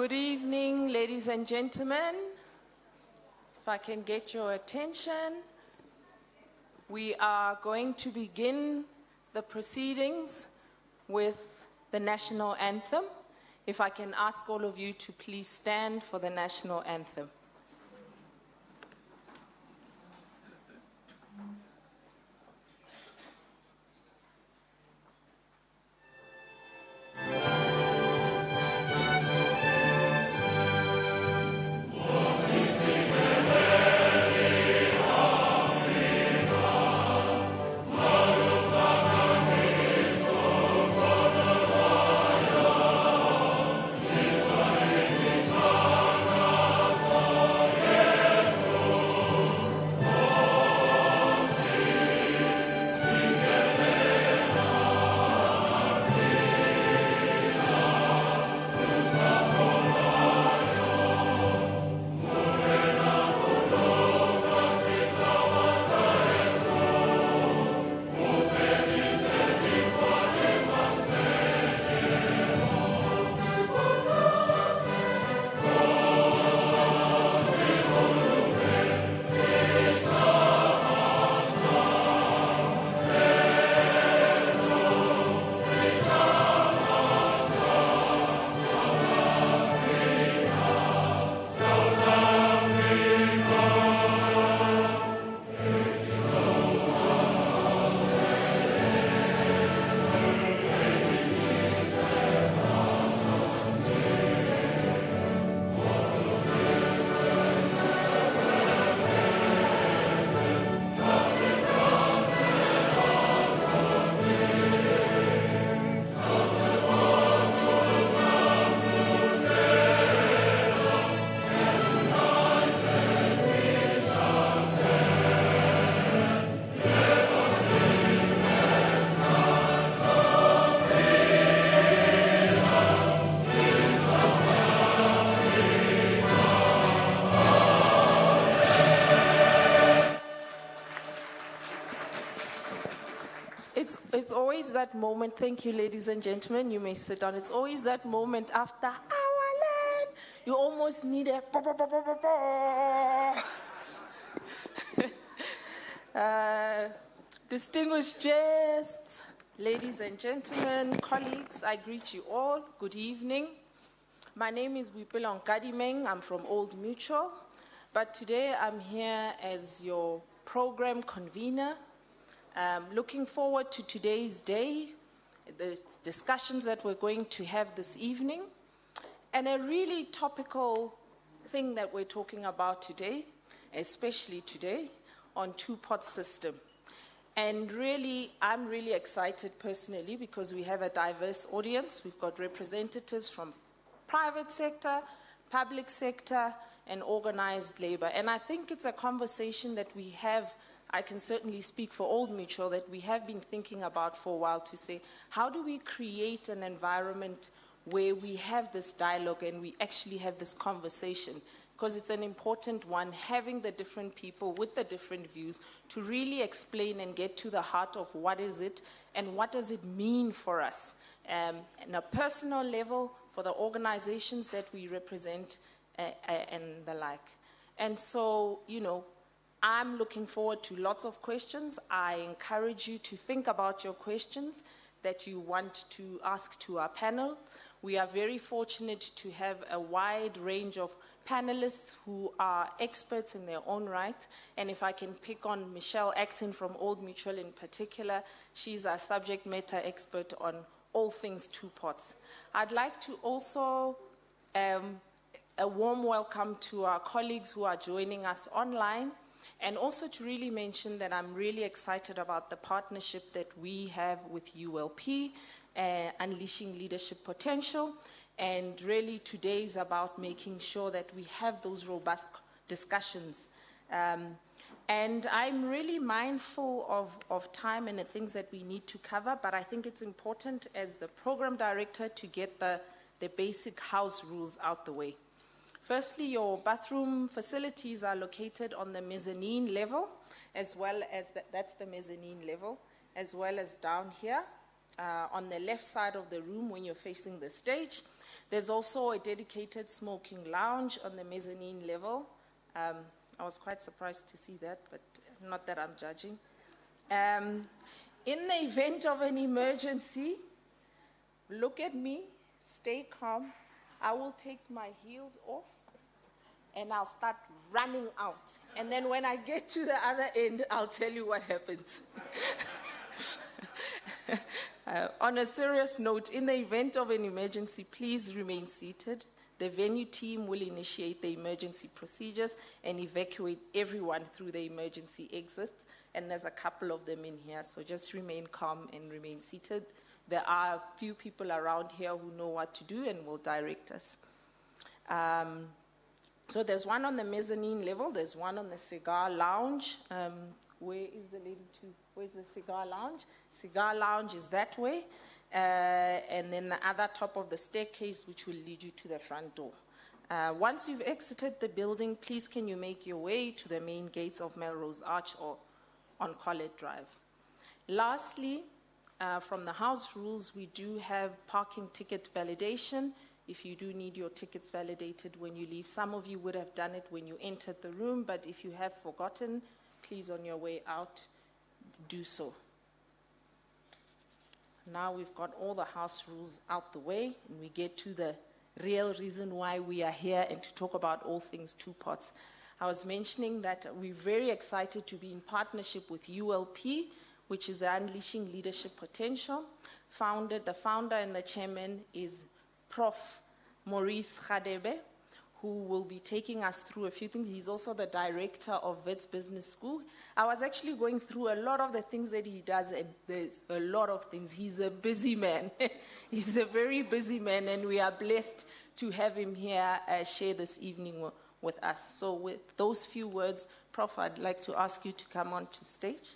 Good evening, ladies and gentlemen. If I can get your attention, we are going to begin the proceedings with the national anthem. If I can ask all of you to please stand for the national anthem. It's always that moment, thank you ladies and gentlemen, you may sit down. It's always that moment after our land, you almost need a distinguished guests, ladies and gentlemen, colleagues, I greet you all, good evening. My name is Boipelo Nkadimeng, I'm from Old Mutual, but today I'm here as your program convener. Looking forward to today's day, the discussions that we're going to have this evening, and a really topical thing that we're talking about today, especially today, on two-pot system. And really, I'm really excited personally because we have a diverse audience. We've got representatives from private sector, public sector, and organized labor. And I think it's a conversation that we have, I can certainly speak for Old Mutual, that we have been thinking about for a while to say, how do we create an environment where we have this dialogue and we actually have this conversation? Because it's an important one, having the different people with the different views to really explain and get to the heart of what is it and what does it mean for us on a personal level, for the organizations that we represent and the like. And so, you know, I'm looking forward to lots of questions. I encourage you to think about your questions that you want to ask to our panel. We are very fortunate to have a wide range of panelists who are experts in their own right. And if I can pick on Michelle Acton from Old Mutual in particular, she's our subject matter expert on all things two pots. I'd like to also a warm welcome to our colleagues who are joining us online. And also to really mention that I'm really excited about the partnership that we have with ULP, Unleashing Leadership Potential. And really today is about making sure that we have those robust discussions. And I'm really mindful of time and the things that we need to cover, but I think it's important as the program director to get the basic house rules out the way. Firstly, your bathroom facilities are located on the mezzanine level, as well as, that's the mezzanine level, as well as down here on the left side of the room when you're facing the stage. There's also a dedicated smoking lounge on the mezzanine level. I was quite surprised to see that, but not that I'm judging. In the event of an emergency, look at me, stay calm. I will take my heels off and I'll start running out. And then when I get to the other end, I'll tell you what happens. On a serious note, in the event of an emergency, please remain seated. The venue team will initiate the emergency procedures and evacuate everyone through the emergency exits. And there's a couple of them in here, so just remain calm and remain seated. There are a few people around here who know what to do and will direct us. So there's one on the mezzanine level, there's one on the cigar lounge. Where is the lady to? Where's the cigar lounge? Cigar lounge is that way. And then the other top of the staircase, which will lead you to the front door. Once you've exited the building, please can you make your way to the main gates of Melrose Arch or on Collett Drive. Lastly, from the house rules, we do have parking ticket validation. If you do need your tickets validated when you leave, some of you would have done it when you entered the room, but if you have forgotten, please on your way out, do so. Now we've got all the house rules out the way, and we get to the real reason why we are here and to talk about all things two pots. I was mentioning that we're very excited to be in partnership with ULP, which is the Unleashing Leadership Potential. The founder and the chairman is Prof. Maurice Radebe, who will be taking us through a few things. He's also the director of Wits Business School. I was actually going through a lot of the things that he does, and there's a lot of things. He's a busy man. He's a very busy man, and we are blessed to have him here share this evening with us. So with those few words, Prof, I'd like to ask you to come on to stage.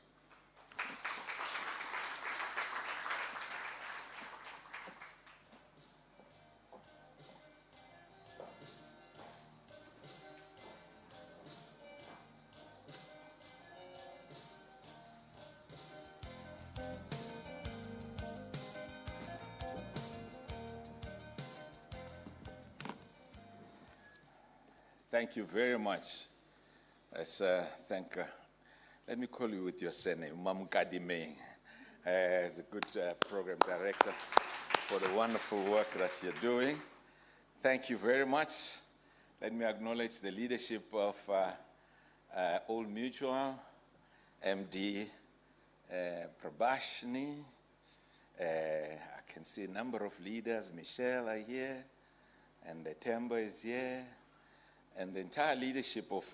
Thank you very much. Let me call you with your surname, Kadimeng. As a good program director for the wonderful work that you're doing. Thank you very much. Let me acknowledge the leadership of Old Mutual, MD Prabhashni. I can see a number of leaders. Michelle are here, and the Temba is here. And the entire leadership of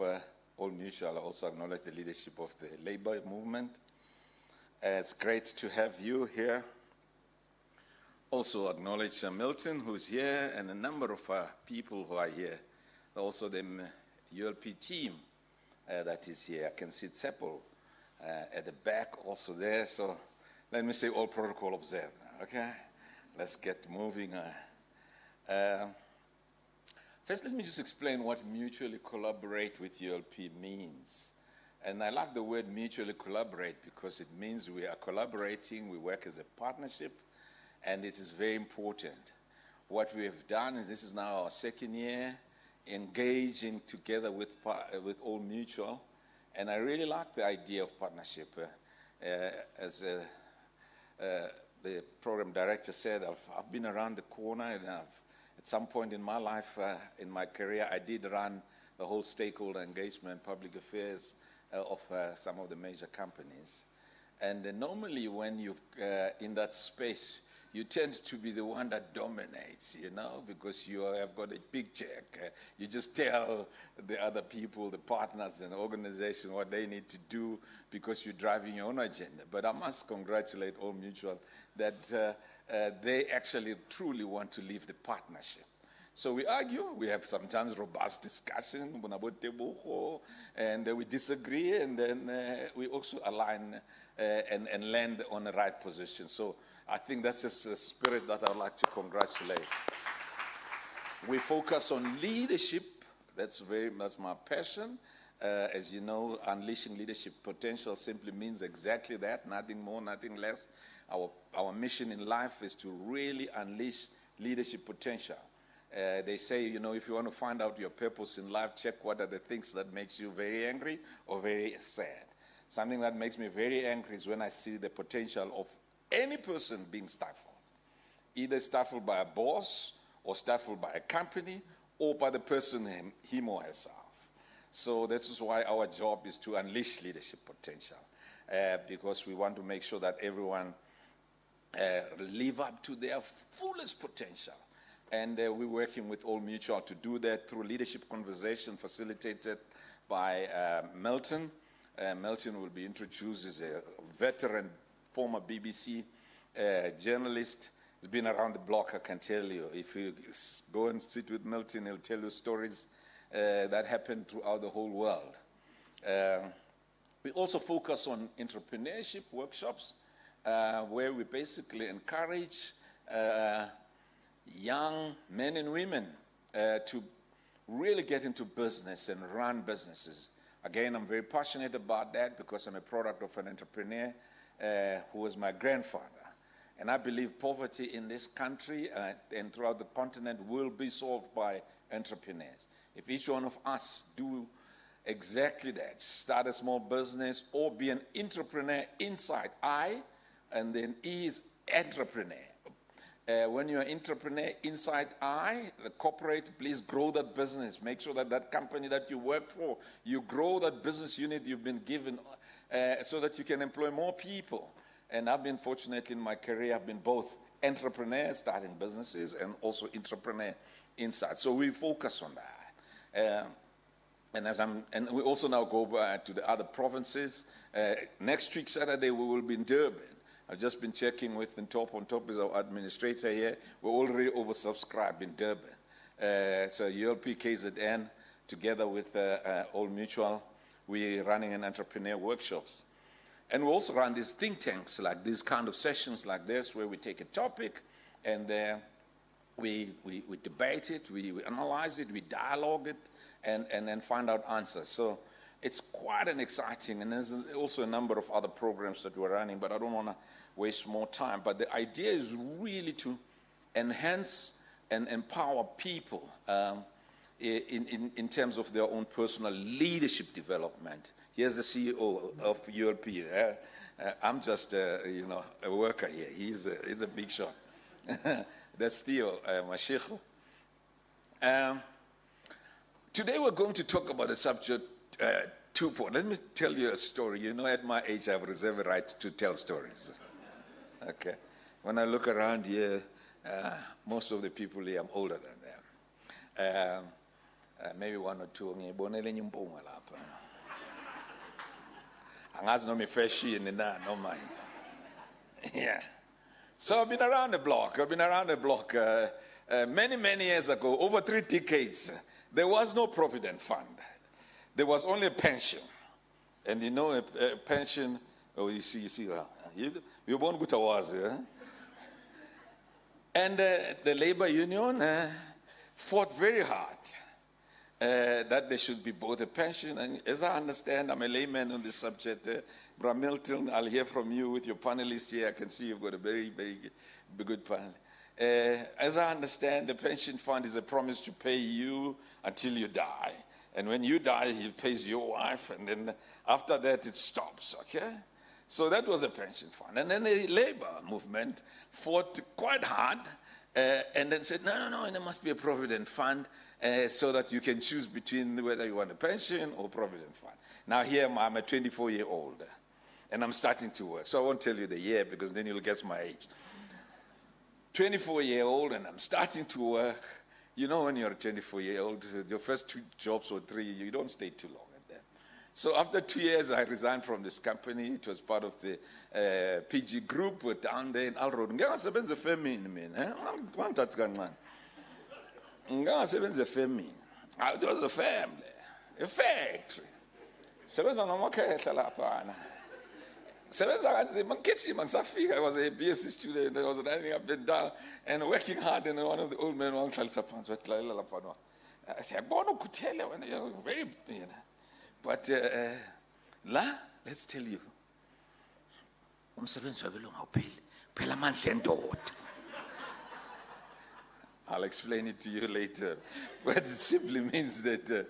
Old Mutual. I also acknowledge the leadership of the labor movement. It's great to have you here. Also acknowledge Milton, who's here, and a number of people who are here. Also the ULP team that is here. I can see Tsepo at the back also there. So let me say all protocol observed, okay? Let's get moving. First, let me just explain what mutually collaborate with ULP means. And I like the word mutually collaborate because it means we are collaborating, we work as a partnership, and it is very important. What we have done is this is now our second year engaging together with Old Mutual, and I really like the idea of partnership. As the program director said, I've been around the corner, and at some point in my life, in my career, I did run the whole stakeholder engagement, public affairs of some of the major companies. And normally when you're in that space, you tend to be the one that dominates, you know, because you have got a big check. You just tell the other people, the partners and the organization what they need to do because you're driving your own agenda. But I must congratulate Old Mutual that they actually truly want to leave the partnership. So we argue, we have sometimes robust discussion, and we disagree, and then we also align and land on the right position. So I think that's a spirit that I'd like to congratulate. We focus on leadership. That's my passion. As you know, unleashing leadership potential simply means exactly that, nothing more, nothing less. Our mission in life is to really unleash leadership potential. They say, if you want to find out your purpose in life, check what are the things that makes you very angry or very sad. Something that makes me very angry is when I see the potential of any person being stifled. Either stifled by a boss or stifled by a company or by the person, him or herself. So this is why our job is to unleash leadership potential, because we want to make sure that everyone live up to their fullest potential. And we're working with Old Mutual to do that through leadership conversation facilitated by Milton. Milton will be introduced as a veteran, former BBC journalist. He's been around the block, I can tell you. If you go and sit with Milton, he'll tell you stories that happened throughout the whole world. We also focus on entrepreneurship workshops, where we basically encourage young men and women to really get into business and run businesses. Again, I'm very passionate about that because I'm a product of an entrepreneur who was my grandfather. And I believe poverty in this country and throughout the continent will be solved by entrepreneurs. If each one of us do exactly that, start a small business or be an entrepreneur inside, I, and then E is entrepreneur. When you're an entrepreneur inside I, the corporate, please grow that business. Make sure that that company that you work for, you grow that business unit you've been given so that you can employ more people. And I've been fortunate in my career, I've been both entrepreneur, starting businesses, and also entrepreneur inside. So we focus on that. And we also now go back to the other provinces. Next week, Saturday, we will be in Durban. I've just been checking with On top is our administrator here. We're already oversubscribed in Durban. So ULP, KZN, together with Old Mutual, we're running an entrepreneur workshops. And we also run these think tanks, like these kind of sessions like this, where we take a topic and we debate it, we analyze it, we dialogue it, and then find out answers. So it's quite an exciting, and there's also a number of other programs that we're running, but I don't want to waste more time. But the idea is really to enhance and empower people in terms of their own personal leadership development. Here's the CEO of ULP. I'm just, a worker here. He's a big shot. That's Theo Mashiko. Today we're going to talk about a subject, 2 points. Let me tell you a story. At my age, I have reserved the right to tell stories. Okay. When I look around here, most of the people here, I'm older than them. Maybe 1 or 2. Yeah. So I've been around the block. Many, many years ago, over 3 decades, there was no provident fund. There was only a pension. And a pension, you see that. You're born with a was, And the labor union fought very hard that there should be both a pension, and as I understand, I'm a layman on this subject. Bra Milton, I'll hear from you with your panelists here. I can see you've got a very, very good panel. As I understand, the pension fund is a promise to pay you until you die. And when you die, he pays your wife, and then after that, it stops, okay? So that was a pension fund. And then the labor movement fought quite hard and then said, no, there must be a provident fund so that you can choose between whether you want a pension or provident fund. Now here, I'm a 24-year-old, and I'm starting to work. So I won't tell you the year because then you'll guess my age. 24-year-old, and I'm starting to work. When you're a 24-year-old, your first 2 jobs or 3, you don't stay too long at them. So after 2 years, I resigned from this company. It was part of the PG group. We're down there in Alroad. It was a family, a factory. I was a BSc student. I was running up and down and working hard. And one of the old men I said, I could tell you when you're very, But let's tell you. I'll explain it to you later. But it simply means that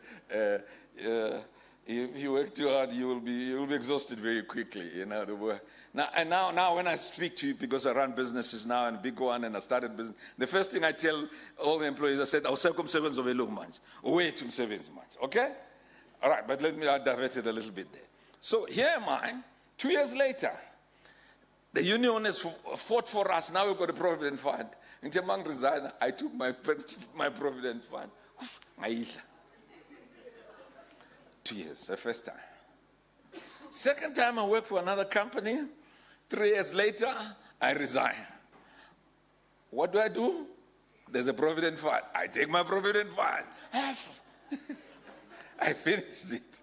if you work too hard, you'll be exhausted very quickly. You know the word. Now, when I speak to you, because I run businesses now and a big one, and I started business, the first thing I tell all the employees, I said, "I'll circumsevenze of a long month, wait to 7 months." Okay, all right. But let me divert it a little bit there. So here am I, 2 years later. The union has fought for us. Now we've got a provident fund. In Jamang resign, I took my provident fund. 2 years, the first time. Second time I worked for another company. 3 years later, I resign. What do? There's a provident fund. I take my provident fund. I finished it.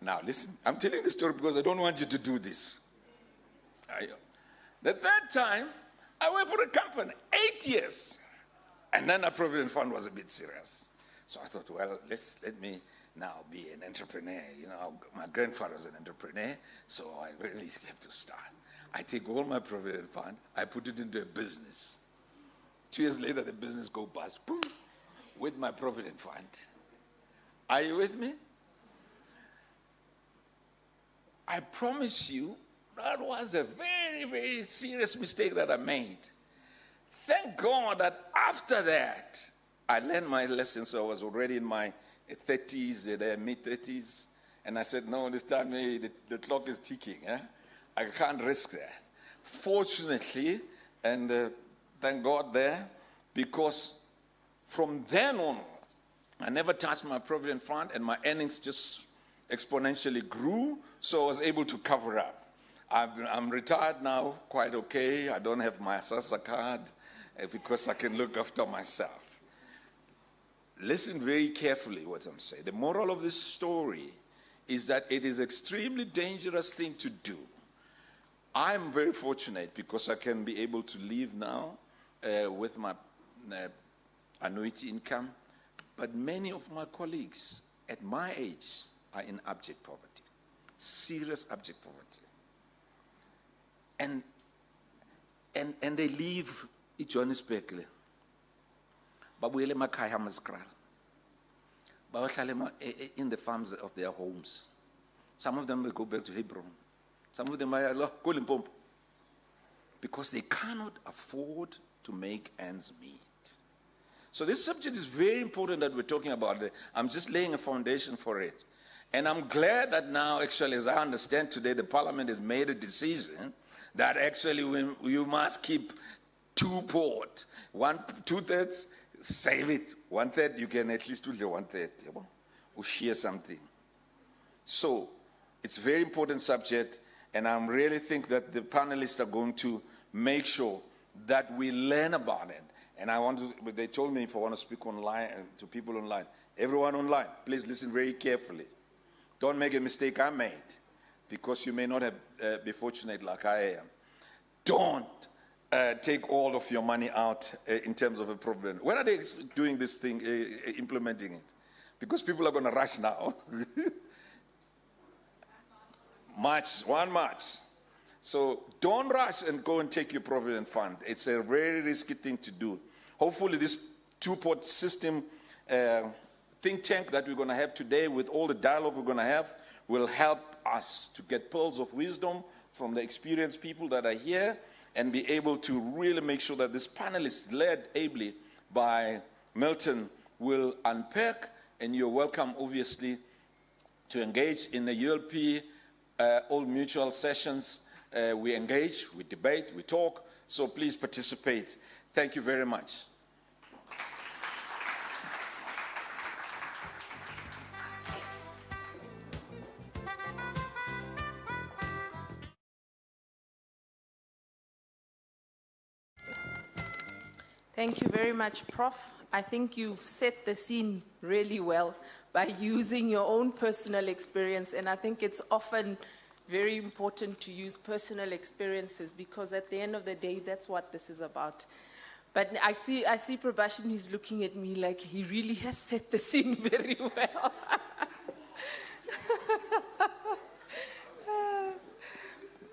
Now listen, I'm telling the story because I don't want you to do this. The third time, I worked for a company, 8 years. And then a provident fund was a bit serious. So I thought, well, let me now be an entrepreneur. You know, my grandfather was an entrepreneur, so I really have to start. I take all my provident fund, I put it into a business. 2 years later, the business go bust, boom, with my provident fund. Are you with me? I promise you, that was a very, very serious mistake that I made. Thank God that after that, I learned my lesson, so I was already in my 30s, mid-30s, and I said, no, this time the clock is ticking. I can't risk that. Fortunately, and thank God there, because from then on, I never touched my provident fund, and my earnings just exponentially grew, so I was able to cover up. I'm retired now, quite okay. I don't have my SASSA card because I can look after myself. Listen very carefully what I'm saying. The moral of this story is that it is an extremely dangerous thing to do. I'm very fortunate because I can be able to live now with my annuity income, but many of my colleagues at my age are in abject poverty, serious abject poverty. And they leave Johannesburg. Babuyele emakhaya amaskral. Bayohlala in the farms of their homes. Some of them will go back to Hebron. Some of them are go Limpopo. Because they cannot afford to make ends meet. So this subject is very important that we're talking about it. I'm just laying a foundation for it. And I'm glad that now, actually, as I understand today, the parliament has made a decision that actually you must keep 2/4. 2/3, save it. 1/3, you can at least do the 1/3. Or share something. So it's a very important subject, and I really think that the panelists are going to make sure that we learn about it. And they told me if I want to speak online to people online, everyone online, please listen very carefully. Don't make a mistake I made, because you may not have be fortunate like I am. Don't take all of your money out in terms of a problem. When are they doing this thing, implementing it? Because people are going to rush now. March, 1 March. So don't rush and go and take your provident fund. It's a very risky thing to do. Hopefully this 2-pot system think tank that we're going to have today, with all the dialogue we're going to have, will help us to get pearls of wisdom from the experienced people that are here, and be able to really make sure that this panelist, led ably by Milton, will unpack. And you're welcome, obviously, to engage in the ULP Old Mutual sessions. We engage, we debate, we talk. So please participate. Thank you very much. Thank you very much, Prof. I think you've set the scene really well by using your own personal experience, and I think it's often very important to use personal experiences, because at the end of the day, that's what this is about. But I see Prabhashin, he's looking at me like he really has set the scene very well.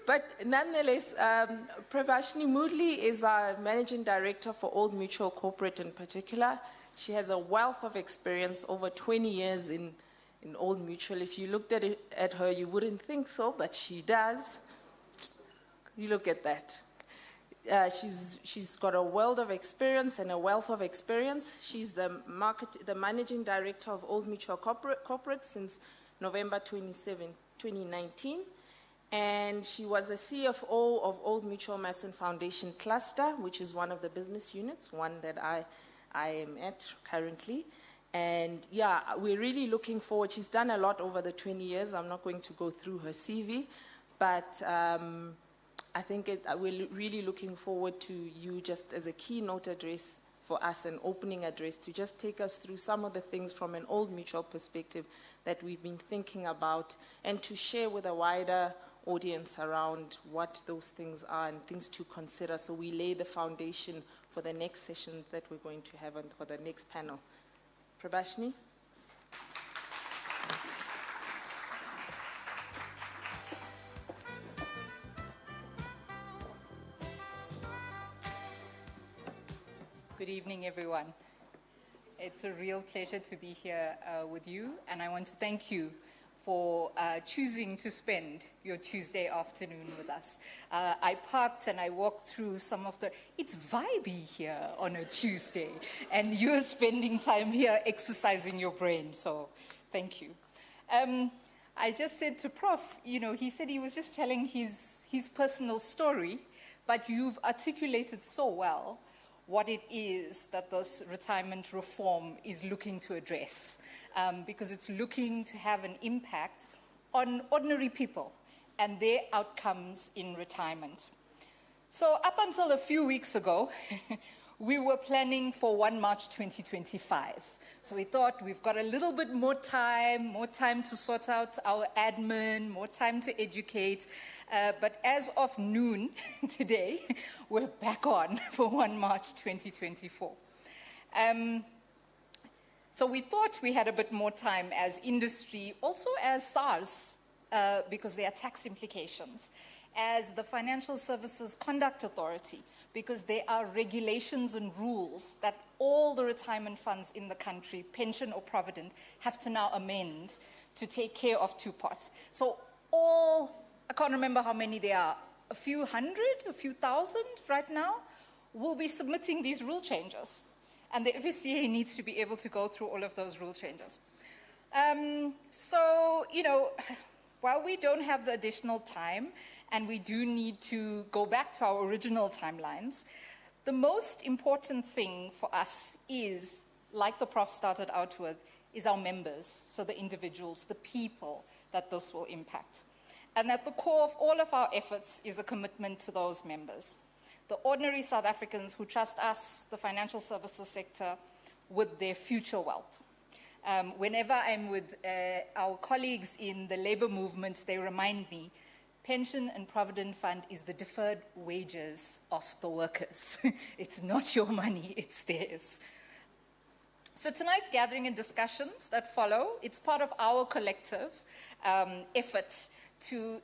But nonetheless, Prabhashini Moodley is our Managing Director for Old Mutual Corporate in particular. She has a wealth of experience, over 20 years in Old Mutual. If you looked at her, you wouldn't think so, but she does. You look at that. She's got a world of experience and a wealth of experience. She's the Managing Director of Old Mutual Corporate since November 2019. And she was the CFO of Old Mutual Mason Foundation Cluster, which is one of the business units, one that I am at currently. And yeah, we're really looking forward. She's done a lot over the 20 years. I'm not going to go through her CV, but I think we're really looking forward to you just as a keynote address for us, an opening address, to just take us through some of the things from an Old Mutual perspective that we've been thinking about, and to share with a wider audience around what those things are and things to consider, so we lay the foundation for the next session that we're going to have and for the next panel. Prabhashini? Good evening, everyone. It's a real pleasure to be here with you, and I want to thank you for choosing to spend your Tuesday afternoon with us. I parked and I walked through some of it's vibey here on a Tuesday, and you're spending time here exercising your brain, so thank you. I just said to Prof, he said he was just telling his personal story, but you've articulated so well what it is that this retirement reform is looking to address, because it's looking to have an impact on ordinary people and their outcomes in retirement. So up until a few weeks ago, we were planning for 1 March 2025. So we thought we've got a little bit more time to sort out our admin, more time to educate. But as of noon today, we're back on for 1 March 2024. So we thought we had a bit more time as industry, also as SARS, because there are tax implications, as the Financial Services Conduct Authority, because there are regulations and rules that all the retirement funds in the country, pension or provident, have to now amend to take care of two-pot. So I can't remember how many there are, a few hundred, a few thousand right now, will be submitting these rule changes. And the FSCA needs to be able to go through all of those rule changes. While we don't have the additional time, and we do need to go back to our original timelines, the most important thing for us is, like the Prof started out with, is our members, so the individuals, the people that this will impact. And at the core of all of our efforts is a commitment to those members, the ordinary South Africans who trust us, the financial services sector, with their future wealth. Whenever I'm with our colleagues in the labor movement, they remind me, pension and provident fund is the deferred wages of the workers. It's not your money, it's theirs. So tonight's gathering and discussions that follow, it's part of our collective effort to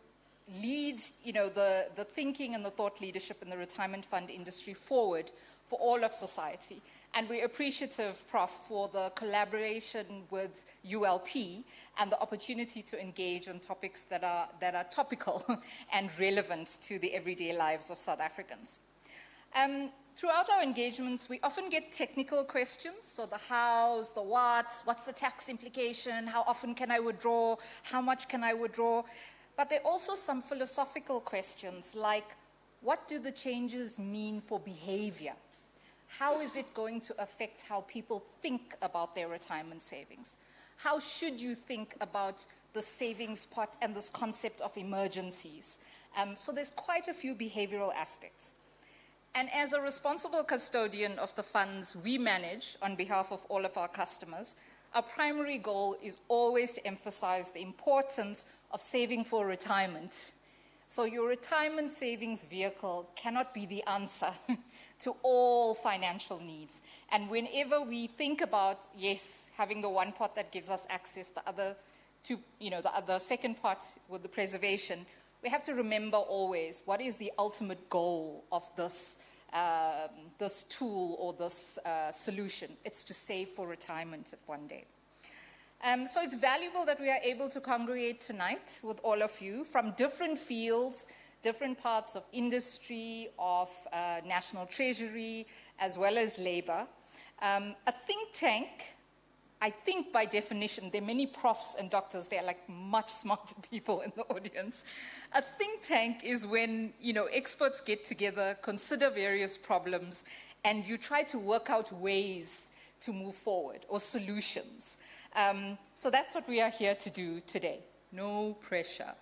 lead the thinking and the thought leadership in the retirement fund industry forward for all of society. And we're appreciative, Prof, for the collaboration with ULP and the opportunity to engage on topics that are topical and relevant to the everyday lives of South Africans. Throughout our engagements, we often get technical questions, so the hows, the what's the tax implication, how often can I withdraw, how much can I withdraw? But there are also some philosophical questions like, what do the changes mean for behavior? How is it going to affect how people think about their retirement savings? How should you think about the savings pot and this concept of emergencies? So there's quite a few behavioral aspects. And as a responsible custodian of the funds we manage on behalf of all of our customers, our primary goal is always to emphasize the importance of saving for retirement. So your retirement savings vehicle cannot be the answer to all financial needs. And whenever we think about, yes, having the one pot that gives us access, the other second pot with the preservation, we have to remember always what is the ultimate goal of this, this tool or this solution. It's to save for retirement one day. So it's valuable that we are able to congregate tonight with all of you from different fields, different parts of industry, of national treasury, as well as labor. A think tank, I think by definition, there are many profs and doctors, they're like much smarter people in the audience. A think tank is when, experts get together, consider various problems, and you try to work out ways to move forward or solutions. So that's what we are here to do today. No pressure.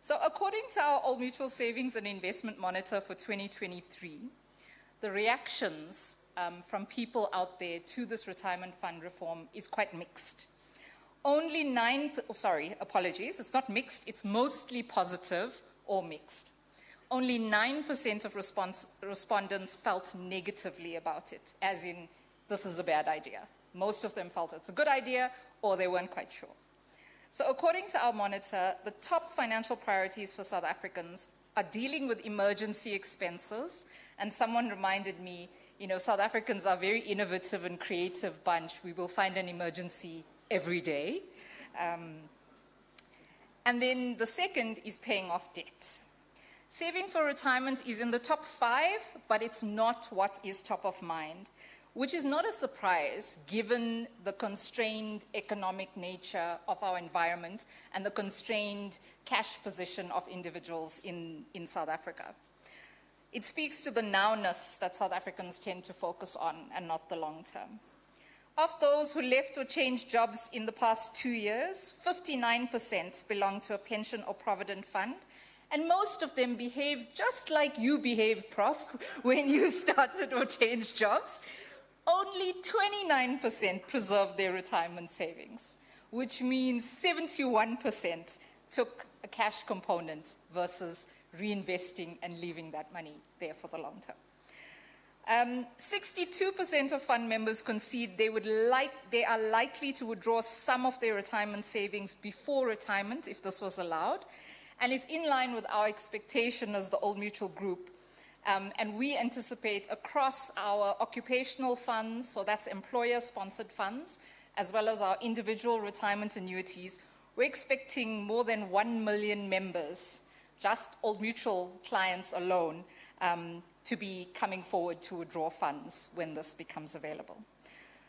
So according to our Old Mutual Savings and Investment Monitor for 2023, the reactions from people out there to this retirement fund reform is quite mixed. Only it's not mixed, it's mostly positive or mixed. Only 9% of respondents felt negatively about it, as in, this is a bad idea. Most of them felt it's a good idea, or they weren't quite sure. So according to our monitor, the top financial priorities for South Africans are dealing with emergency expenses. And someone reminded me, South Africans are a very innovative and creative bunch. We will find an emergency every day. And then the second is paying off debt. Saving for retirement is in the top 5, but it's not what is top of mind, which is not a surprise given the constrained economic nature of our environment and the constrained cash position of individuals in South Africa. It speaks to the nowness that South Africans tend to focus on and not the long term. Of those who left or changed jobs in the past 2 years, 59% belong to a pension or provident fund, and most of them behaved just like you behaved, Prof, when you started or changed jobs. Only 29% preserved their retirement savings, which means 71% took a cash component versus reinvesting and leaving that money there for the long term. 62% of fund members concede they are likely to withdraw some of their retirement savings before retirement if this was allowed. And it's in line with our expectation as the Old Mutual Group. And we anticipate across our occupational funds, so that's employer-sponsored funds, as well as our individual retirement annuities, we're expecting more than 1 million members, just Old Mutual clients alone, to be coming forward to withdraw funds when this becomes available.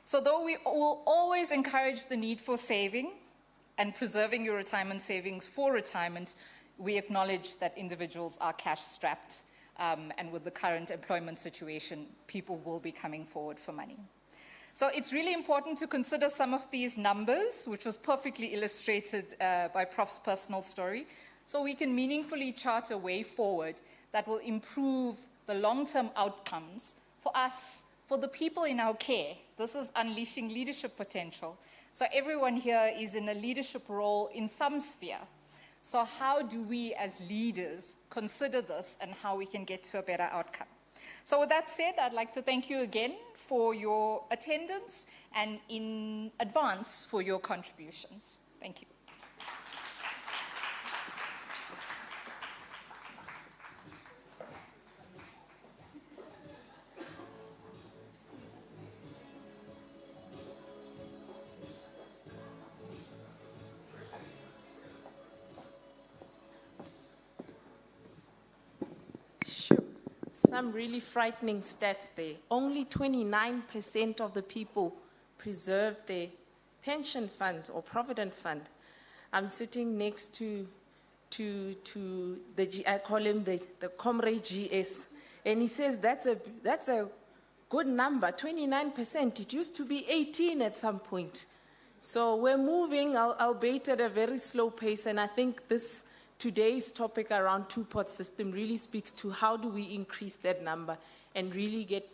So though we will always encourage the need for saving and preserving your retirement savings for retirement, we acknowledge that individuals are cash-strapped. And with the current employment situation, people will be coming forward for money. So it's really important to consider some of these numbers, which was perfectly illustrated by Prof's personal story, so we can meaningfully chart a way forward that will improve the long-term outcomes for us, for the people in our care. This is unleashing leadership potential. So everyone here is in a leadership role in some sphere. So how do we as leaders consider this and how we can get to a better outcome? So with that said, I'd like to thank you again for your attendance and in advance for your contributions. Thank you. Some really frightening stats there. Only 29% of the people preserved their pension fund or provident fund. I'm sitting next to the, I call him the comrade GS, and he says that's a good number, 29%. It used to be 18 at some point. So we're moving, albeit at a very slow pace, and I think today's topic around two-pot system really speaks to how do we increase that number and really get,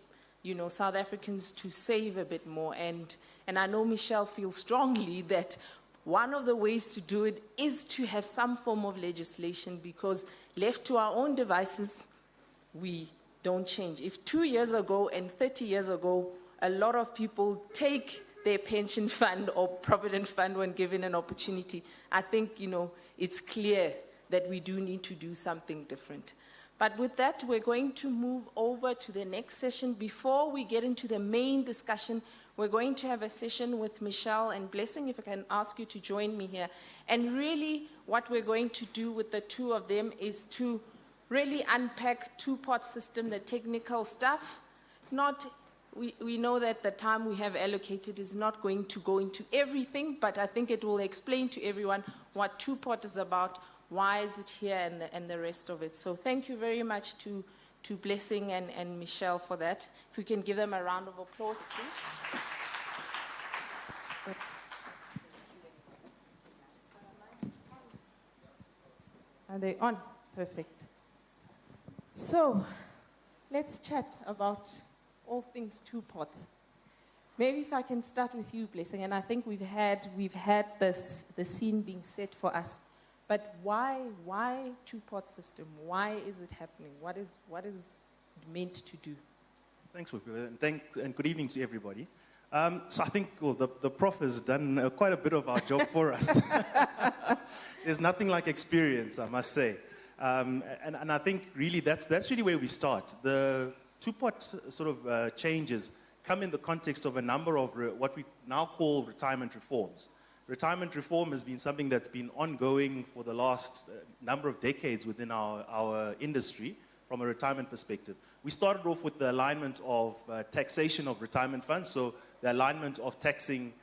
South Africans to save a bit more. And I know Michelle feels strongly that one of the ways to do it is to have some form of legislation, because left to our own devices, we don't change. If 2 years ago and 30 years ago, a lot of people take their pension fund or provident fund when given an opportunity. I think, it's clear that we do need to do something different. But with that, we're going to move over to the next session. Before we get into the main discussion, we're going to have a session with Michelle and Blessing, if I can ask you to join me here. And really, what we're going to do with the two of them is to really unpack two-pot system, the technical stuff. We know that the time we have allocated is not going to go into everything, but I think it will explain to everyone what two-pot is about, why is it here, and the rest of it. So thank you very much to Blessing and Michelle for that. If we can give them a round of applause, please. Are they on? Perfect. So, let's chat about all things two-pots. Maybe if I can start with you, Blessing, and I think we've had the scene being set for us. But why two-pot system? Why is it happening? What is it meant to do? Thanks, Wiku, and good evening to everybody. So I think the prof has done quite a bit of our job for us. There's nothing like experience, I must say. And I think really that's really where we start. The two-pot sort of changes come in the context of a number of what we now call retirement reforms. Retirement reform has been something that's been ongoing for the last number of decades within our industry from a retirement perspective. We started off with the alignment of taxation of retirement funds, so the alignment of taxing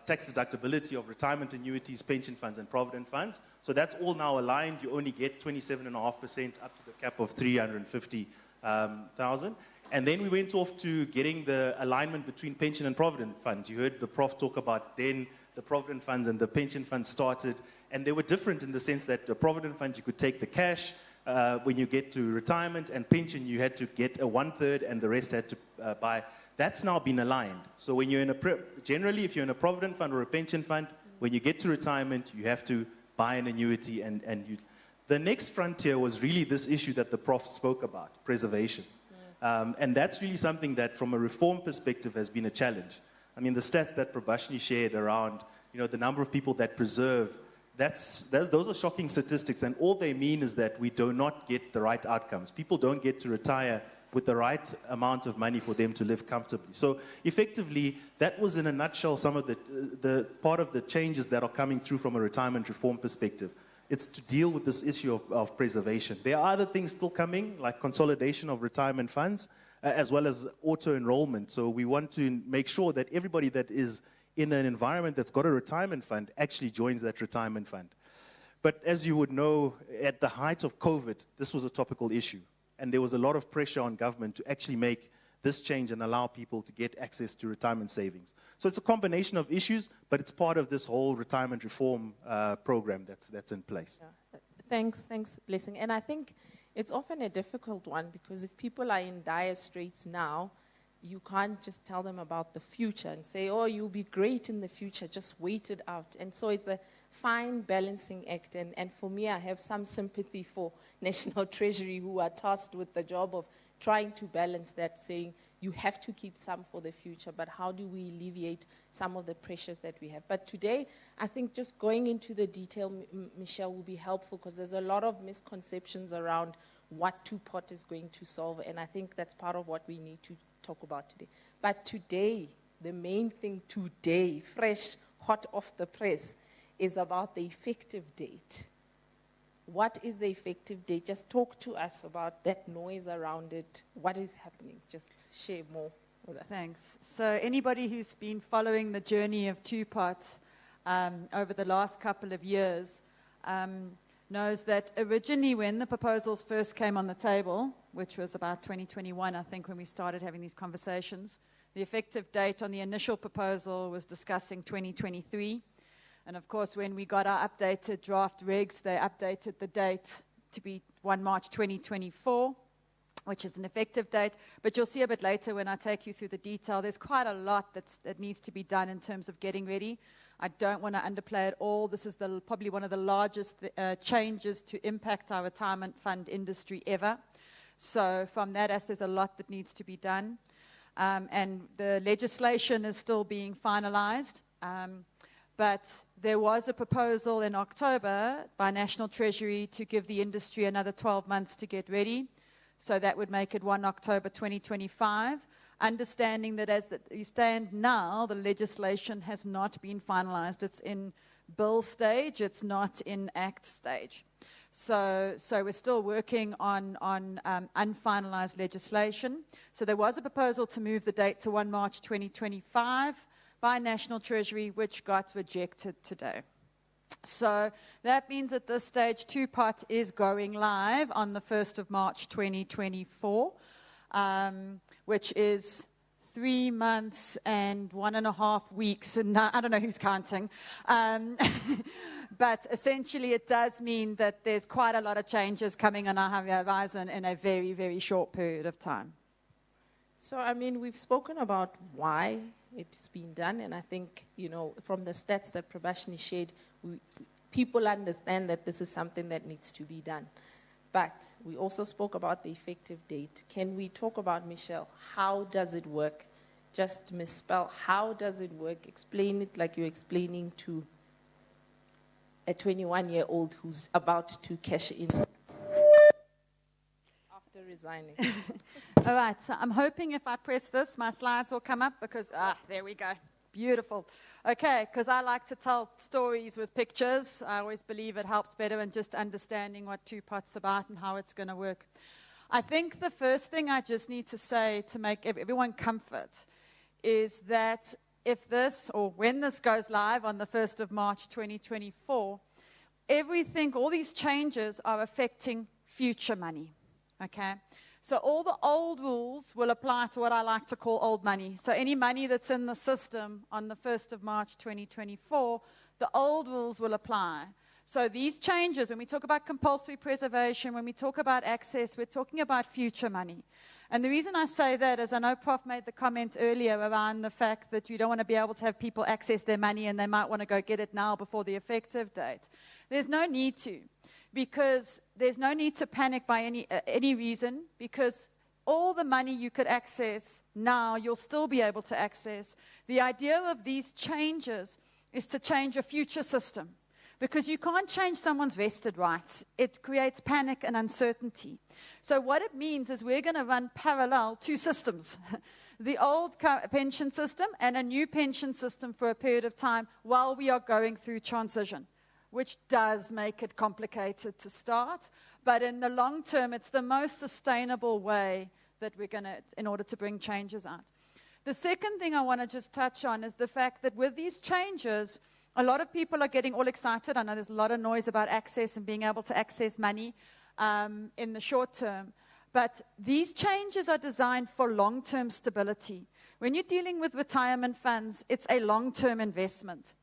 tax deductibility of retirement annuities, pension funds, and provident funds. So that's all now aligned. You only get 27.5% up to the cap of 350,000. And then we went off to getting the alignment between pension and provident funds. You heard the prof talk about then the provident funds and the pension funds started, and they were different in the sense that the provident fund, you could take the cash when you get to retirement, and pension, you had to get a 1/3 and the rest had to buy. That's now been aligned. So when you're generally, if you're in a provident fund or a pension fund, when you get to retirement, you have to buy an annuity, the next frontier was really this issue that the prof spoke about, preservation. And that's really something that from a reform perspective has been a challenge. I mean, the stats that Prabhashini shared around, the number of people that preserve, those are shocking statistics, and all they mean is that we do not get the right outcomes. People don't get to retire with the right amount of money for them to live comfortably. So effectively, that was in a nutshell some of the part of the changes that are coming through from a retirement reform perspective. It's to deal with this issue of preservation. There are other things still coming, like consolidation of retirement funds, as well as auto-enrollment. So we want to make sure that everybody that is in an environment that's got a retirement fund actually joins that retirement fund. But as you would know, at the height of COVID, this was a topical issue. And there was a lot of pressure on government to actually make this change and allow people to get access to retirement savings. So it's a combination of issues, but it's part of this whole retirement reform program that's in place. Yeah. Thanks, Blessing. And I think it's often a difficult one because if people are in dire straits now, you can't just tell them about the future and say, oh, you'll be great in the future, just wait it out. And so it's a fine balancing act. And for me, I have some sympathy for National Treasury who are tasked with the job of trying to balance that, saying you have to keep some for the future, but how do we alleviate some of the pressures that we have? But today, I think just going into the detail, Michelle, will be helpful because there's a lot of misconceptions around what two-pot is going to solve, and I think that's part of what we need to talk about today. But today, the main thing today, fresh, hot off the press, is about the effective date. What is the effective date? Just talk to us about that noise around it. What is happening? Just share more with us. Thanks. So anybody who's been following the journey of two-pots over the last couple of years knows that originally when the proposals first came on the table, which was about 2021, I think, when we started having these conversations, the effective date on the initial proposal was discussing 2023. And of course, when we got our updated draft regs, they updated the date to be 1 March 2024, which is an effective date. But you'll see a bit later when I take you through the detail, there's quite a lot that needs to be done in terms of getting ready. I don't want to underplay it all. This is probably one of the largest changes to impact our retirement fund industry ever. So from that, there's a lot that needs to be done. and the legislation is still being finalized. But there was a proposal in October by National Treasury to give the industry another 12 months to get ready. So that would make it 1 October 2025. Understanding that as you stand now, the legislation has not been finalized. It's in bill stage, it's not in act stage. So we're still working on unfinalized legislation. So there was a proposal to move the date to 1 March 2025 by National Treasury, which got rejected today. So that means at this stage, two-pot is going live on the 1st of March 2024, which is 3 months and 1.5 weeks, and I don't know who's counting. But essentially it does mean that there's quite a lot of changes coming on our horizon in a very, very short period of time. So, I mean, we've spoken about why it's been done, and I think, you know, from the stats that Prabhashini shared, people understand that this is something that needs to be done. But we also spoke about the effective date. Can we talk about, Michelle, how does it work? Just misspell, how does it work? Explain it like you're explaining to a 21-year-old who's about to cash in after resigning. All right, so I'm hoping if I press this, my slides will come up because, there we go. Beautiful. Okay, because I like to tell stories with pictures. I always believe it helps better than just understanding what two-pot's about and how it's going to work. I think the first thing I just need to say to make everyone comfort is that if this, or when this goes live on the 1st of March 2024, all these changes are affecting future money, okay? So all the old rules will apply to what I like to call old money. So any money that's in the system on the 1st of March 2024, the old rules will apply. So these changes, when we talk about compulsory preservation, when we talk about access, we're talking about future money. And the reason I say that is I know Prof made the comment earlier around the fact that you don't want to be able to have people access their money and they might want to go get it now before the effective date. There's no need to, because there's no need to panic by any reason, because all the money you could access now, you'll still be able to access. The idea of these changes is to change a future system, because you can't change someone's vested rights. It creates panic and uncertainty. So what it means is we're going to run parallel two systems, the old pension system and a new pension system for a period of time while we are going through transition, which does make it complicated to start. But in the long term, it's the most sustainable way that we're going to, in order to bring changes out. The second thing I want to just touch on is the fact that with these changes, a lot of people are getting all excited. I know there's a lot of noise about access and being able to access money in the short term. But these changes are designed for long-term stability. When you're dealing with retirement funds, it's a long-term investment.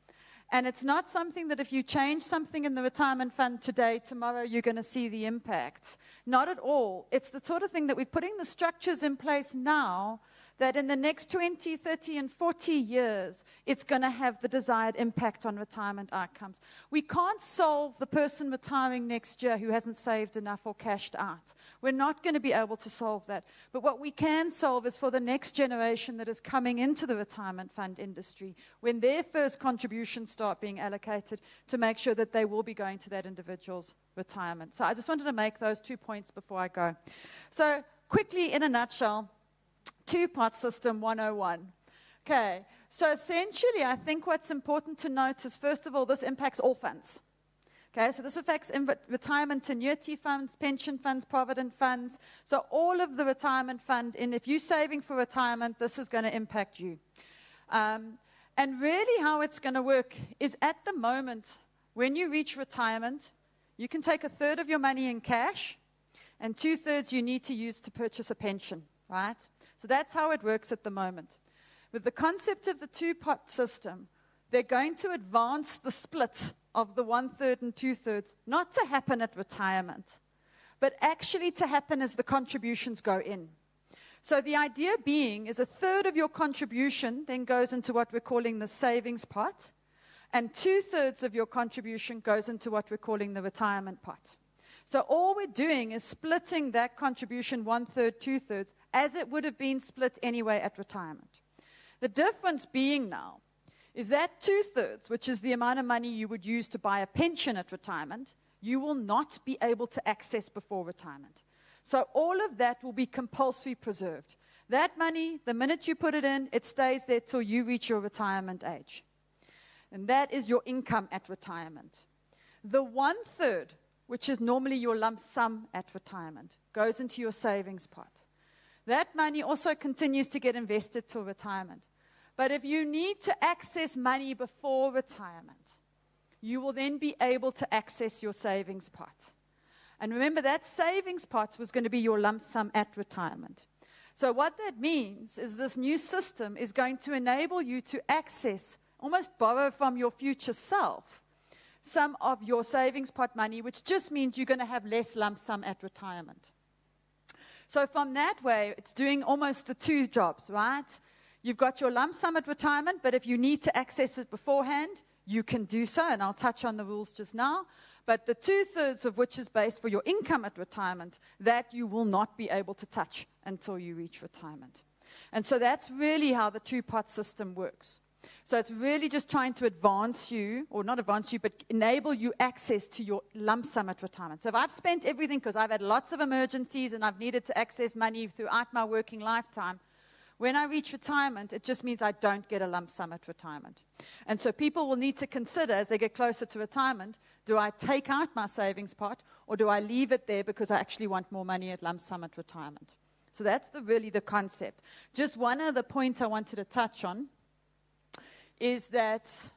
And it's not something that if you change something in the retirement fund today, tomorrow you're going to see the impact. Not at all. It's the sort of thing that we're putting the structures in place now that in the next 20, 30, and 40 years, it's going to have the desired impact on retirement outcomes. We can't solve the person retiring next year who hasn't saved enough or cashed out. We're not going to be able to solve that. But what we can solve is for the next generation that is coming into the retirement fund industry, when their first contributions start being allocated, to make sure that they will be going to that individual's retirement. So I just wanted to make those 2 points before I go. So quickly, in a nutshell, two-part system 101. Okay, so essentially I think what's important to note is, first of all, this impacts all funds. Okay, so this affects retirement annuity funds, pension funds, provident funds. So all of the retirement fund, and if you're saving for retirement, this is going to impact you. And really how it's going to work is, at the moment, when you reach retirement, you can take 1/3 of your money in cash, and 2/3 you need to use to purchase a pension, right? So that's how it works at the moment. With the concept of the two-pot system, they're going to advance the split of the 1/3 and 2/3, not to happen at retirement, but actually to happen as the contributions go in. So the idea being is 1/3 of your contribution then goes into what we're calling the savings pot, and 2/3 of your contribution goes into what we're calling the retirement pot. So all we're doing is splitting that contribution 1/3, 2/3, as it would have been split anyway at retirement. The difference being now is that 2/3, which is the amount of money you would use to buy a pension at retirement, you will not be able to access before retirement. So all of that will be compulsory preserved. That money, the minute you put it in, it stays there till you reach your retirement age. And that is your income at retirement. The 1/3, which is normally your lump sum at retirement, goes into your savings pot. That money also continues to get invested till retirement. But if you need to access money before retirement, you will then be able to access your savings pot. And remember, that savings pot was going to be your lump sum at retirement. So what that means is this new system is going to enable you to access, almost borrow from your future self, some of your savings pot money, which just means you're going to have less lump sum at retirement. So from that way, it's doing almost the two jobs, right? You've got your lump sum at retirement, but if you need to access it beforehand, you can do so, and I'll touch on the rules just now. But the 2/3 of which is based for your income at retirement, that you will not be able to touch until you reach retirement. And so that's really how the two-part system works. So it's really just trying to advance you, or not advance you, but enable you access to your lump sum at retirement. So if I've spent everything, because I've had lots of emergencies and I've needed to access money throughout my working lifetime, when I reach retirement, it just means I don't get a lump sum at retirement. And so people will need to consider, as they get closer to retirement, do I take out my savings pot, or do I leave it there because I actually want more money at lump sum at retirement? So that's really the concept. Just one other point I wanted to touch on is that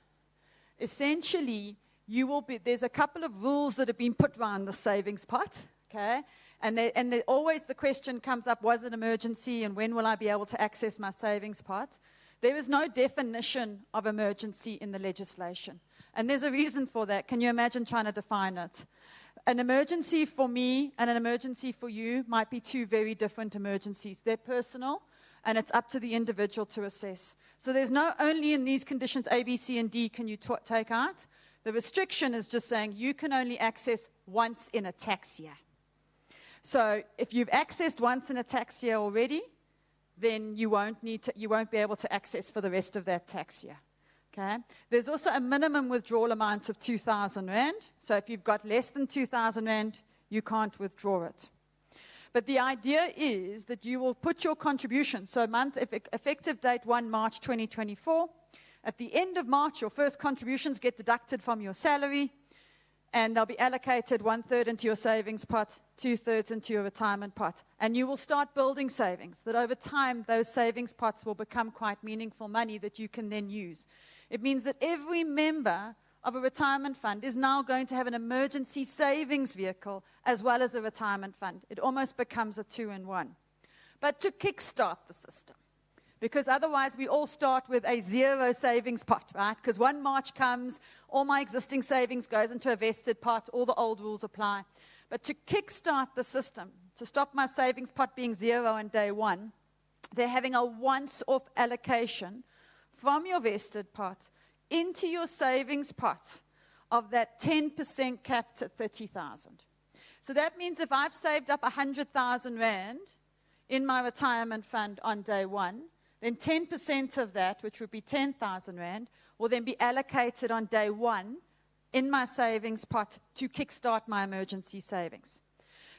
essentially there's a couple of rules that have been put around the savings pot, okay? And always the question comes up, was it emergency, and when will I be able to access my savings pot? There is no definition of emergency in the legislation. And there's a reason for that. Can you imagine trying to define it? An emergency for me and an emergency for you might be two very different emergencies. They're personal, and it's up to the individual to assess. So there's no only in these conditions A, B, C, and D can you take out. The restriction is just saying you can only access once in a tax year. So if you've accessed once in a tax year already, then you won't be able to access for the rest of that tax year. Okay? There's also a minimum withdrawal amount of 2,000 Rand. So if you've got less than 2,000 Rand, you can't withdraw it. But the idea is that you will put your contribution, so effective date 1 March 2024. At the end of March, your first contributions get deducted from your salary, and they'll be allocated 1/3 into your savings pot, 2/3 into your retirement pot. And you will start building savings, that over time, those savings pots will become quite meaningful money that you can then use. It means that every member of a retirement fund is now going to have an emergency savings vehicle as well as a retirement fund. It almost becomes a 2-in-1. But to kickstart the system, because otherwise we all start with a zero savings pot, right? Because 1 March comes, all my existing savings goes into a vested pot, all the old rules apply. But to kickstart the system, to stop my savings pot being zero on day one, they're having a once-off allocation from your vested pot into your savings pot of that 10% capped at 30,000. So that means if I've saved up 100,000 Rand in my retirement fund on day one, then 10% of that, which would be 10,000 Rand, will then be allocated on day one in my savings pot to kickstart my emergency savings.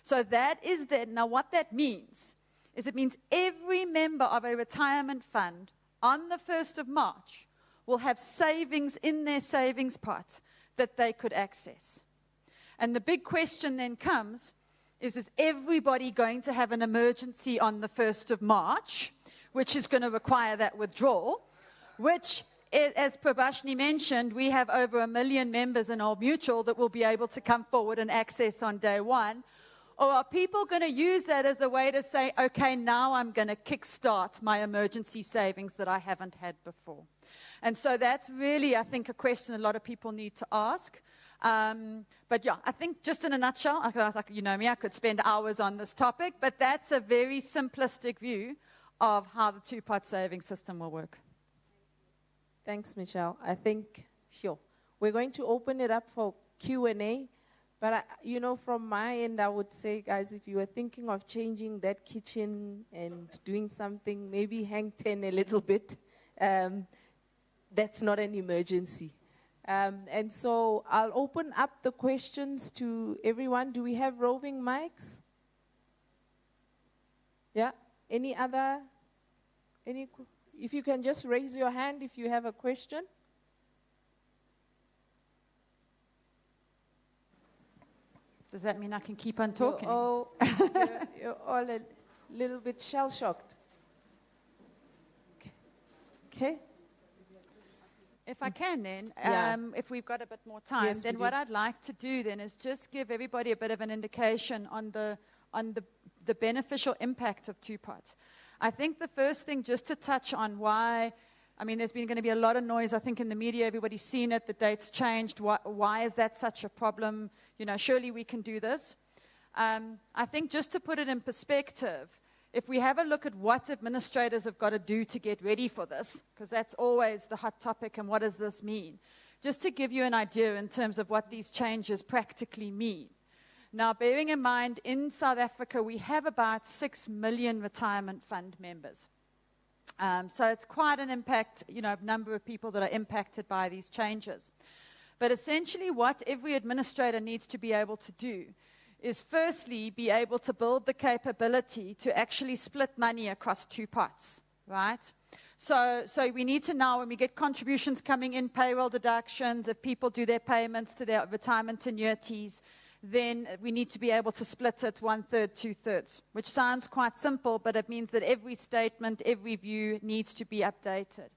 So that is that. Now what that means is it means every member of a retirement fund on the 1st of March will have savings in their savings pot that they could access. And the big question then comes, is everybody going to have an emergency on the 1st of March, which is going to require that withdrawal, which, as Prabhashni mentioned, we have over 1 million members in Old Mutual that will be able to come forward and access on day one? Or are people going to use that as a way to say, okay, now I'm going to kickstart my emergency savings that I haven't had before? And so that's really, I think, a question a lot of people need to ask. But yeah, I think just in a nutshell, I was like, you know me, I could spend hours on this topic, but that's a very simplistic view of how the two-part saving system will work. Thanks, Michelle. I think, sure. We're going to open it up for Q&A. But, from my end, I would say, guys, if you were thinking of changing that kitchen and doing something, maybe hang 10 a little bit. That's not an emergency. And so I'll open up the questions to everyone. Do we have roving mics? Yeah? If you can just raise your hand if you have a question. Does that mean I can keep on talking? You're all a little bit shell-shocked. Okay. If I can then, Yeah. if we've got a bit more time, Yes, we then what do. I'd like to do then is just give everybody a bit of an indication on the beneficial impact of two-pot. I think the first thing, just to touch on why, there's been going to be a lot of noise, I think, in the media. Everybody's seen it. The date's changed. Why is that such a problem? Surely we can do this. I think just to put it in perspective, if we have a look at what administrators have got to do to get ready for this, because that's always the hot topic, and what does this mean? Just to give you an idea in terms of what these changes practically mean. Now, bearing in mind, in South Africa, we have about 6 million retirement fund members. So it's quite an impact, number of people that are impacted by these changes. But essentially what every administrator needs to be able to do is firstly be able to build the capability to actually split money across two pots, right? So we need to now, when we get contributions coming in, payroll deductions, if people do their payments to their retirement annuities, then we need to be able to split it 1/3, 2/3, which sounds quite simple, but it means that every statement, every view needs to be updated.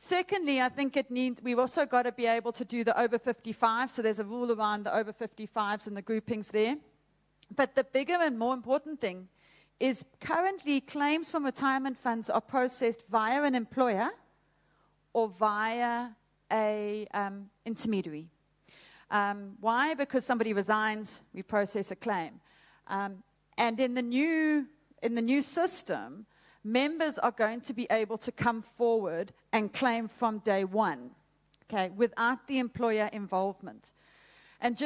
Secondly, I think we've also got to be able to do the over 55, so there's a rule around the over 55s and the groupings there. But the bigger and more important thing is currently claims from retirement funds are processed via an employer or via a intermediary. Why? Because somebody resigns, we process a claim. And in the new system, members are going to be able to come forward and claim from day one, okay, without the employer involvement. And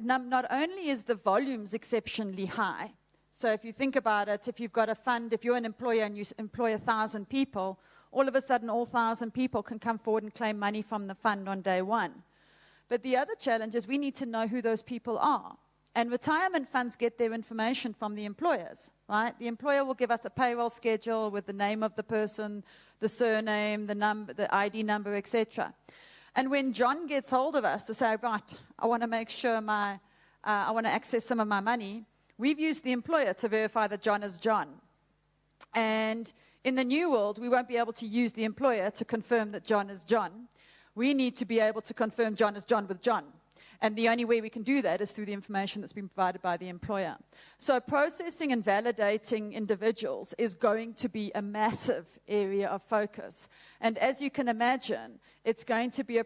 not only is the volumes exceptionally high, so if you think about it, if you've got a fund, if you're an employer and you employ 1,000 people, all of a sudden all 1,000 people can come forward and claim money from the fund on day one. But the other challenge is we need to know who those people are. And retirement funds get their information from the employers, right? The employer will give us a payroll schedule with the name of the person, the surname, the number, the ID number, etc. And when John gets hold of us to say, right, I want to make sure I want to access some of my money, we've used the employer to verify that John is John. And in the new world, we won't be able to use the employer to confirm that John is John. We need to be able to confirm John is John with John. And the only way we can do that is through the information that's been provided by the employer. So processing and validating individuals is going to be a massive area of focus. And as you can imagine, there's going to be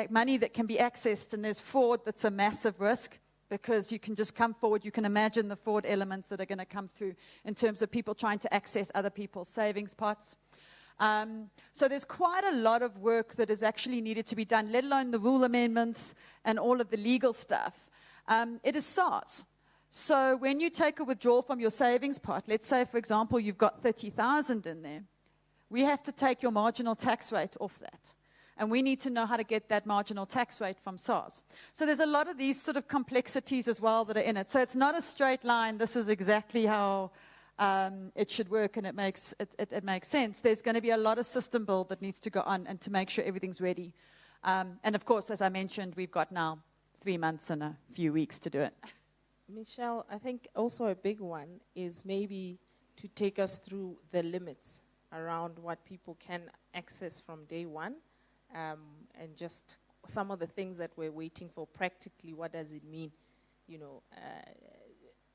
money that can be accessed, and there's fraud that's a massive risk, because you can just come forward. You can imagine the fraud elements that are going to come through in terms of people trying to access other people's savings pots. So there's quite a lot of work that is actually needed to be done, let alone the rule amendments and all of the legal stuff. It is SARS. So when you take a withdrawal from your savings pot, let's say, for example, you've got 30,000 in there, we have to take your marginal tax rate off that. And we need to know how to get that marginal tax rate from SARS. So there's a lot of these sort of complexities as well that are in it. So it's not a straight line, this is exactly how it should work, and it makes sense. There's going to be a lot of system build that needs to go on, and to make sure everything's ready. And of course, as I mentioned, we've got now 3 months and a few weeks to do it. Michelle, I think also a big one is maybe to take us through the limits around what people can access from day one, and just some of the things that we're waiting for practically. What does it mean?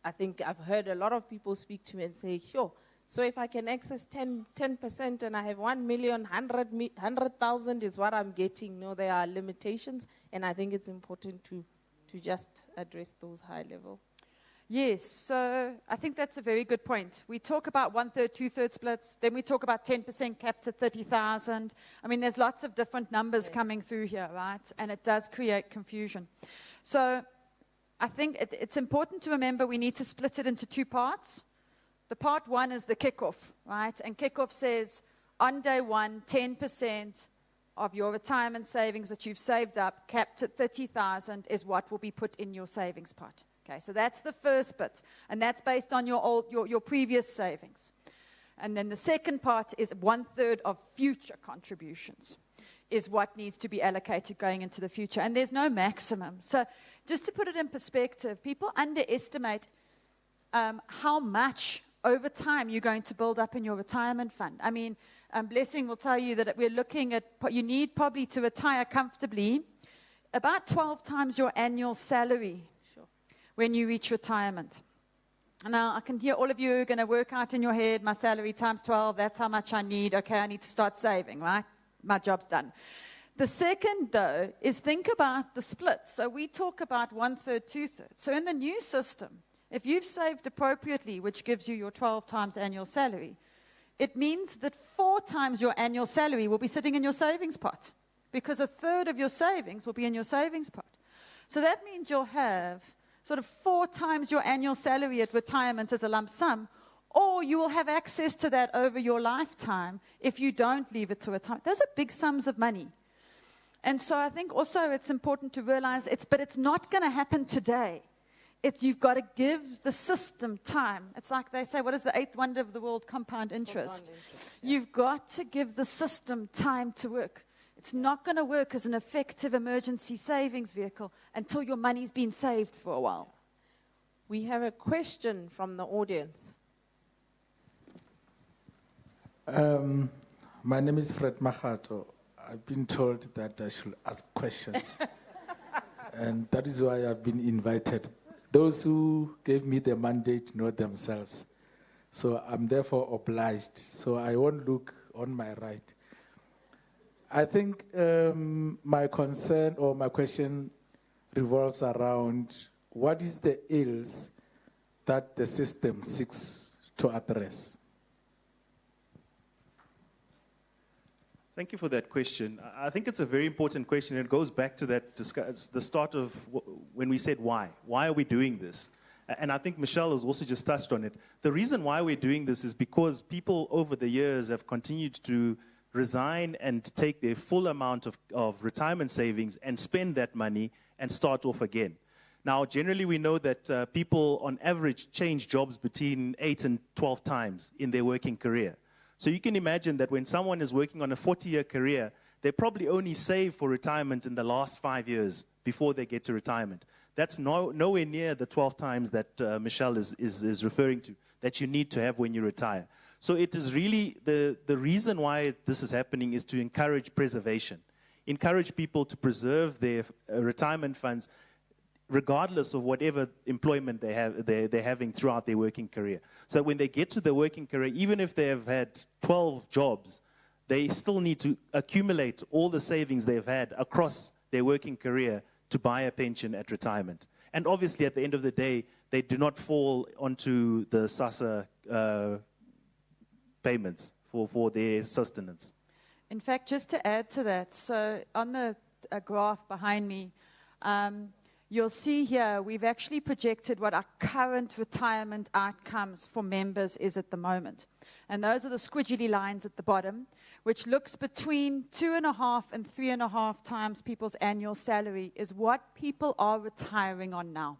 I think I've heard a lot of people speak to me and say, sure, so if I can access 10% and I have 1 million, 100,000 is what I'm getting. No, there are limitations, and I think it's important to just address those high level. Yes, so I think that's a very good point. We talk about 1/3, 2/3 splits, then we talk about 10% capped at 30,000. There's lots of different numbers coming through here, right? And it does create confusion. So I think it's important to remember we need to split it into two parts. The part one is the kickoff, right? And kickoff says on day one, 10% of your retirement savings that you've saved up, capped at 30,000, is what will be put in your savings pot. Okay, so that's the first bit, and that's based on your previous savings. And then the second part is 1/3 of future contributions is what needs to be allocated going into the future. And there's no maximum. So just to put it in perspective, people underestimate how much over time you're going to build up in your retirement fund. I mean, Blessing will tell you that we're looking at, you need probably to retire comfortably about 12 times your annual salary when you reach retirement. Now, I can hear all of you are going to work out in your head, my salary times 12, that's how much I need. Okay, I need to start saving, right? My job's done. The second, though, is think about the split. So we talk about 1/3, 2/3. So in the new system, if you've saved appropriately, which gives you your 12 times annual salary, it means that 4 times your annual salary will be sitting in your savings pot, because 1/3 of your savings will be in your savings pot. So that means you'll have sort of 4 times your annual salary at retirement as a lump sum, or you will have access to that over your lifetime if you don't leave it to retirement. Those are big sums of money. And so I think also it's important to realize but it's not going to happen today. You've got to give the system time. It's like they say, what is the 8th wonder of the world? Compound interest. You've got to give the system time to work. It's not going to work as an effective emergency savings vehicle until your money's been saved for a while. We have a question from the audience. My name is Fred Mahato. I've been told that I should ask questions. And that is why I've been invited. Those who gave me the mandate know themselves. So I'm therefore obliged. So I won't look on my right. I think my concern or my question revolves around what is the ills that the system seeks to address. Thank you for that question. I think it's a very important question. It goes back to the start of when we said why. Why are we doing this? And I think Michelle has also just touched on it. The reason why we're doing this is because people over the years have continued to resign and take their full amount of retirement savings and spend that money and start off again. Now, generally we know that people on average change jobs between 8 and 12 times in their working career. So you can imagine that when someone is working on a 40-year career, they probably only save for retirement in the last 5 years before they get to retirement. That's nowhere near the 12 times that Michelle is referring to, that you need to have when you retire. So it is really, the reason why this is happening is to encourage preservation. Encourage people to preserve their retirement funds regardless of whatever employment they're having throughout their working career. So when they get to the working career, even if they have had 12 jobs, they still need to accumulate all the savings they've had across their working career to buy a pension at retirement. And obviously, at the end of the day, they do not fall onto the SASSA payments for their sustenance. In fact, just to add to that, so on the graph behind me, you'll see here we've actually projected what our current retirement outcomes for members is at the moment. And those are the squiggly lines at the bottom, which looks between 2.5 and 3.5 times people's annual salary is what people are retiring on now.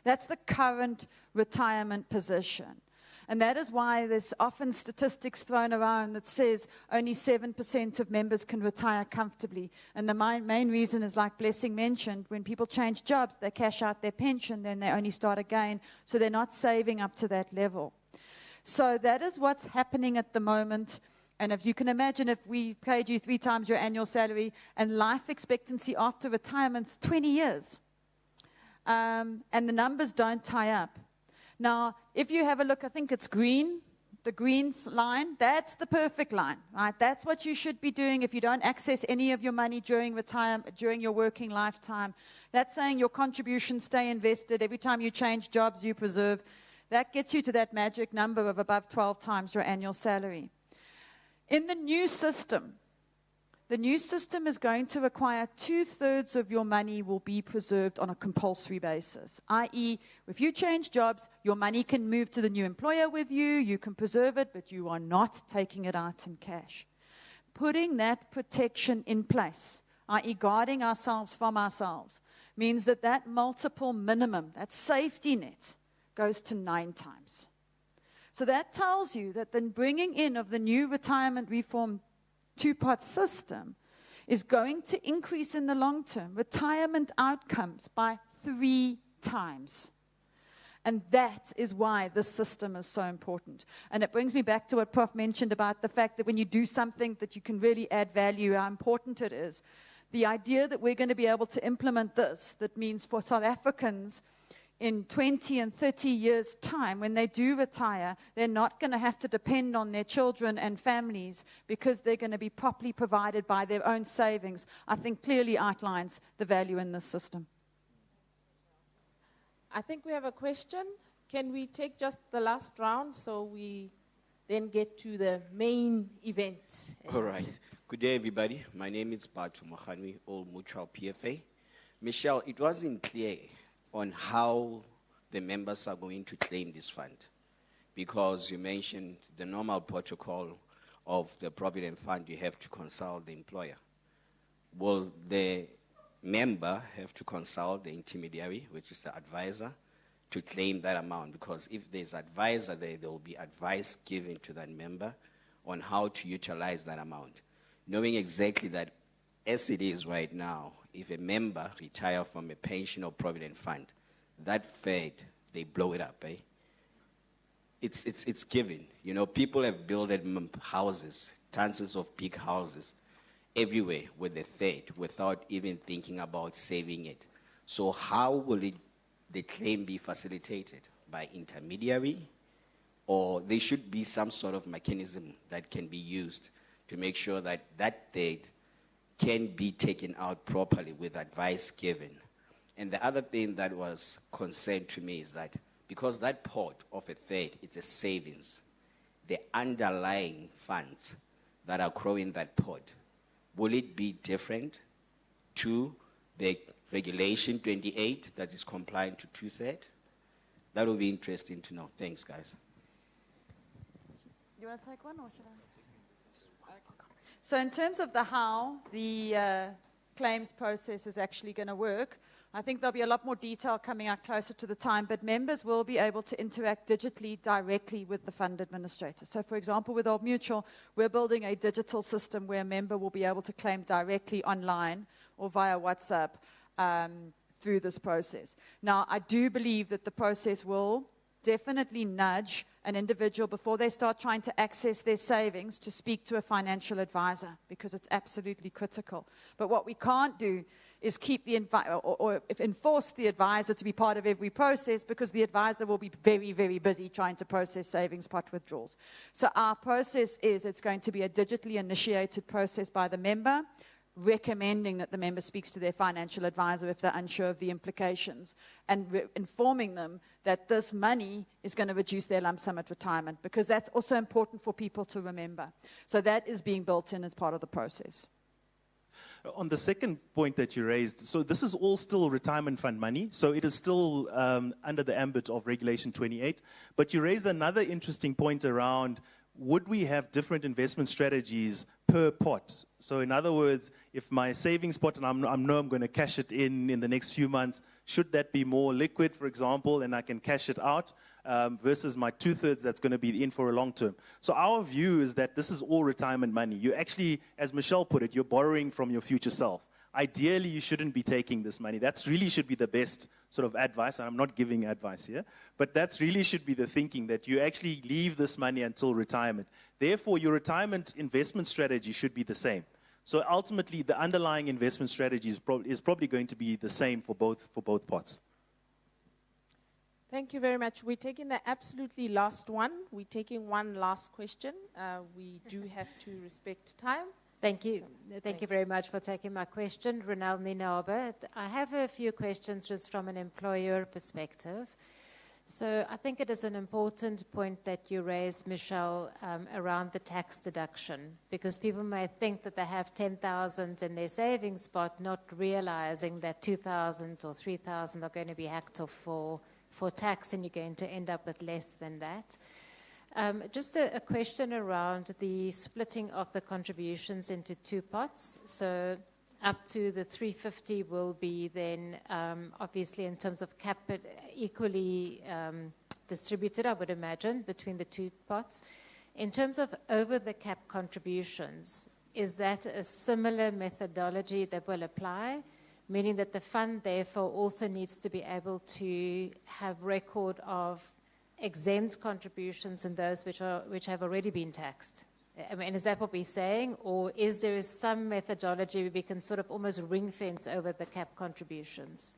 That's the current retirement position. And that is why there's often statistics thrown around that says only 7% of members can retire comfortably. And the main reason is, like Blessing mentioned, when people change jobs, they cash out their pension, then they only start again. So they're not saving up to that level. So that is what's happening at the moment. And as you can imagine, if we paid you 3 times your annual salary, and life expectancy after retirement's 20 years, and the numbers don't tie up. Now, if you have a look, I think it's green, the green line, that's the perfect line, right? That's what you should be doing if you don't access any of your money during retirement, during your working lifetime. That's saying your contributions stay invested. Every time you change jobs, you preserve. That gets you to that magic number of above 12 times your annual salary. In the new system, the new system is going to require 2/3 of your money will be preserved on a compulsory basis, i.e., if you change jobs, your money can move to the new employer with you, you can preserve it, but you are not taking it out in cash. Putting that protection in place, i.e., guarding ourselves from ourselves, means that that multiple minimum, that safety net, goes to 9 times. So that tells you that the bringing in of the new retirement reform 2-part system is going to increase in the long term retirement outcomes by 3 times. And that is why this system is so important. And it brings me back to what Prof mentioned about the fact that when you do something that you can really add value, how important it is. The idea that we're going to be able to implement this, that means for South Africans, in 20 and 30 years' time, when they do retire, they're not going to have to depend on their children and families because they're going to be properly provided by their own savings, I think clearly outlines the value in this system. I think we have a question. Can we take just the last round so we then get to the main event? All right. Good day, everybody. My name is Batu Mohanwi, Old Mutual PFA. Michelle, it wasn't clear on how the members are going to claim this fund, because you mentioned the normal protocol of the Provident Fund, you have to consult the employer. Will the member have to consult the intermediary, which is the advisor, to claim that amount? Because if there's advisor there will be advice given to that member on how to utilize that amount. Knowing exactly that as it is right now, if a member retires from a pension or provident fund, that Fed, they blow it up, eh? It's given. You know, people have built houses, tons of big houses, everywhere with the Fed without even thinking about saving it. So how will the claim be facilitated? By intermediary? Or there should be some sort of mechanism that can be used to make sure that that Fed can be taken out properly with advice given. And the other thing that was concerned to me is that because that pot of a third, it's a savings, the underlying funds that are growing that pot, will it be different to the regulation 28 that is compliant to 2/3? That will be interesting to know. Thanks, guys. You want to take one or should I? So in terms of the how the claims process is actually going to work, I think there'll be a lot more detail coming out closer to the time, but members will be able to interact digitally directly with the fund administrator. So for example, with Old Mutual, we're building a digital system where a member will be able to claim directly online or via WhatsApp through this process. Now, I do believe that the process will definitely nudge an individual before they start trying to access their savings to speak to a financial advisor, because it's absolutely critical. But what we can't do is keep the enforce the advisor to be part of every process, because the advisor will be very, very busy trying to process savings pot withdrawals. So our process is it's going to be a digitally initiated process by the member, recommending that the member speaks to their financial advisor if they're unsure of the implications, and informing them that this money is going to reduce their lump sum at retirement, because that's also important for people to remember. So that is being built in as part of the process. On the second point that you raised, so this is all still retirement fund money, so it is still under the ambit of Regulation 28, but you raised another interesting point around, would we have different investment strategies per pot? So in other words, if my savings pot, and I know I'm going to cash it in the next few months, should that be more liquid, for example, and I can cash it out, versus my 2/3 that's going to be in for a long term? So our view is that this is all retirement money. You actually, as Michelle put it, you're borrowing from your future self. Ideally, you shouldn't be taking this money. That's really should be the best sort of advice. And I'm not giving advice here, but that's really should be the thinking, that you actually leave this money until retirement. Therefore, your retirement investment strategy should be the same. So ultimately, the underlying investment strategy is probably going to be the same for both pots. Thank you very much. We're taking the absolutely last one. We're taking one last question. We do have to respect time. Thank you. So, Thank you very much for taking my question. Ronald Ninabe. I have a few questions just from an employer perspective. So I think it is an important point that you raised, Michelle, around the tax deduction, because people may think that they have 10,000 in their savings spot, not realizing that 2,000 or 3,000 are going to be hacked off for tax, and you're going to end up with less than that. Just a question around the splitting of the contributions into two pots. So up to the 350 will be then, obviously, in terms of capital, equally distributed, I would imagine, between the two pots. In terms of over-the-cap contributions, is that a similar methodology that will apply, meaning that the fund, therefore, also needs to be able to have record of exempt contributions and those which have already been taxed? I mean, is that what we're saying? Or is there some methodology where we can sort of almost ring fence over the cap contributions?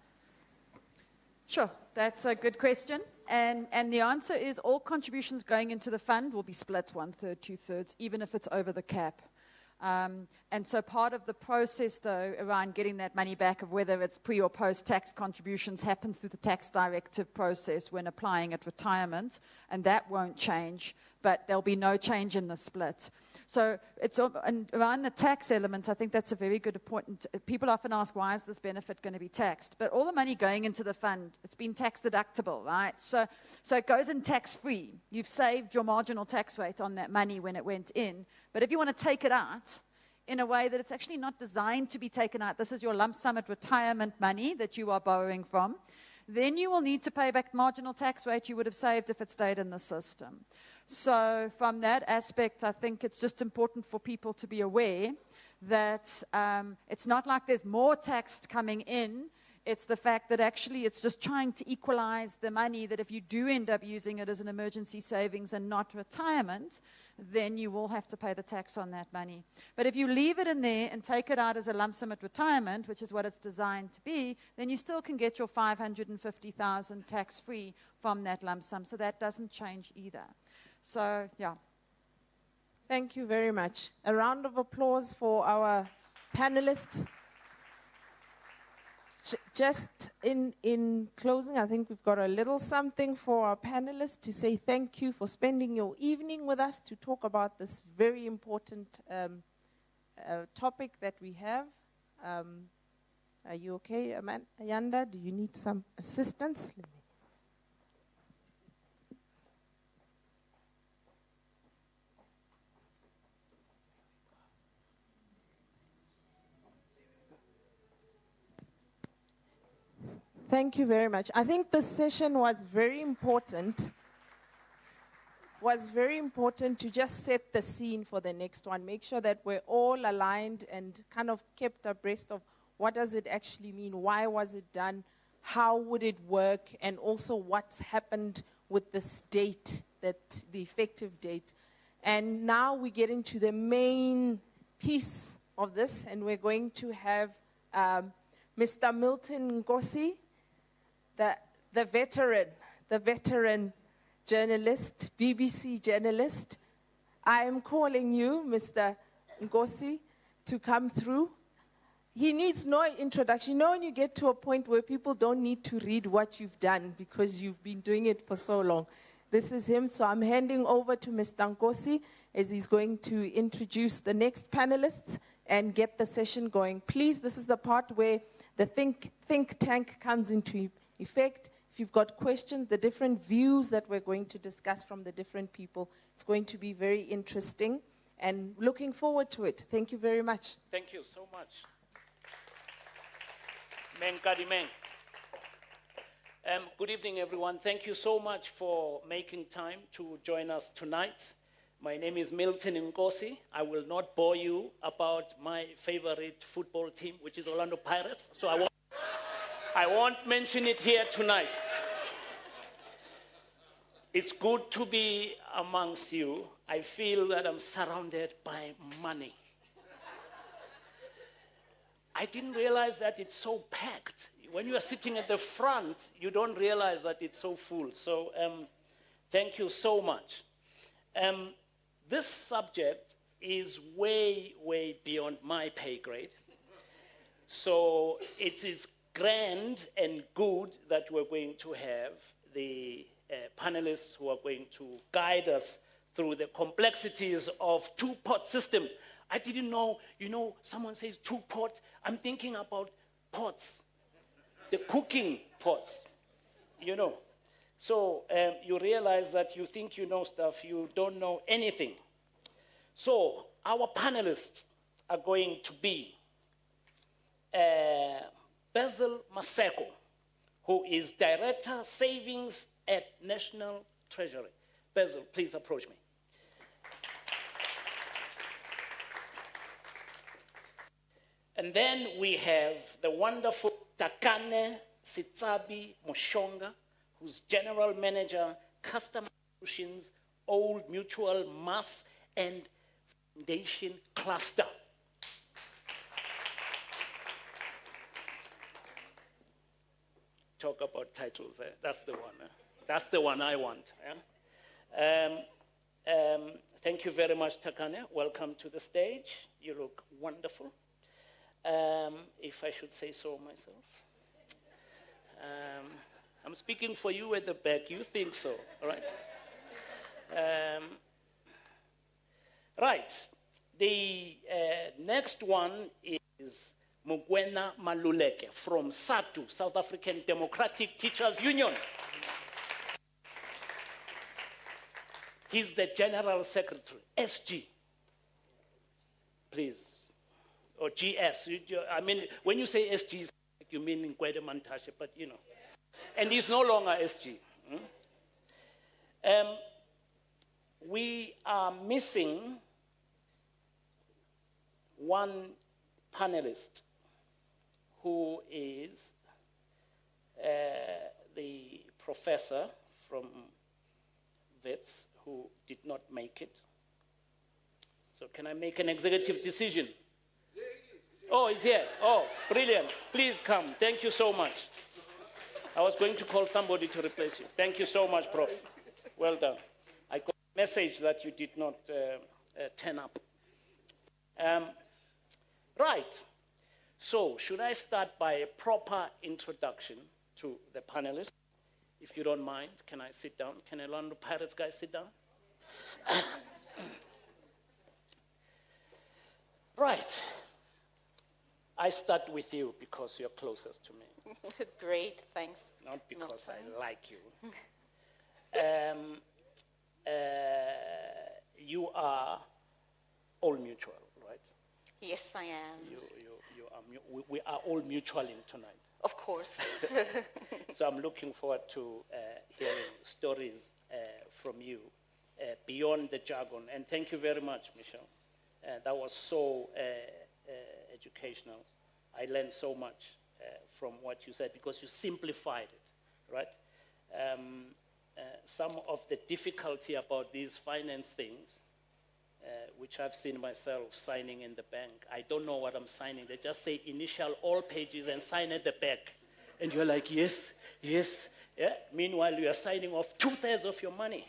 Sure, that's a good question. And the answer is all contributions going into the fund will be split 1/3, 2/3, even if it's over the cap. And so part of the process, though, around getting that money back, of whether it's pre or post-tax contributions, happens through the tax directive process when applying at retirement, and that won't change, but there'll be no change in the split. So it's and around the tax element, I think that's a very good point. People often ask, why is this benefit going to be taxed? But all the money going into the fund, it's been tax deductible, right? So it goes in tax-free. You've saved your marginal tax rate on that money when it went in. But if you want to take it out in a way that it's actually not designed to be taken out, this is your lump sum at retirement money that you are borrowing from, then you will need to pay back marginal tax rate you would have saved if it stayed in the system. So from that aspect, I think it's just important for people to be aware that it's not like there's more tax coming in. It's the fact that actually it's just trying to equalize the money, that if you do end up using it as an emergency savings and not retirement, then you will have to pay the tax on that money. But if you leave it in there and take it out as a lump sum at retirement, which is what it's designed to be, then you still can get your 550,000 tax-free from that lump sum. So that doesn't change either. So, yeah. Thank you very much. A round of applause for our panelists. Just in closing, I think we've got a little something for our panelists to say thank you for spending your evening with us to talk about this very important topic that we have. Are you okay, Ayanda? Do you need some assistance? Thank you very much. I think this session was very important. To just set the scene for the next one. Make sure that we're all aligned and kind of kept abreast of what does it actually mean, why was it done, how would it work, and also what's happened with this date, the effective date. And now we get into the main piece of this, and we're going to have Mr. Milton Nkosi, the veteran journalist, BBC journalist. I am calling you, Mr. Nkosi, to come through. He needs no introduction. You know when you get to a point where people don't need to read what you've done because you've been doing it for so long. This is him, so I'm handing over to Mr. Nkosi as he's going to introduce the next panelists and get the session going. Please, this is the part where the think tank comes into effect. If you've got questions, the different views that we're going to discuss from the different people, it's going to be very interesting and looking forward to it. Thank you very much. Thank you so much. Menkadi Meng. Good evening, everyone. Thank you so much for making time to join us tonight. My name is Milton Nkosi. I will not bore you about my favorite football team, which is Orlando Pirates, so I won't mention it here tonight. It's good to be amongst you. I feel that I'm surrounded by money. I didn't realize that it's so packed. When you are sitting at the front, you don't realize that it's so full. So thank you so much. This subject is way, way beyond my pay grade. So it is grand and good that we're going to have the panelists who are going to guide us through the complexities of two-pot system. I didn't know, someone says two-pot, I'm thinking about pots, the cooking pots, So you realize that you think you know stuff, you don't know anything. So our panelists are going to be Basil Maseko, who is Director Savings at National Treasury. Basil, please approach me. And then we have the wonderful Takane Sitsabi Moshonga, who's General Manager, Customer Solutions, Old Mutual Mass and Foundation Cluster. Talk about titles, that's the one. That's the one I want. Thank you very much, Takane. Welcome to the stage. You look wonderful. If I should say so myself. I'm speaking for you at the back. You think so, all right? Right. The next one is Mugwena Maluleke from SATU, South African Democratic Teachers Union. He's the General Secretary, SG. Please. Or GS. I mean, when you say SG, you mean in Kwede Mantashe, but And he's no longer SG. We are missing one panelist who is the professor from Wits who did not make it. So can I make an executive decision? Oh, he's here. Oh, brilliant. Please come. Thank you so much. I was going to call somebody to replace you. Thank you so much, Prof. Well done. I got a message that you did not turn up. Right. So, should I start by a proper introduction to the panelists? If you don't mind, can I sit down? Can Orlando Pirates guys sit down? Right. I start with you because you're closest to me. Great, thanks. Not because I like you. You are Old Mutual, right? Yes, I am. We are all mutual in tonight. Of course. So I'm looking forward to hearing stories from you beyond the jargon. And thank you very much, Michelle. That was so educational. I learned so much from what you said because you simplified it, right? Some of the difficulty about these finance things, which I've seen myself signing in the bank, I don't know what I'm signing. They just say initial all pages and sign at the back. And you're like, yes, yes. Yeah? Meanwhile, you are signing off 2/3 of your money.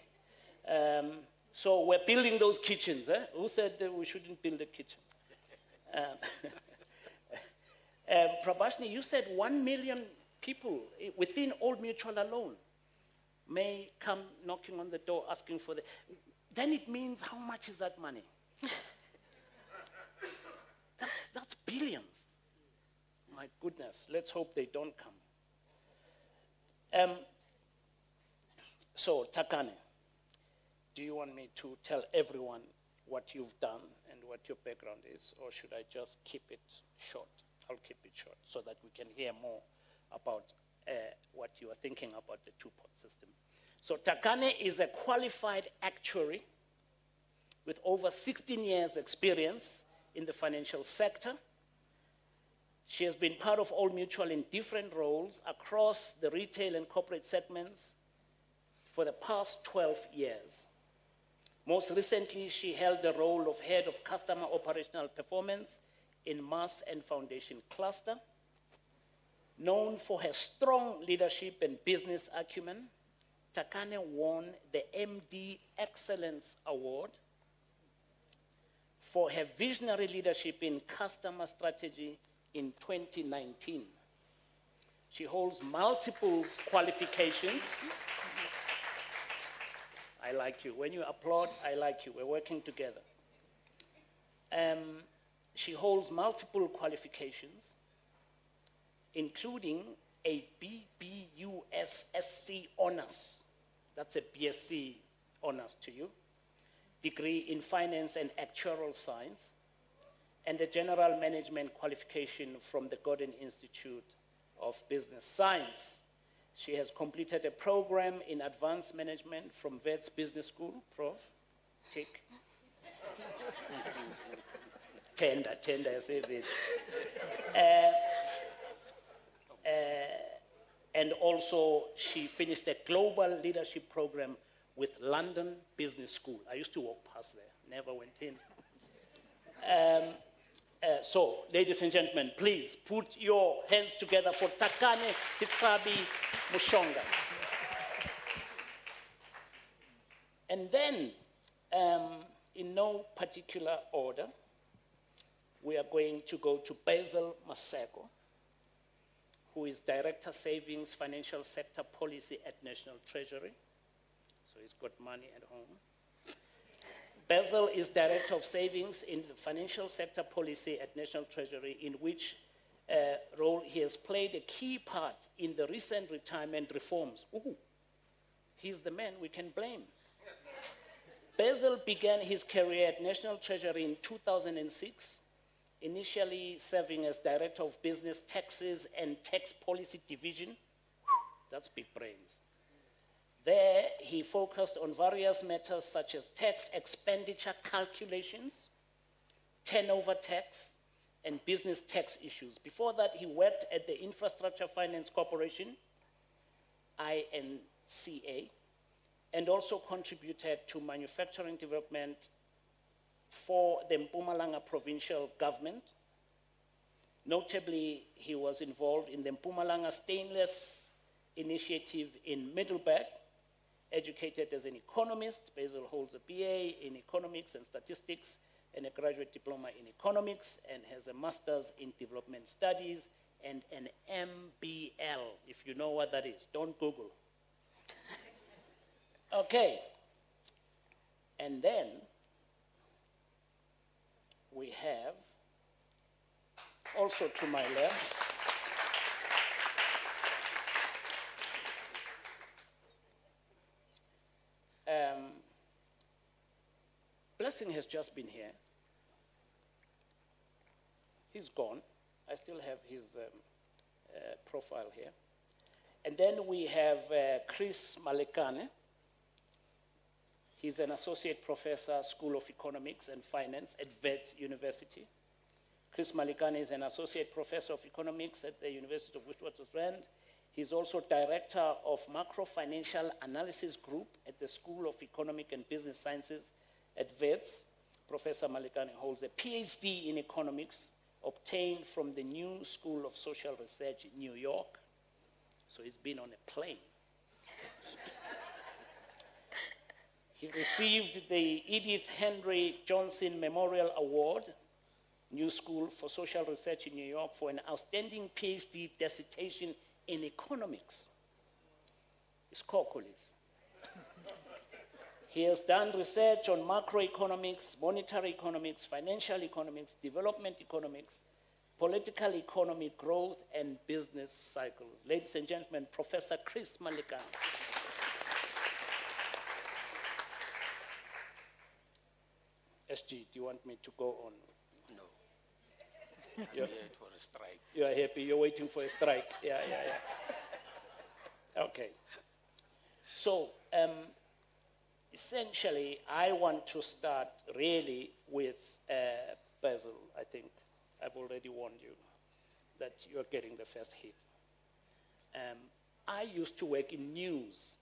So we're building those kitchens. Who said that we shouldn't build a kitchen? Prabhashni, you said 1 million people within Old Mutual alone may come knocking on the door asking for the... Then it means how much is that money? That's billions. My goodness, let's hope they don't come. So, Takane, do you want me to tell everyone what you've done and what your background is, or should I just keep it short? I'll keep it short so that we can hear more about what you are thinking about the two-pot system. So Takane is a qualified actuary with over 16 years experience in the financial sector. She has been part of Old Mutual in different roles across the retail and corporate segments for the past 12 years. Most recently, she held the role of Head of Customer Operational Performance in Mass and Foundation Cluster. Known for her strong leadership and business acumen, Takane won the MD Excellence Award for her visionary leadership in customer strategy in 2019. She holds multiple qualifications I like you. When you applaud, I like you. We're working together. She holds multiple qualifications, including a BBUSSC honors. That's a BSc honors to you. Degree in finance and actuarial science, and a general management qualification from the Gordon Institute of Business Science. She has completed a program in advanced management from Wits Business School, Prof. Tick. Tender, I say Wits. And also, she finished a global leadership program with London Business School. I used to walk past there, never went in. So, ladies and gentlemen, please put your hands together for Takane Sitsabi Mushonga. And then, in no particular order, we are going to go to Basil Maseko, who is Director Savings Financial Sector Policy at National Treasury. So he's got money at home. Basil is Director of Savings in the Financial Sector Policy at National Treasury, in which role he has played a key part in the recent retirement reforms. Ooh, he's the man we can blame. Basil began his career at National Treasury in 2006, initially serving as Director of Business Taxes and Tax Policy Division. That's big brains. There, he focused on various matters such as tax expenditure calculations, turnover tax, and business tax issues. Before that, he worked at the Infrastructure Finance Corporation, INCA, and also contributed to manufacturing development for the Mpumalanga provincial government. Notably, he was involved in the Mpumalanga Stainless Initiative in Middleburg. Educated as an economist, Basil holds a BA in economics and statistics and a graduate diploma in economics, and has a master's in development studies and an MBL, if you know what that is. Don't Google. Okay. And then we have, also to my left, Blessing has just been here. He's gone. I still have his profile here. And then we have Chris Malekane. He's an associate professor, School of Economics and Finance at Wits University. Chris Malekane is an associate professor of economics at the University of Witwatersrand. He's also director of Macro Financial Analysis Group at the School of Economic and Business Sciences at Wits. Professor Malekane holds a PhD in economics obtained from the New School of Social Research in New York. So he's been on a plane. He received the Edith Henry Johnson Memorial Award, New School for Social Research in New York, for an outstanding PhD dissertation in economics. It's Kokolis. He has done research on macroeconomics, monetary economics, financial economics, development economics, political economy, growth, and business cycles. Ladies and gentlemen, Professor Chris Malekane. SG, do you want me to go on? No. You're here for a strike. You are happy, you're waiting for a strike. Yeah. Okay. So, essentially, I want to start really with Basil. I think I've already warned you that you're getting the first hit. I used to work in news.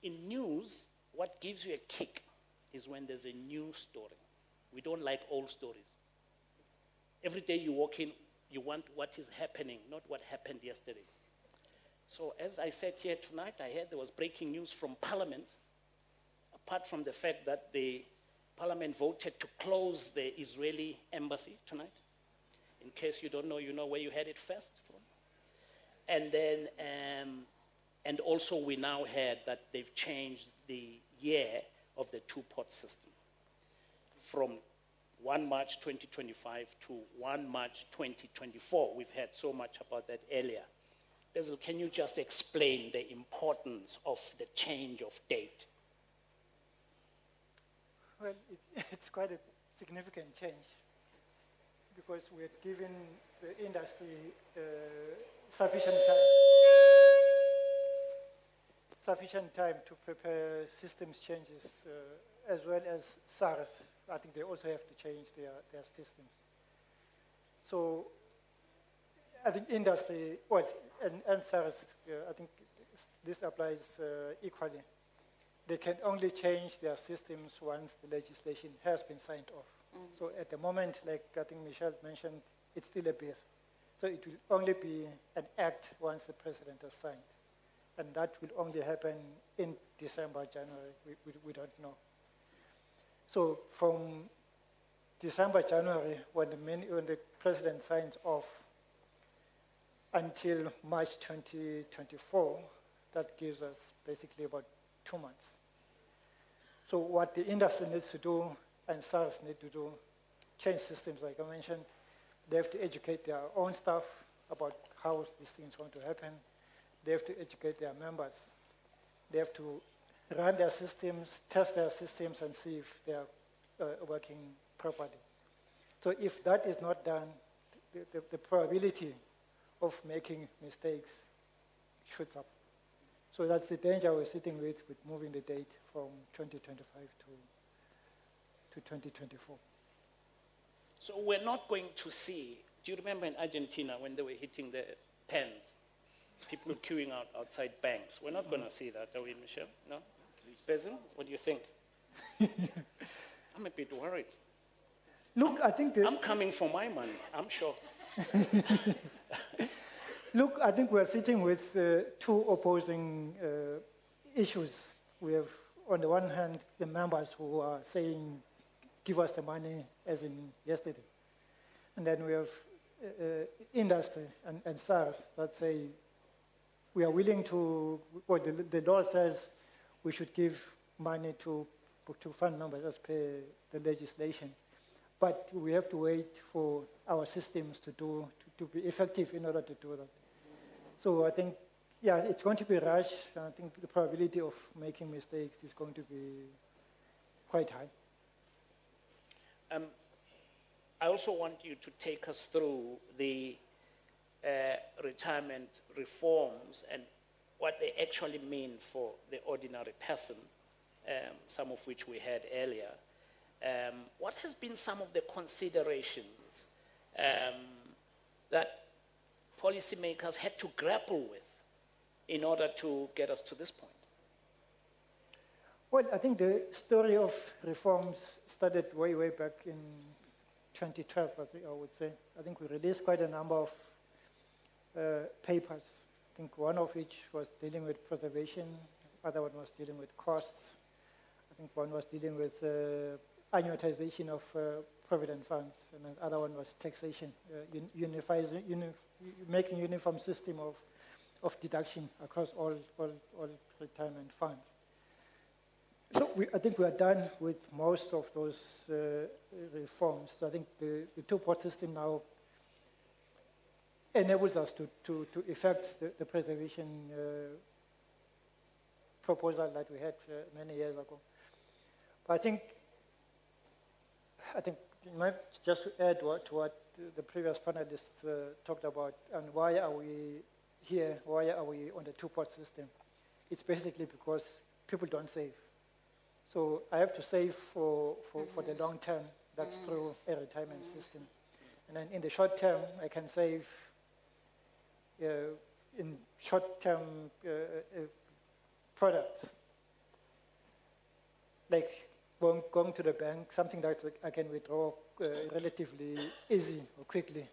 In news, what gives you a kick is when there's a new story. We don't like old stories. Every day you walk in, you want what is happening, not what happened yesterday. So as I sat here tonight, I heard there was breaking news from Parliament, apart from the fact that the Parliament voted to close the Israeli embassy tonight. In case you don't know, you know where you had it first from. And then, And also we now heard that they've changed the year of the two-pot system from 1 March 2025 to 1 March 2024. We've heard so much about that earlier. Basil, can you just explain the importance of the change of date? Well, it's quite a significant change because we're giving the industry sufficient time to prepare systems changes, as well as SARS. I think they also have to change their systems. So I think industry, well, and SARS, I think this applies equally. They can only change their systems once the legislation has been signed off. So at the moment, like I think Michelle mentioned, it's still a bill. So it will only be an act once the president has signed. And that will only happen in December, January, we don't know. So from December, January, when the president signs off, until March 2024, that gives us basically about 2 months. So what the industry needs to do and SARS need to do, change systems like I mentioned. They have to educate their own staff about how this thing is going to happen. They have to educate their members. They have to run their systems, test their systems, and see if they are working properly. So if that is not done, the probability of making mistakes shoots up. So that's the danger we're sitting with moving the date from 2025 to 2024. So we're not going to see, do you remember in Argentina when they were hitting the pens? People queuing outside banks. We're not going to see that, are we, Michelle? No? Basil, what do you think? I'm a bit worried. Look, I think I'm coming for my money, I'm sure. Look, I think we're sitting with two opposing issues. We have, on the one hand, the members who are saying, give us the money, as in yesterday. And then we have industry and SARS that say, we are willing to, well, the law says we should give money to fund members as per the legislation. But we have to wait for our systems to be effective in order to do that. So I think, yeah, it's going to be rushed. I think the probability of making mistakes is going to be quite high. I also want you to take us through the retirement reforms and what they actually mean for the ordinary person, some of which we had earlier. What has been some of the considerations that policymakers had to grapple with in order to get us to this point? Well, I think the story of reforms started way, way back in 2012, I would say. I think we released quite a number of papers. I think one of which was dealing with preservation, other one was dealing with costs. I think one was dealing with annuitization of provident funds, and the other one was taxation, making uniform system of deduction across all retirement funds. So I think we are done with most of those reforms. So I think the two-pot system now enables us to effect the preservation proposal that we had many years ago. But I think just to add to what the previous panelists talked about, and why are we here, why are we on the two-pot system? It's basically because people don't save. So I have to save for the long term. That's through a retirement system. And then in the short term, I can save in short-term products, like going to the bank, something that I can withdraw relatively easy or quickly.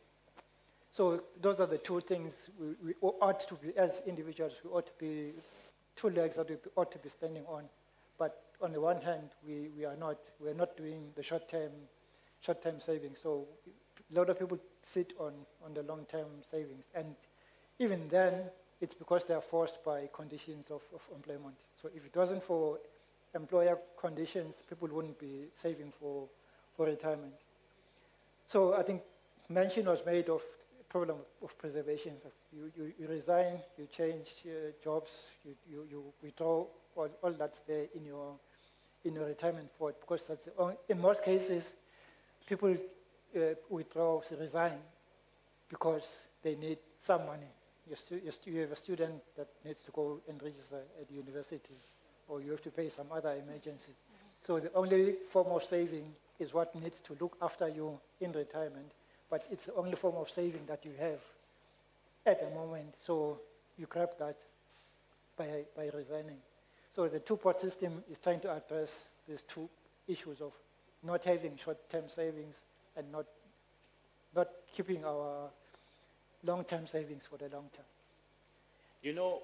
So those are the two things we ought to be, as individuals, we ought to be, two legs that we ought to be standing on. But on the one hand, we're not doing the short-term savings. So a lot of people sit on the long-term savings. And even then, it's because they are forced by conditions of employment. So if it wasn't for employer conditions, people wouldn't be saving for retirement. So I think mention was made of problem of preservation. So you resign, you change jobs, you withdraw all that's there in your retirement pot, because that's in most cases, people withdraw, resign, because they need some money. You have a student that needs to go and register at university, or you have to pay some other emergency. So the only form of saving is what needs to look after you in retirement, but it's the only form of saving that you have at the moment. So you grab that by resigning. So the two-pot system is trying to address these two issues of not having short-term savings and not keeping our long-term savings for the long term. You know,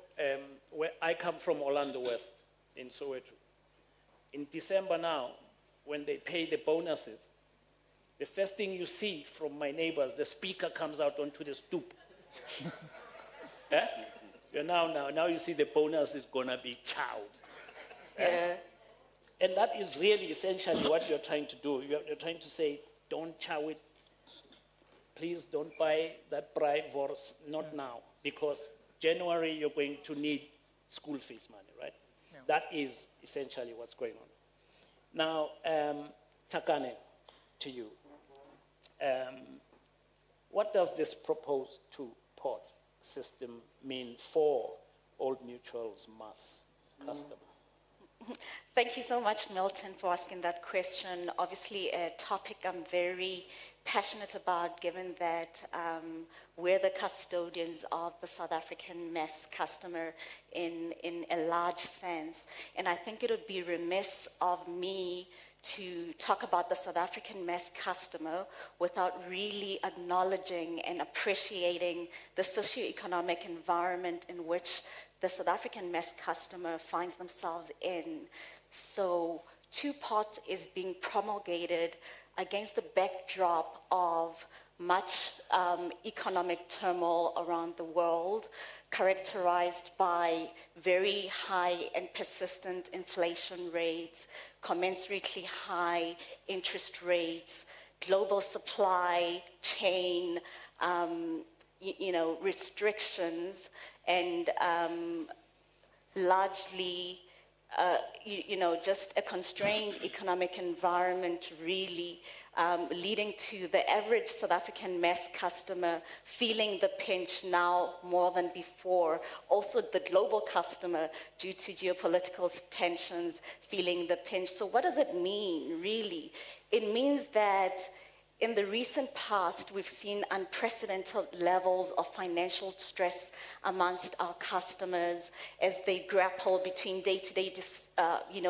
where I come from, Orlando West, in Soweto. In December now, when they pay the bonuses, the first thing you see from my neighbors, the speaker comes out onto the stoop. Now you see the bonus is going to be chowed. Yeah. And that is really essentially what you're trying to do. You're trying to say, don't chow it. Please don't buy that bribe horse, not now, because January you're going to need school fees money, right? Yeah. That is essentially what's going on. Now, Takane, to you. What does this proposed two-pot system mean for Old Mutual's mass customer? Thank you so much, Milton, for asking that question. Obviously, a topic I'm very passionate about, given that we're the custodians of the South African mass customer in a large sense. And I think it would be remiss of me to talk about the South African mass customer without really acknowledging and appreciating the socioeconomic environment in which the South African mass customer finds themselves in. So two-pot is being promulgated against the backdrop of much economic turmoil around the world, characterized by very high and persistent inflation rates, commensurately high interest rates, global supply chain, restrictions, and largely, just a constrained economic environment, really leading to the average South African mass customer feeling the pinch now more than before. Also, the global customer, due to geopolitical tensions, feeling the pinch. So what does it mean, really? It means that in the recent past, we've seen unprecedented levels of financial stress amongst our customers as they grapple between day-to-day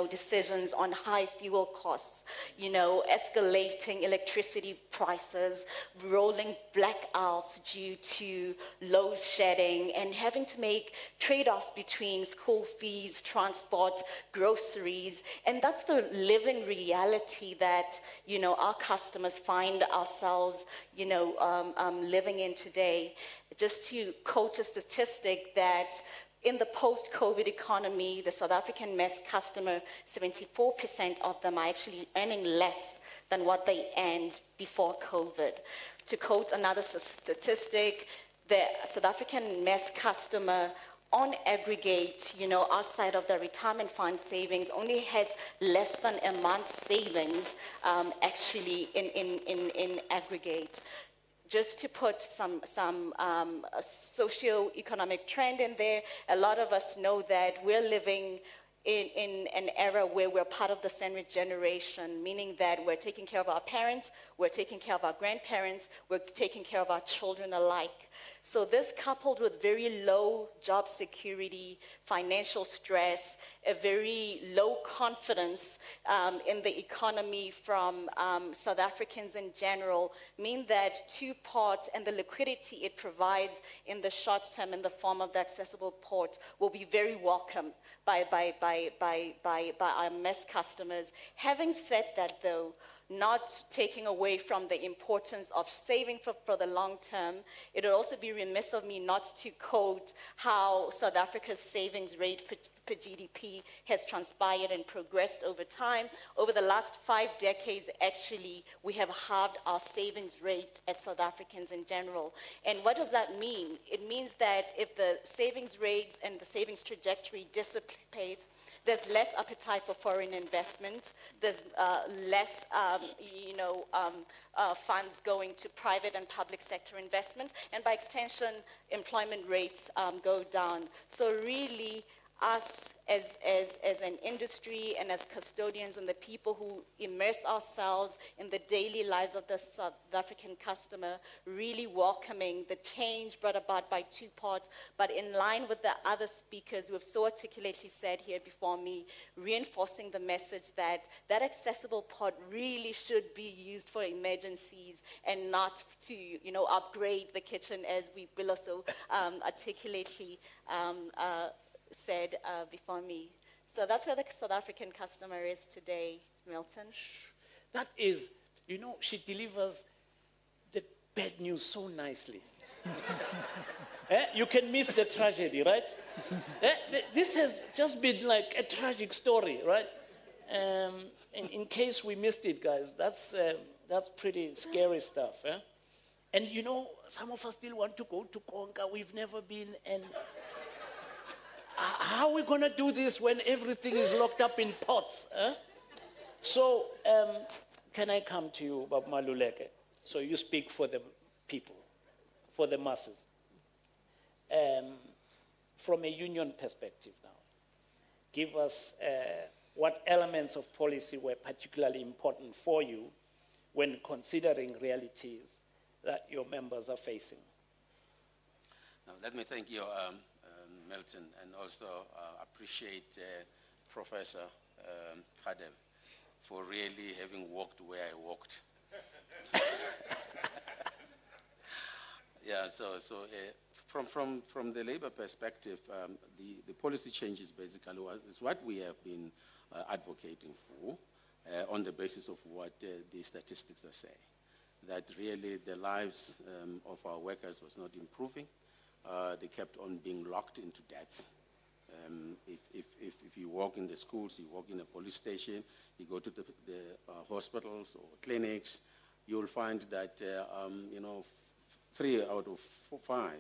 decisions on high fuel costs, escalating electricity prices, rolling blackouts due to load shedding, and having to make trade-offs between school fees, transport, groceries. And that's the living reality that, our customers find ourselves, living in today. Just to quote a statistic that in the post-COVID economy, the South African mass customer, 74% of them are actually earning less than what they earned before COVID. To quote another statistic, the South African mass customer on aggregate, outside of the retirement fund savings, only has less than a month's savings, actually in aggregate. Just to put some socio-economic trend in there, a lot of us know that we're living in an era where we're part of the sandwich generation, meaning that we're taking care of our parents, we're taking care of our grandparents, we're taking care of our children alike. So this, coupled with very low job security, financial stress, a very low confidence in the economy from South Africans in general, mean that two-pot and the liquidity it provides in the short term in the form of the accessible port will be very welcome by our mass customers. Having said that, though, not taking away from the importance of saving for the long term, it would also be remiss of me not to quote how South Africa's savings rate per GDP has transpired and progressed over time. Over the last 5 decades, actually, we have halved our savings rate as South Africans in general. And what does that mean? It means that if the savings rate and the savings trajectory dissipates, there's less appetite for foreign investment. There's less, funds going to private and public sector investment, and by extension, employment rates go down. So really, us as an industry and as custodians and the people who immerse ourselves in the daily lives of the South African customer, really welcoming the change brought about by Two-Pot, but in line with the other speakers who have so articulately said here before me, reinforcing the message that that accessible pot really should be used for emergencies and not to, upgrade the kitchen, as we so articulately said before me. So that's where the South African customer is today, Milton. That is, she delivers the bad news so nicely. You can miss the tragedy, right? This has just been like a tragic story, right? In case we missed it, guys, that's pretty scary stuff. And some of us still want to go to Konga. We've never been, and how are we going to do this when everything is locked up in pots? So, can I come to you, Bab Maluleke? So you speak for the people, for the masses. From a union perspective now, give us what elements of policy were particularly important for you when considering realities that your members are facing. Now, let me thank you, Milton, and also appreciate Professor Hadel for really having walked where I walked. Yeah, so from the labor perspective, the policy changes basically is what we have been advocating for on the basis of what the statistics are saying, that really the lives of our workers was not improving. They kept on being locked into debts. If you walk in the schools, you walk in a police station, you go to the hospitals or clinics, you'll find that 3 out of 5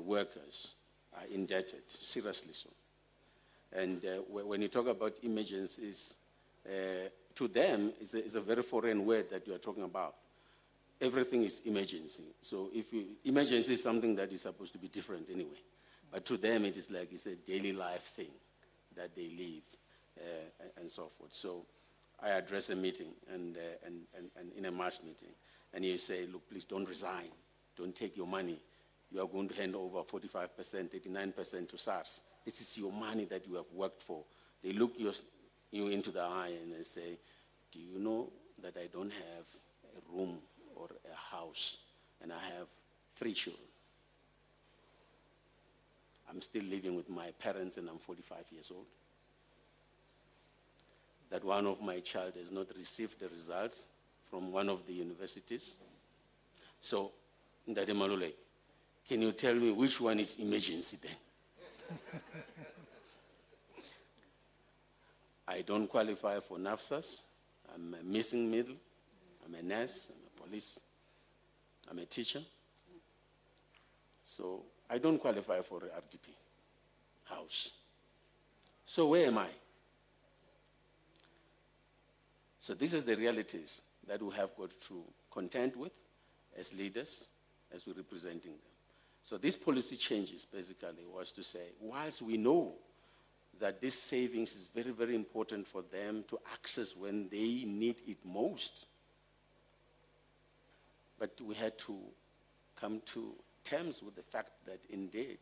workers are indebted, seriously so. And when you talk about emergencies, to them, it's a very foreign word that you are talking about. Everything is emergency. So emergency is something that is supposed to be different anyway. But to them, it is like it's a daily life thing that they live and so forth. So I address a meeting and in a mass meeting, and you say, look, please don't resign. Don't take your money. You are going to hand over 45%, 39% to SARS. This is your money that you have worked for. They look you into the eye and they say, do you know that I don't have a room or a house, and I have 3 children? I'm still living with my parents, and I'm 45 years old. That one of my child has not received the results from one of the universities. So, Ndade Malule, can you tell me which one is emergency then? I don't qualify for NAFSAS. I'm a missing middle. I'm a nurse. I'm a police. I'm a teacher. So I don't qualify for a RDP house. So where am I? So this is the realities that we have got to contend with as leaders, as we're representing them. So these policy changes basically was to say, whilst we know that this savings is very, very important for them to access when they need it most, but we had to come to terms with the fact that indeed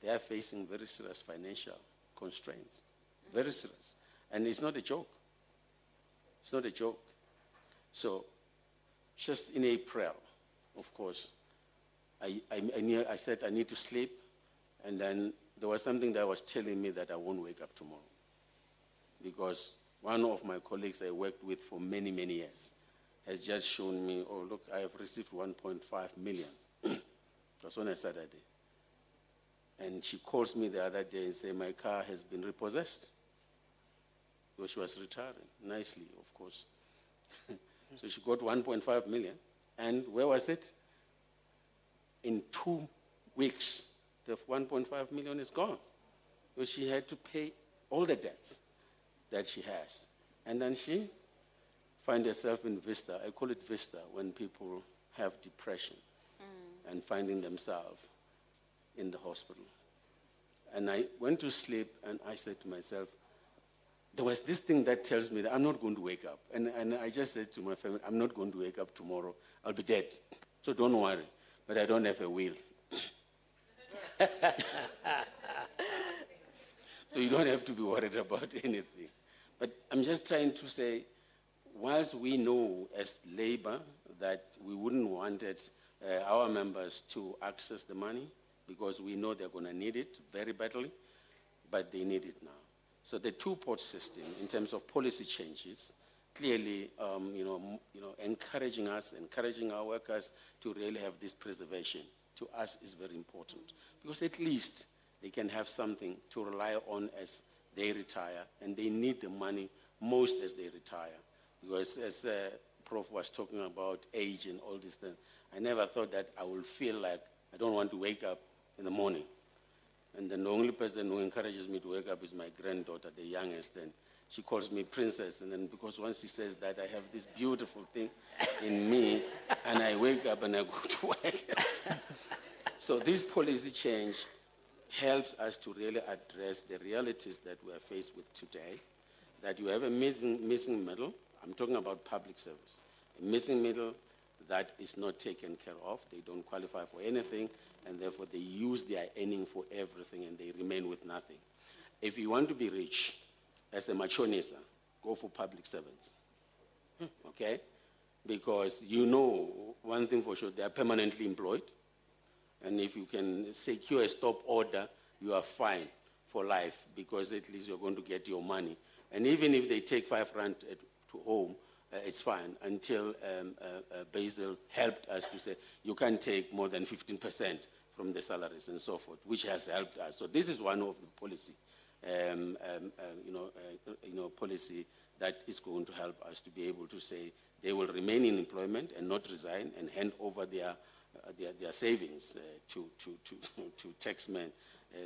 they are facing very serious financial constraints, very serious. And it's not a joke. It's not a joke. So just in April, of course, I said I need to sleep, and then there was something that was telling me that I won't wake up tomorrow because One of my colleagues I worked with for many, many years has just shown me, oh, look, I have received 1.5 million. It was on a Saturday. And she calls me the other day and says, my car has been repossessed. Because she was retiring, nicely, of course. So she got 1.5 million. And where was it? In 2 weeks, the 1.5 million is gone. So she had to pay all the debts that she has. And then she finds herself in Vista. I call it Vista when people have depression and finding themselves in the hospital. And I went to sleep and I said to myself, there was this thing that tells me that I'm not going to wake up. And I just said to my family, I'm not going to wake up tomorrow. I'll be dead. So don't worry. But I don't have a will. So you don't have to be worried about anything. But I'm just trying to say, whilst we know as labor that we wouldn't want our members to access the money because we know they're going to need it very badly, but they need it now. So the two-pot system, in terms of policy changes, clearly, encouraging our workers to really have this preservation, to us is very important. Because at least they can have something to rely on as they retire, and they need the money most as they retire. Because as Prof was talking about age and all these things, I never thought that I would feel like I don't want to wake up in the morning. And then the only person who encourages me to wake up is my granddaughter, the youngest, and she calls me princess. And then because once she says that, I have this beautiful thing in me, and I wake up and I go to work. So this policy change helps us to really address the realities that we are faced with today, that you have a missing middle. I'm talking about public service. A missing middle that is not taken care of. They don't qualify for anything, and therefore they use their earning for everything, and they remain with nothing. If you want to be rich, as a machonisa, go for public servants, okay? Because you know one thing for sure, they are permanently employed, and if you can secure a stop order, you are fine for life, because at least you're going to get your money. And even if they take 5 rand to home, it's fine, until Basil helped us to say, you can't take more than 15% from the salaries and so forth, which has helped us. So this is one of the policy, policy that is going to help us to be able to say they will remain in employment and not resign and hand over their savings to taxmen.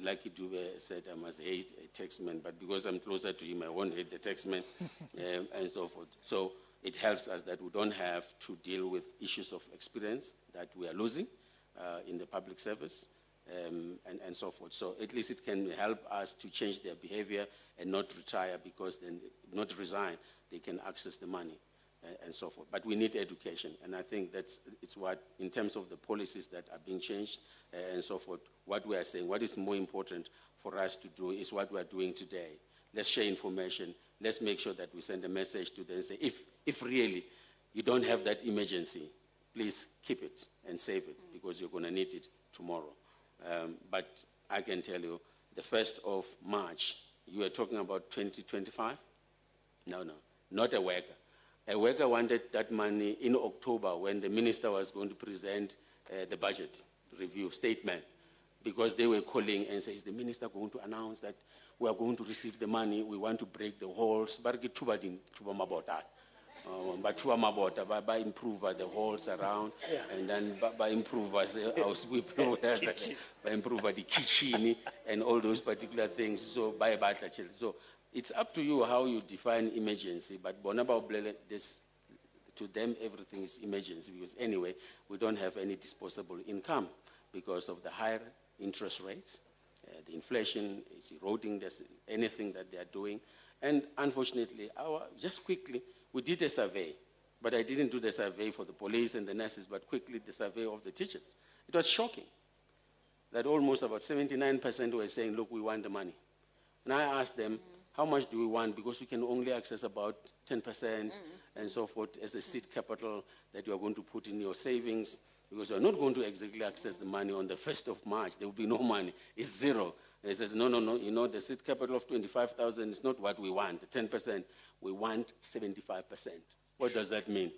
Like Idube said, I must hate a taxman, but because I'm closer to him, I won't hate the taxman, and so forth. So it helps us that we don't have to deal with issues of experience that we are losing in the public service, and so forth. So at least it can help us to change their behavior and not retire, because then not resign, they can access the money and so forth. But we need education, and I think it's what, in terms of the policies that are being changed and so forth, what we are saying, what is more important for us to do is what we are doing today. Let's share information. Let's make sure that we send a message to them and say, if really you don't have that emergency, please keep it and save it, because you're going to need it tomorrow. But I can tell you, the 1st of March, you were talking about 2025? No, not a worker. A worker wanted that money in October when the minister was going to present the budget review statement, because they were calling and saying, is the minister going to announce that we are going to receive the money, we want to break the holes, but by improve the holes around, and then by improve our sweep, by improve the kitchen and all those particular things. So by so it's up to you how you define emergency, but this, to them everything is emergency, because anyway we don't have any disposable income because of the higher interest rates. The inflation is eroding anything that they are doing. And unfortunately, just quickly, we did a survey, but I didn't do the survey for the police and the nurses, but quickly the survey of the teachers. It was shocking that almost about 79% were saying, look, we want the money. And I asked them, how much do we want? Because we can only access about 10% and so forth as a seed capital that you are going to put in your savings, because you're not going to exactly access the money on the 1st of March. There will be no money. It's zero. He says, no, the seed capital of 25,000 is not what we want, 10%. We want 75%. What does that mean?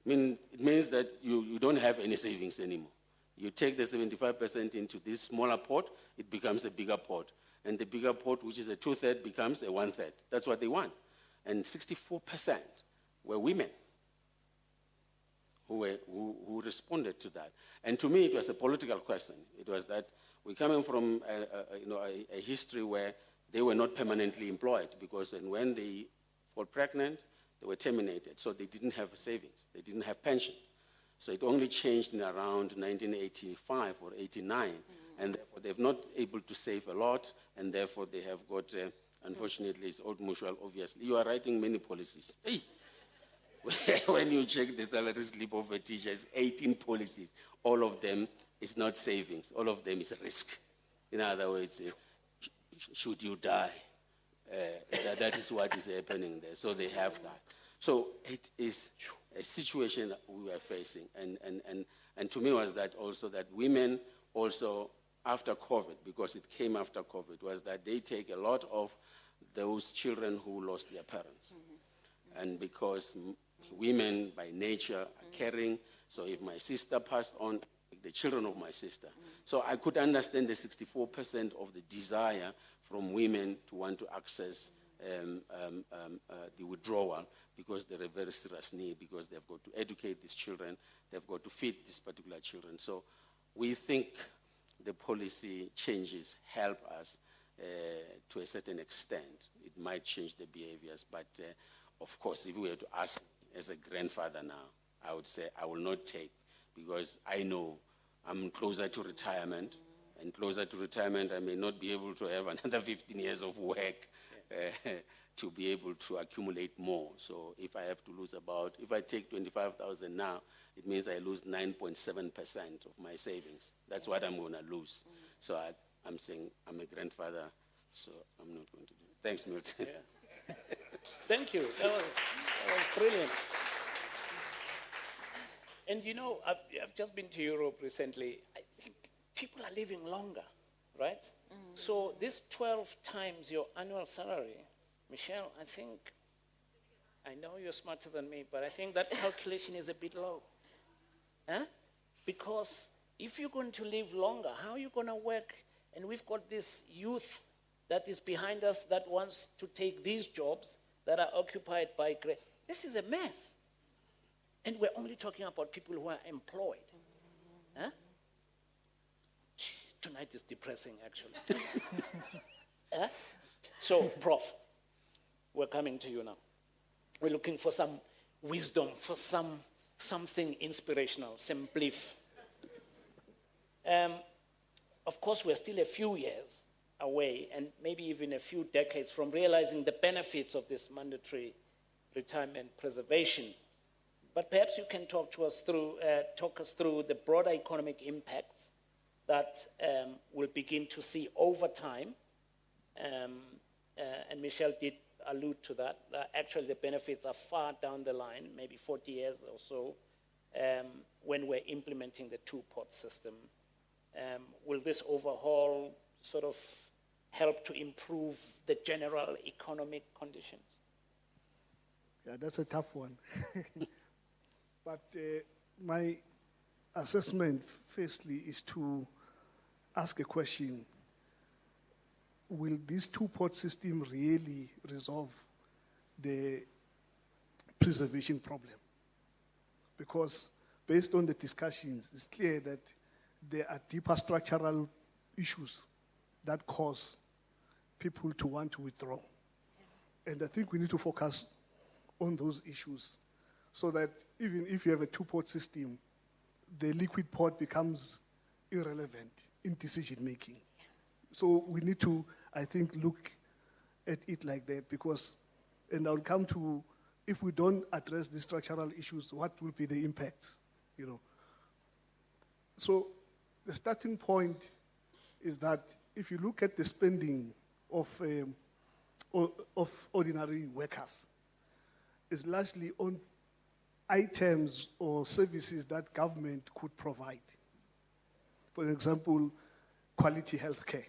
It means that you don't have any savings anymore. You take the 75% into this smaller pot, it becomes a bigger pot. And the bigger pot, which is a 2/3, becomes a 1/3. That's what they want. And 64% were women who responded to that. And to me, it was a political question. It was that we're coming from a history where they were not permanently employed, because when they got pregnant, they were terminated. So they didn't have savings. They didn't have pension. So it only changed in around 1985 or 89. And therefore they've not able to save a lot, and therefore they have got, unfortunately, it's Old Mutual, obviously. You are writing many policies. Hey. When you check the salary slip of a teacher, it's 18 policies. All of them is not savings. All of them is risk. In other words, should you die? That is what is happening there. So they have that. So it is a situation that we are facing. And to me was that also that women also, after COVID, because it came after COVID, was that they take a lot of those children who lost their parents. And because women by nature are caring, so if my sister passed on, the children of my sister. So I could understand the 64% of the desire from women to want to access the withdrawal, because they're a very serious need, because they've got to educate these children, they've got to feed these particular children. So we think the policy changes help us to a certain extent. It might change the behaviors, but of course, if we were to ask as a grandfather now, I would say I will not take, because I know I'm closer to retirement, and closer to retirement I may not be able to have another 15 years of work to be able to accumulate more. So if I have to lose if I take 25,000 now, it means I lose 9.7% of my savings. That's what I'm going to lose. So I'm saying I'm a grandfather, so I'm not going to do it. Thanks, Milton. Yeah. Thank you. That was brilliant. And you know, I've just been to Europe recently. I think people are living longer, right? So this 12 times your annual salary, Michelle, I know you're smarter than me, but I think that calculation is a bit low. Huh? Because if you're going to live longer, how are you going to work? And we've got this youth that is behind us that wants to take these jobs that are occupied by this is a mess. And we're only talking about people who are employed. Huh? Tonight is depressing, actually. Huh? So, Prof, we're coming to you now. We're looking for some wisdom, for something inspirational, some belief. Of course, we're still a few years away, and maybe even a few decades from realizing the benefits of this mandatory retirement preservation. But perhaps you can talk us through the broader economic impacts that we'll begin to see over time. And Michelle did allude to that. Actually, the benefits are far down the line, maybe 40 years or so, when we're implementing the two-pot system. Will this overhaul sort of help to improve the general economic conditions? Yeah, that's a tough one. But my assessment, firstly, is to ask a question. Will this two-pot system really resolve the preservation problem? Because based on the discussions, it's clear that there are deeper structural issues that cause people to want to withdraw. And I think we need to focus on those issues so that even if you have a two-pot system, the liquid pot becomes irrelevant in decision-making. So we need to, I think, look at it like that because, and I'll come to, if we don't address the structural issues, what will be the impacts, you know? So the starting point is that if you look at the spending of ordinary workers, it's largely on items or services that government could provide. For example, quality health care.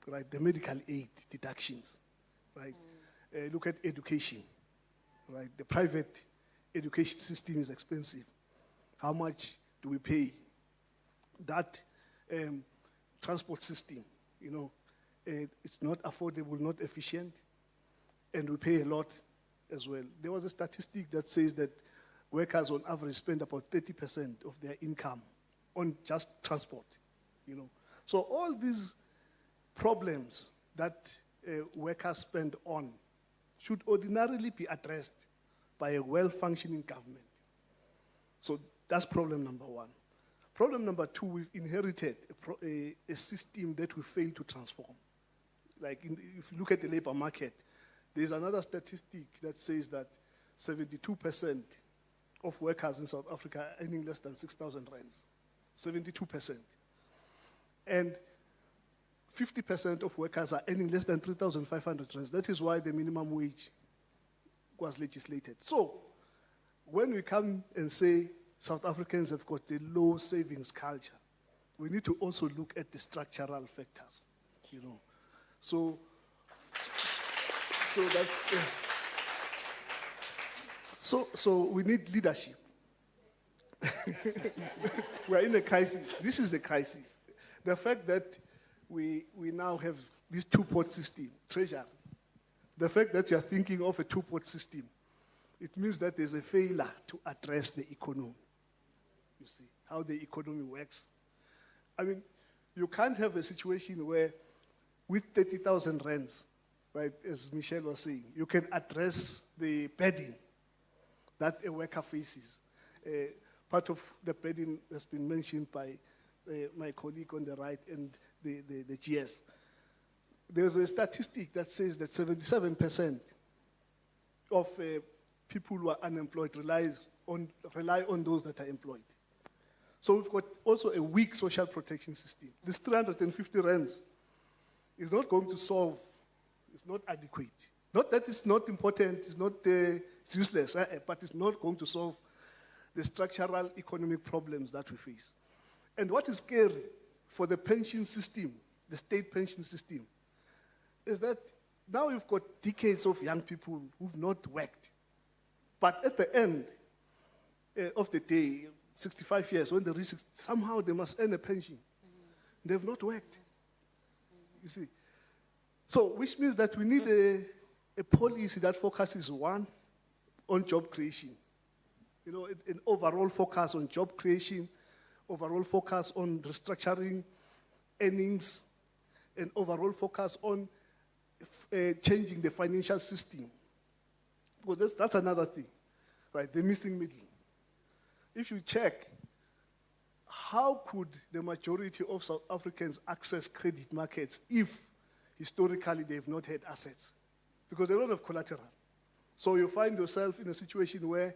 right? The medical aid deductions, right? Look at education, right? The private education system is expensive. How much do we pay? That transport system, it's not affordable, not efficient, and we pay a lot as well. There was a statistic that says that workers on average spend about 30% of their income on just transport, So all these problems that workers spend on should ordinarily be addressed by a well-functioning government. So that's problem number one. Problem number two, we've inherited a system that we failed to transform. Like if you look at the labor market, there's another statistic that says that 72% of workers in South Africa are earning less than 6,000 rands. 72%. And 50% of workers are earning less than 3,500 rands. That is why the minimum wage was legislated. So, when we come and say South Africans have got a low savings culture, we need to also look at the structural factors, So that's so we need leadership. We're in a crisis. This is a crisis. The fact that we now have this two-pot system, treasury, the fact that you're thinking of a two-pot system, it means that there's a failure to address the economy. You see, how the economy works. I mean, you can't have a situation where with 30,000 rands, right, as Michelle was saying, you can address the burden that a worker faces. Part of the burden has been mentioned by my colleague on the right and the GS. There's a statistic that says that 77% of people who are unemployed rely on those that are employed. So we've got also a weak social protection system. This 350 rands is not going to solve, it's not adequate. Not that it's not important, it's useless, but it's not going to solve the structural economic problems that we face. And what is scary for the pension system, the state pension system, is that now we've got decades of young people who've not worked. But at the end of the day, 65 years, when they reach 60, somehow they must earn a pension. They've not worked. You see. So, which means that we need a policy that focuses, one, on job creation. An overall focus on job creation, overall focus on restructuring earnings, an overall focus on changing the financial system. Well, that's another thing, right? The missing middle. If you check, how could the majority of South Africans access credit markets if historically they've not had assets? Because they don't have collateral. So you find yourself in a situation where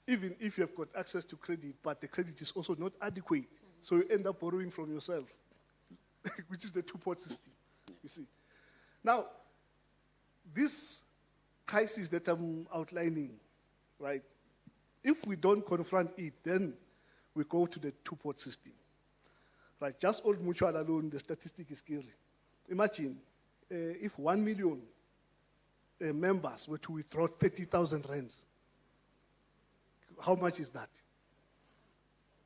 even if you have got access to credit, but the credit is also not adequate, so you end up borrowing from yourself, which is the two-pot system, you see. Now, this crisis that I'm outlining, right, if we don't confront it, then we go to the two-pot system. Right, just Old Mutual alone, the statistic is scary. Imagine if 1 million members were to withdraw 30,000 rands. How much is that?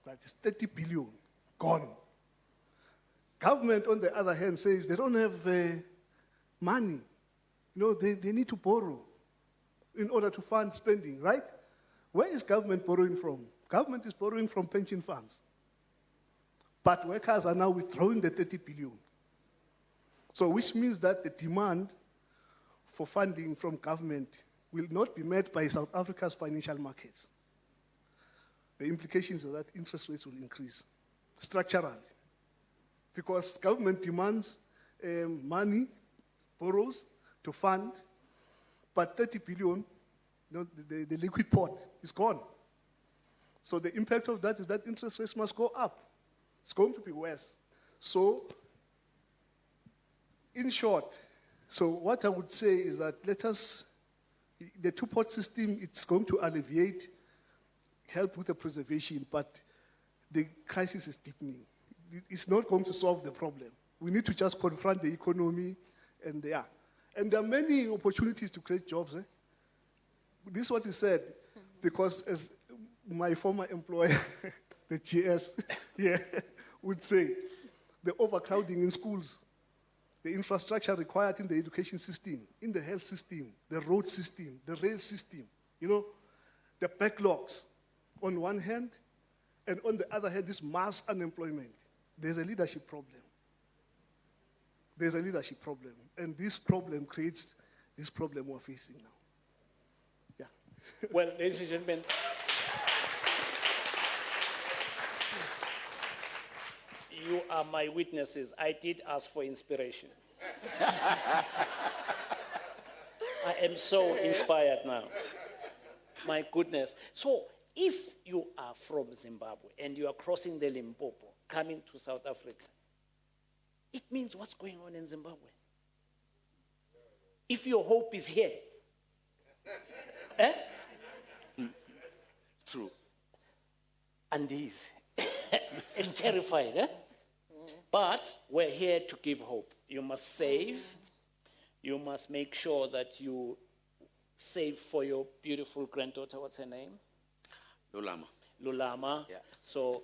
Right, it's 30 billion gone. Government, on the other hand, says they don't have money. They need to borrow in order to fund spending, right? Where is government borrowing from? Government is borrowing from pension funds. But workers are now withdrawing the 30 billion. So which means that the demand for funding from government will not be met by South Africa's financial markets. The implications are that interest rates will increase structurally. Because government demands money, borrows to fund, but 30 billion, the liquid pot is gone. So the impact of that is that interest rates must go up. It's going to be worse. So, in short, so what I would say is that the two-pot system, it's going to alleviate, help with the preservation, but the crisis is deepening. It's not going to solve the problem. We need to just confront the economy, and there are many opportunities to create jobs. This is what he said, because as my former employer, the GS, would say, the overcrowding in schools, the infrastructure required in the education system, in the health system, the road system, the rail system, the backlogs on one hand, and on the other hand, this mass unemployment. There's a leadership problem. There's a leadership problem. And this problem creates this problem we're facing now. Yeah. Well, ladies and gentlemen, you are my witnesses. I did ask for inspiration. I am so inspired now. My goodness. So, if you are from Zimbabwe and you are crossing the Limpopo, coming to South Africa, it means what's going on in Zimbabwe. If your hope is here, True. And these, it's terrified, But we're here to give hope. You must save. You must make sure that you save for your beautiful granddaughter. What's her name? Lulama. Lulama. Yeah. So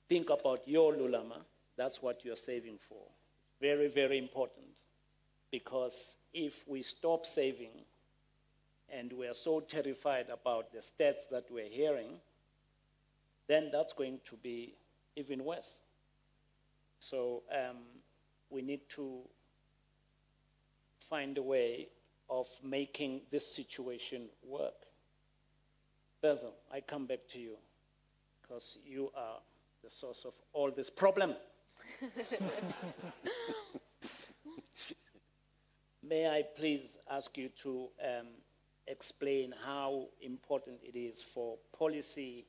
think about your Lulama. That's what you're saving for. Very, very important. Because if we stop saving and we are so terrified about the stats that we're hearing, then that's going to be even worse. So we need to find a way of making this situation work. Basil, I come back to you because you are the source of all this problem. May I please ask you to explain how important it is for policy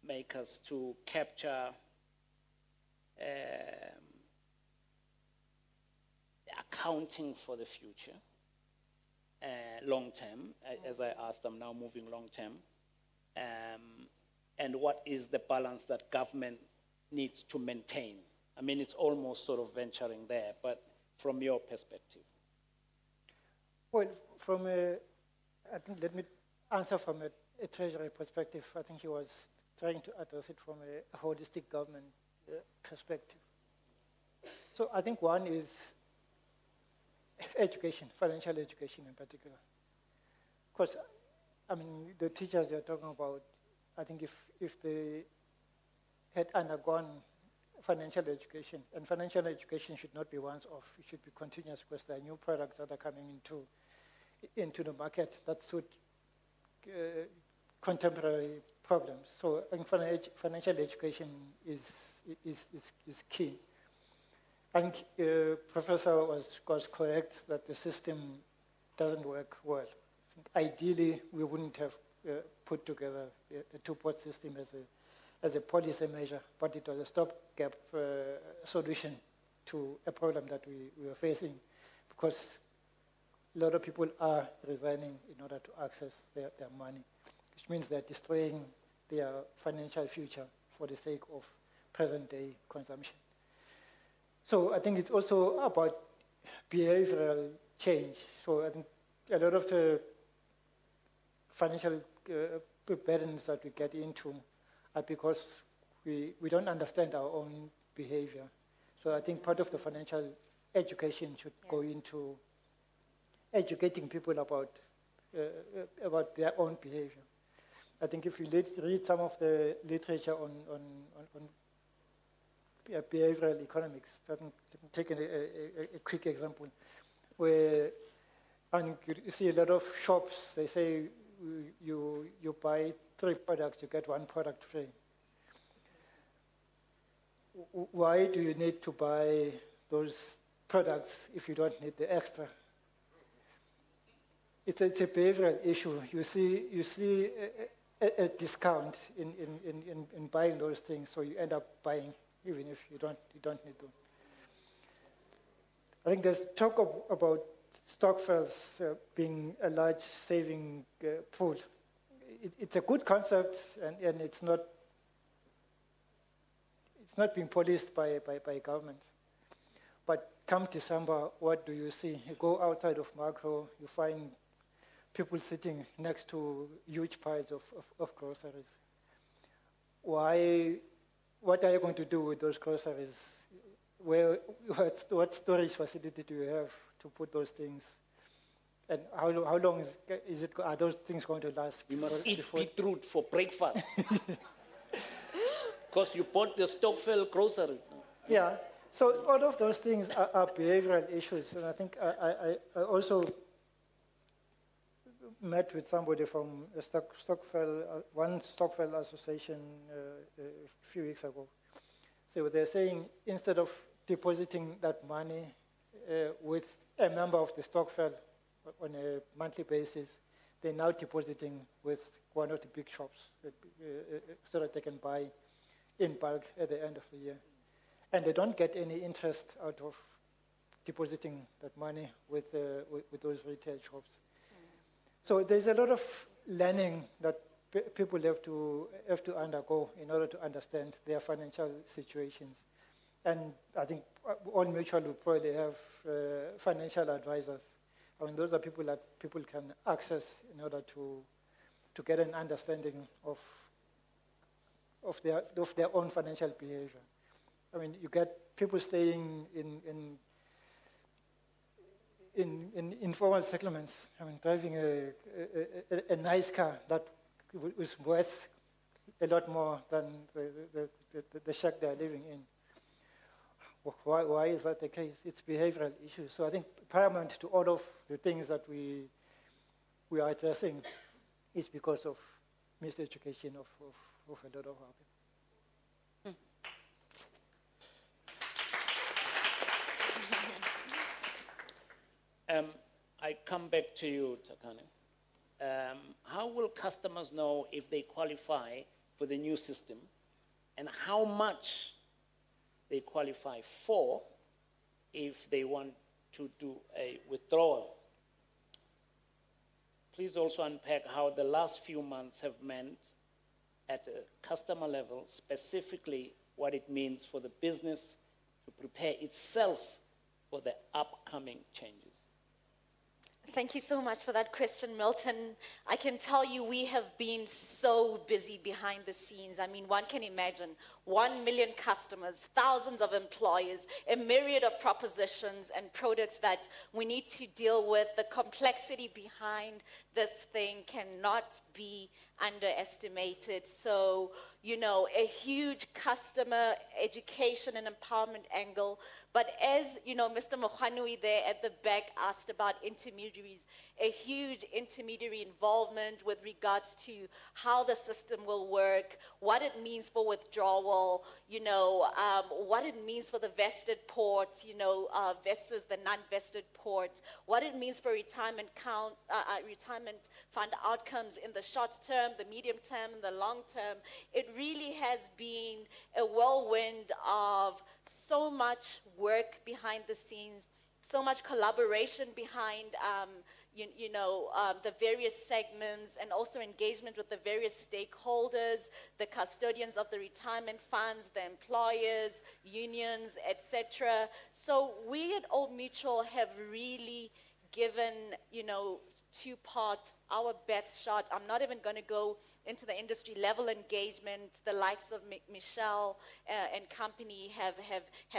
makers to capture accounting for the future, long term, as I asked, I'm now moving long term, and what is the balance that government needs to maintain? I mean, it's almost sort of venturing there, but from your perspective. Well, I think let me answer from a treasury perspective. I think he was trying to address it from a holistic government perspective. So I think one is education, financial education in particular. Because, I mean, the teachers you're talking about, I think if they had undergone financial education, and financial education should not be once off, it should be continuous because there are new products that are coming into the market that suit contemporary problems. So I think financial education is key. I think Professor was correct that the system doesn't work well. I think ideally, we wouldn't have put together the two-pot system as a policy measure, but it was a stopgap solution to a problem that we were facing, because a lot of people are resigning in order to access their money, which means they're destroying their financial future for the sake of present-day consumption. So I think it's also about behavioral change. So I think a lot of the financial burdens that we get into are because we don't understand our own behavior. So I think part of the financial education should go into educating people about their own behavior. I think if you read some of the literature on behavioral economics, let me take a quick example, where you see a lot of shops, they say you buy 3 products, you get 1 product free. Why do you need to buy those products if you don't need the extra? It's a behavioral issue. You see a discount in buying those things, so you end up buying even if you don't need them. I think there's talk about stokvels being a large saving pool. It's a good concept, and it's it's not being policed by government. But come December, what do you see? You go outside of Macro, you find people sitting next to huge piles of groceries. Why? What are you going to do with those groceries? What storage facility do you have to put those things? And how long are those things going to last? You must eat beetroot for breakfast. Because you bought the Stockfell grocery. Yeah. So all of those things are behavioral issues. And I think I also met with somebody from a one Stockfell association a few weeks ago. So they're saying instead of depositing that money with a member of the Stockfell on a monthly basis, they're now depositing with one of the big shops so that they can buy in bulk at the end of the year. And they don't get any interest out of depositing that money with those retail shops. So there's a lot of learning that people have to undergo in order to understand their financial situations. And I think all mutual will probably have financial advisors. I mean, those are people that people can access in order to get an understanding of their own financial behavior. I mean, you get people staying in informal settlements. I mean, driving a nice car that is worth a lot more than the shack they're living in. Why is that the case? It's behavioral issues. So I think paramount to all of the things that we are addressing is because of miseducation of a lot of our people. I come back to you, Takane. How will customers know if they qualify for the new system and how much they qualify for if they want to do a withdrawal? Please also unpack how the last few months have meant at a customer level, specifically what it means for the business to prepare itself for the upcoming changes. Thank you so much for that question, Milton. I can tell you we have been so busy behind the scenes. I mean, one can imagine 1 million customers, thousands of employers, a myriad of propositions and products that we need to deal with. The complexity behind this thing cannot be underestimated. So, you know, a huge customer education and empowerment angle. But as, you know, Mr. Mokhanui there at the back asked about intermediaries, a huge intermediary involvement with regards to how the system will work, what it means for withdrawal, you know, what it means for the vested ports, you know, versus the non-vested ports, what it means for retirement fund outcomes in the short term, the medium term, and the long term. It really has been a whirlwind of so much work behind the scenes, so much collaboration behind the various segments, and also engagement with the various stakeholders, the custodians of the retirement funds, the employers, unions, etc. So we at Old Mutual have really given, you know, Two-Part our best shot. I'm not even going to go into the industry level engagement. The likes of Michelle and company have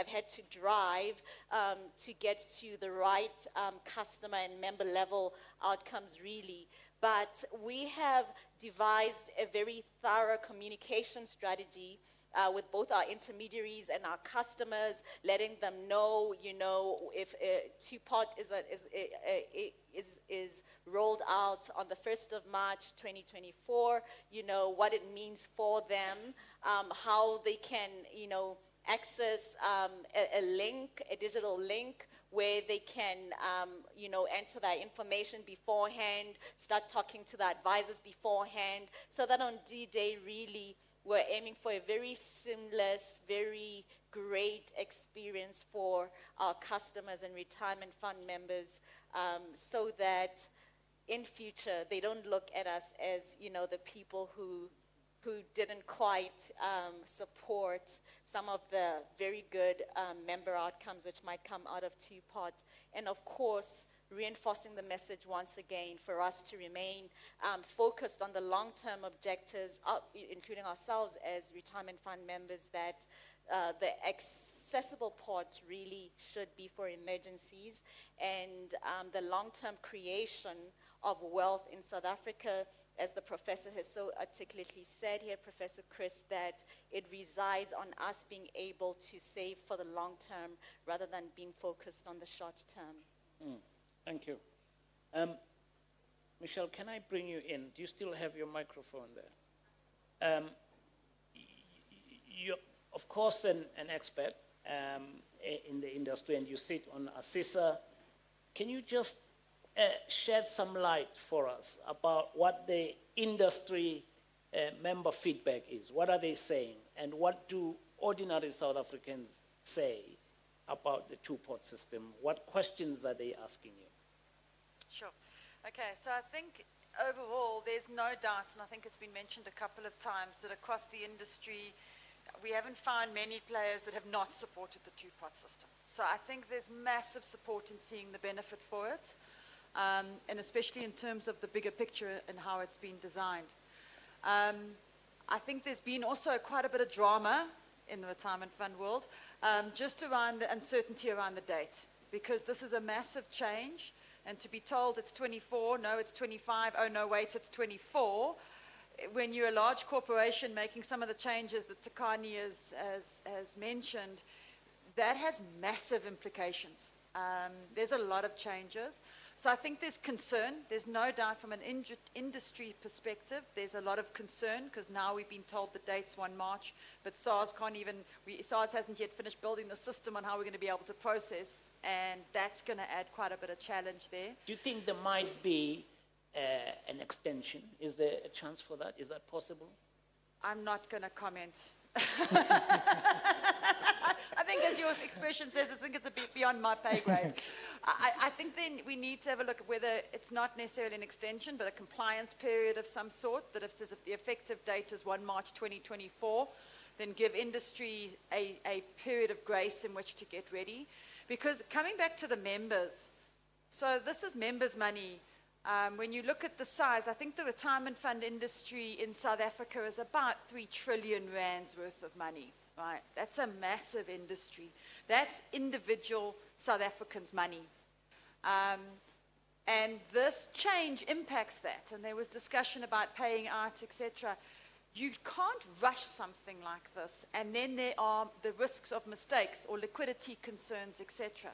had to drive to get to the right customer and member level outcomes really. But we have devised a very thorough communication strategy with both our intermediaries and our customers, letting them know, you know, if Two-Part is rolled out on the 1st of March 2024, you know, what it means for them, how they can, you know, access a digital link where they can, you know, enter their information beforehand, start talking to the advisors beforehand, so that on D-Day really we're aiming for a very seamless, very great experience for our customers and retirement fund members, so that in future they don't look at us as, you know, the people who who didn't quite support some of the very good member outcomes which might come out of two-part. And of course, reinforcing the message once again for us to remain focused on the long-term objectives, including ourselves as retirement fund members, that the accessible part really should be for emergencies, and the long-term creation of wealth in South Africa, as the professor has so articulately said here, Professor Chris, that it resides on us being able to save for the long term rather than being focused on the short term. Thank you. Michelle, can I bring you in? Do you still have your microphone there? You're, of course, an expert in the industry, and you sit on ASISA. Can you just shed some light for us about what the industry member feedback is? What are they saying? And what do ordinary South Africans say about the two-pot system? What questions are they asking you? Sure. Okay, so I think overall there's no doubt, and I think it's been mentioned a couple of times, that across the industry we haven't found many players that have not supported the two-pot system. So I think there's massive support in seeing the benefit for it, and especially in terms of the bigger picture and how it's been designed. I think there's been also quite a bit of drama in the retirement fund world, just around the uncertainty around the date, because this is a massive change. And to be told it's 24, no, it's 25, oh, no, wait, it's 24. When you're a large corporation making some of the changes that Takani has mentioned, that has massive implications. There's a lot of changes. So I think there's concern. There's no doubt from an industry perspective, there's a lot of concern, because now we've been told the date's 1 March, but SARS SARS hasn't yet finished building the system on how we're going to be able to process, and that's going to add quite a bit of challenge there. Do you think there might be an extension? Is there a chance for that? Is that possible? I'm not going to comment. I think, as your expression says, I think it's a bit beyond my pay grade. I think then we need to have a look at whether it's not necessarily an extension, but a compliance period of some sort, that if the effective date is 1 March 2024, then give industry a period of grace in which to get ready. Because coming back to the members, so this is members' money. When you look at the size, I think the retirement fund industry in South Africa is about 3 trillion rands worth of money, right? That's a massive industry. That's individual South Africans' money. And this change impacts that. And there was discussion about paying out, etc. You can't rush something like this. And then there are the risks of mistakes or liquidity concerns, etc.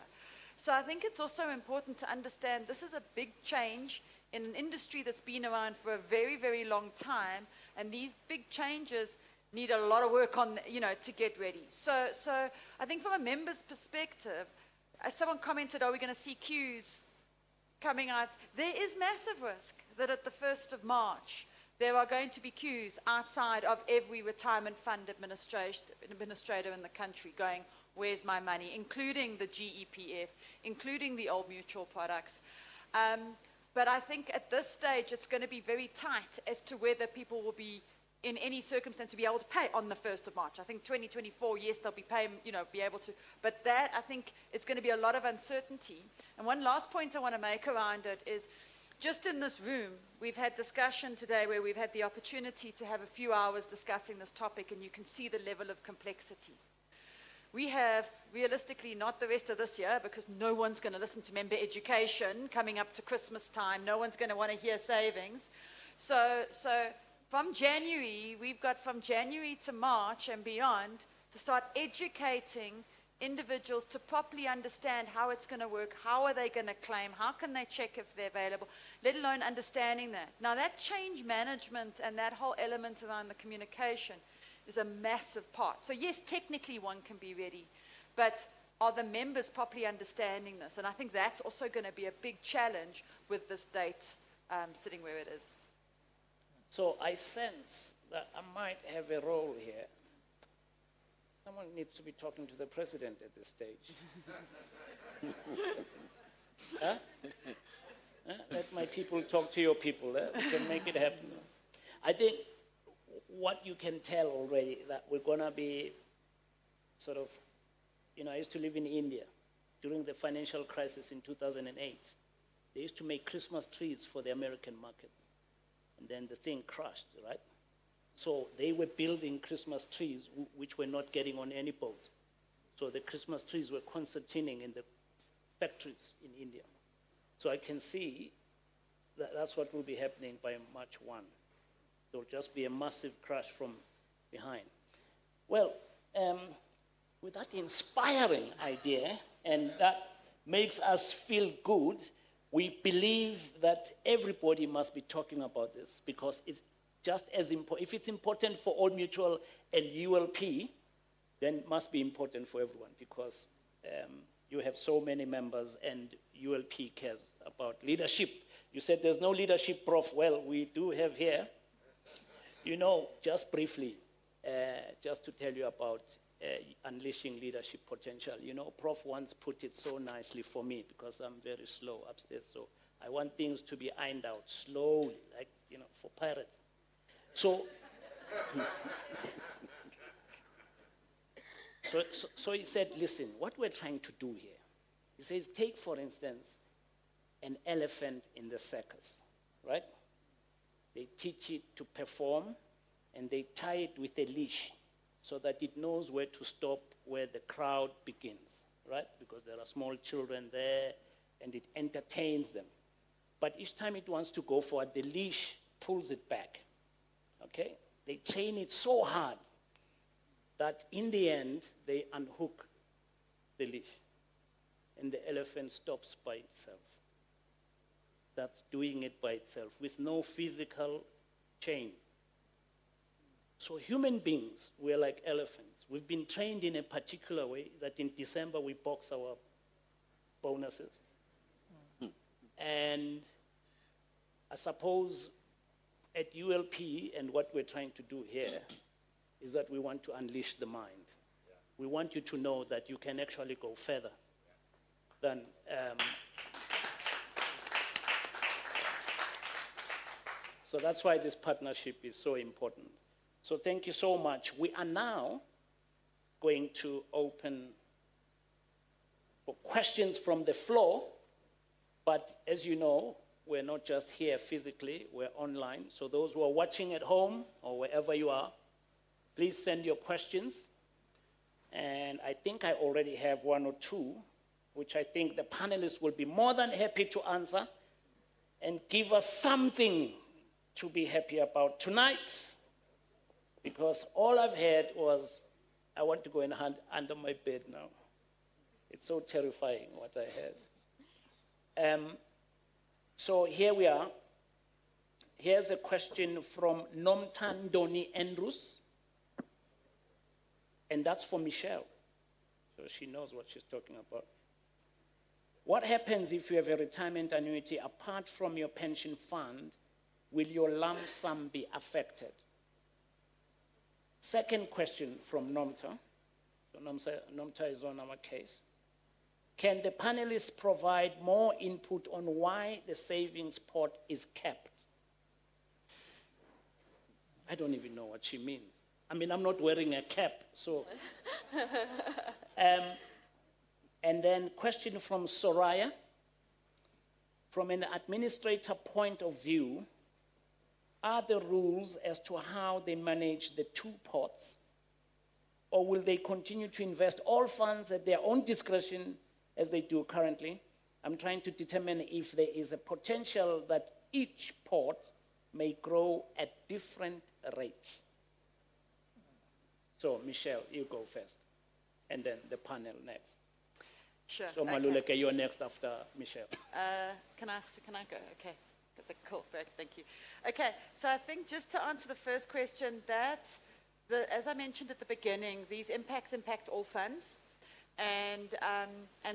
So I think it's also important to understand this is a big change in an industry that's been around for a very, very long time, and these big changes need a lot of work on, to get ready. So I think from a member's perspective, as someone commented, are we going to see queues coming out? There is massive risk that at the 1st of March, there are going to be queues outside of every retirement fund administrator in the country going, where's my money, including the GEPF, including the old mutual products. But I think at this stage, it's going to be very tight as to whether people will be in any circumstance to be able to pay on the 1st of March. I think 2024, yes, they'll be paying, be able to. But that, I think, it's going to be a lot of uncertainty. And one last point I want to make around it is, just in this room, we've had discussion today where we've had the opportunity to have a few hours discussing this topic, and you can see the level of complexity. We have, realistically, not the rest of this year, because no one's going to listen to member education coming up to Christmas time. No one's going to want to hear savings. So from January, we've got from January to March and beyond to start educating individuals to properly understand how it's going to work, how are they going to claim, how can they check if they're available, let alone understanding that. Now, that change management and that whole element around the communication is a massive part. So yes, technically one can be ready, but are the members properly understanding this? And I think that's also going to be a big challenge with this date sitting where it is. So I sense that I might have a role here. Someone needs to be talking to the president at this stage. Huh? Let my people talk to your people. We can make it happen. I think what you can tell already, that we're going to be sort of, I used to live in India during the financial crisis in 2008. They used to make Christmas trees for the American market. And then the thing crashed, right? So they were building Christmas trees which were not getting on any boat. So the Christmas trees were concertining in the factories in India. So I can see that that's what will be happening by March 1. There'll just be a massive crash from behind. Well, with that inspiring idea, and that makes us feel good, we believe that everybody must be talking about this, because it's just as important. If it's important for Old Mutual and ULP, then it must be important for everyone, because you have so many members and ULP cares about leadership. You said there's no leadership, Prof. Well, we do have here. Just briefly, just to tell you about unleashing leadership potential. Prof once put it so nicely for me, because I'm very slow upstairs, so I want things to be ironed out slowly, like, for pirates. So, so he said, listen, what we're trying to do here, he says, take, for instance, an elephant in the circus, right? They teach it to perform, and they tie it with a leash so that it knows where to stop where the crowd begins, right? Because there are small children there, and it entertains them. But each time it wants to go forward, the leash pulls it back, okay? They train it so hard that in the end, they unhook the leash, and the elephant stops by itself. That's doing it by itself with no physical chain. So human beings, we're like elephants. We've been trained in a particular way that in December we box our bonuses. And I suppose at ULP, and what we're trying to do here, is that we want to unleash the mind. We want you to know that you can actually go further than so that's why this partnership is so important. So thank you so much. We are now going to open for questions from the floor, but as you know, we're not just here physically, we're online. So those who are watching at home or wherever you are, please send your questions. And I think I already have one or two, which I think the panelists will be more than happy to answer and give us something to be happy about tonight, because all I've heard was, I want to go and hide under my bed now. It's so terrifying what I heard. So here we are. Here's a question from Nomtandoni Andrews, and that's for Michelle, so she knows what she's talking about. What happens if you have a retirement annuity apart from your pension fund? Will your lump sum be affected? Second question from Nomta. So Nomta is on our case. Can the panelists provide more input on why the savings pot is kept? I don't even know what she means. I mean, I'm not wearing a cap, so. And then question from Soraya. From an administrator point of view, are there rules as to how they manage the two pots, or will they continue to invest all funds at their own discretion as they do currently? I'm trying to determine if there is a potential that each pot may grow at different rates. So, Michelle, you go first, and then the panel next. Sure. So, Maluleke, you're next after Michelle. Can I go? Okay. Cool, thank you. Okay, so I think just to answer the first question, as I mentioned at the beginning, these impacts impact all funds. And